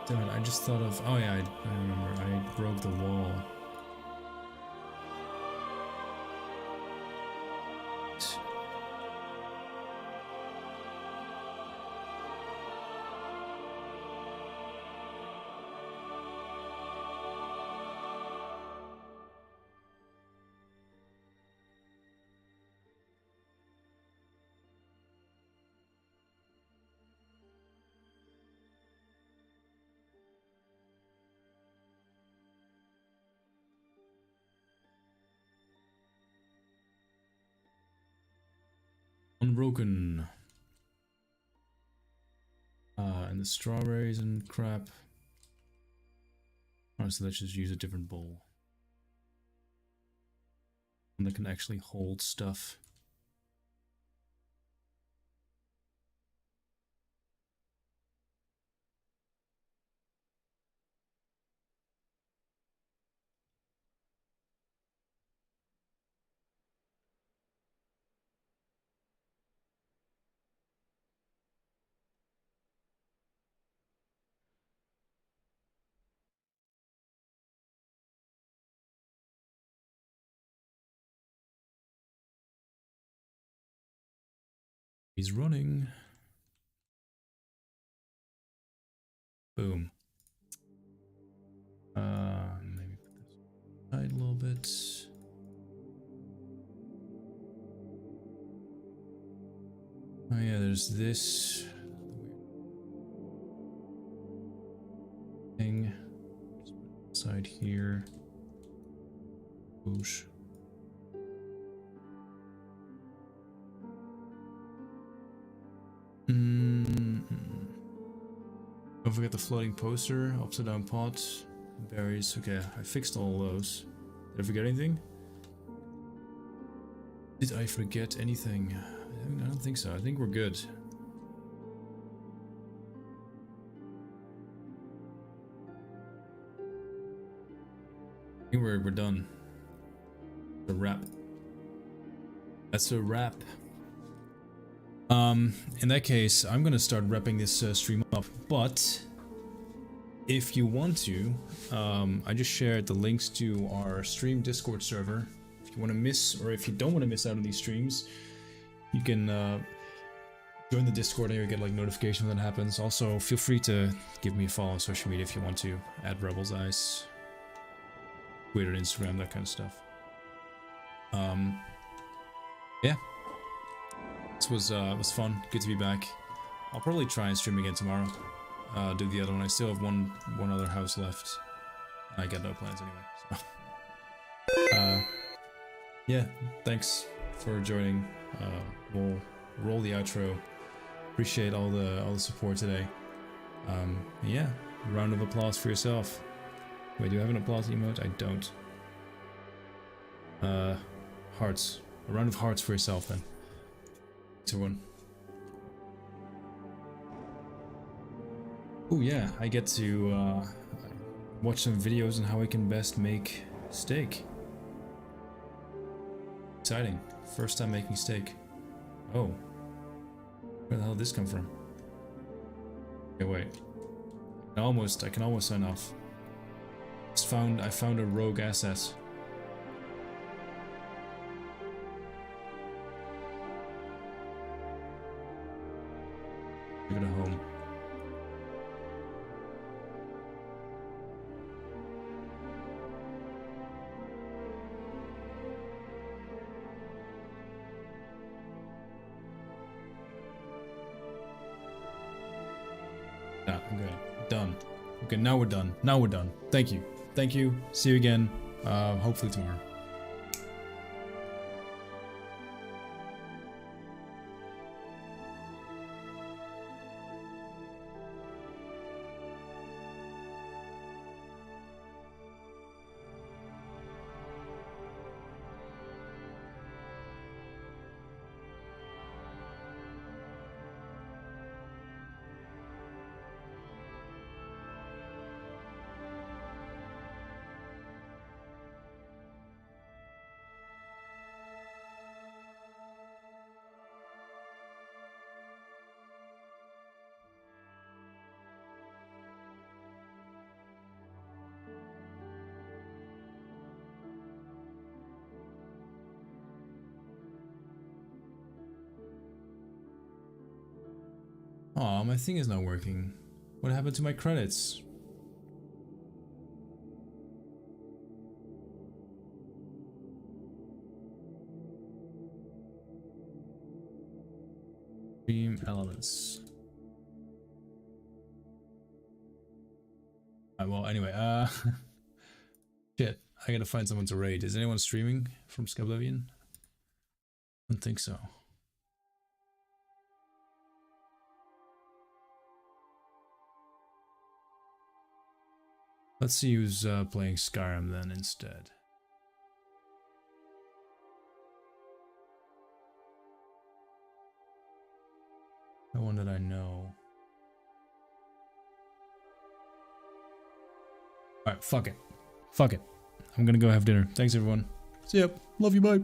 Speaker 3: Damn it, I just thought of... Oh yeah, I remember. I broke the wall. Unbroken. And the strawberries and crap. Oh, so let's just use a different bowl. One that can actually hold stuff. He's running. Boom. Maybe put this aside a little bit. Oh yeah, there's this thing. Just put it aside here. Whoosh. Don't forget the floating poster, upside down pot, berries. Okay, I fixed all those. Did I forget anything? Did I forget anything? I don't think so. I think we're good. I think we're done. A wrap. That's a wrap. In that case, I'm gonna start wrapping this stream up, but if you want to, I just shared the links to our stream Discord server. If you want to miss, or if you don't want to miss out on these streams, you can join the Discord and you'll get like notifications when that happens. Also, feel free to give me a follow on social media if you want to. Add Rebels Ice, Twitter, Instagram, that kind of stuff. Yeah. This was fun. Good to be back. I'll probably try and stream again tomorrow. Do the other one. I still have one other house left. I got no plans anyway. So. Yeah. Thanks for joining. We'll roll the outro. Appreciate all the support today. Yeah. Round of applause for yourself. Wait, do I have an applause emote? I don't. Hearts. A round of hearts for yourself then. Thanks everyone. Oh yeah, I get to watch some videos on how I can best make steak. Exciting. First time making steak. Oh. Where the hell did this come from? Okay, wait. I can almost sign off. I found a rogue asset. Give it a home. Yeah, okay. Done. Okay, now we're done. Now we're done. Thank you. Thank you. See you again. Hopefully tomorrow. Aw, my thing is not working. What happened to my credits? Stream elements. Well, anyway, shit, I gotta find someone to raid. Is anyone streaming from SKYBLIVION? I don't think so. Let's see who's playing Skyrim then instead. No one that I know. Alright, fuck it. Fuck it. I'm gonna go have dinner. Thanks everyone. See ya. Love you, bye.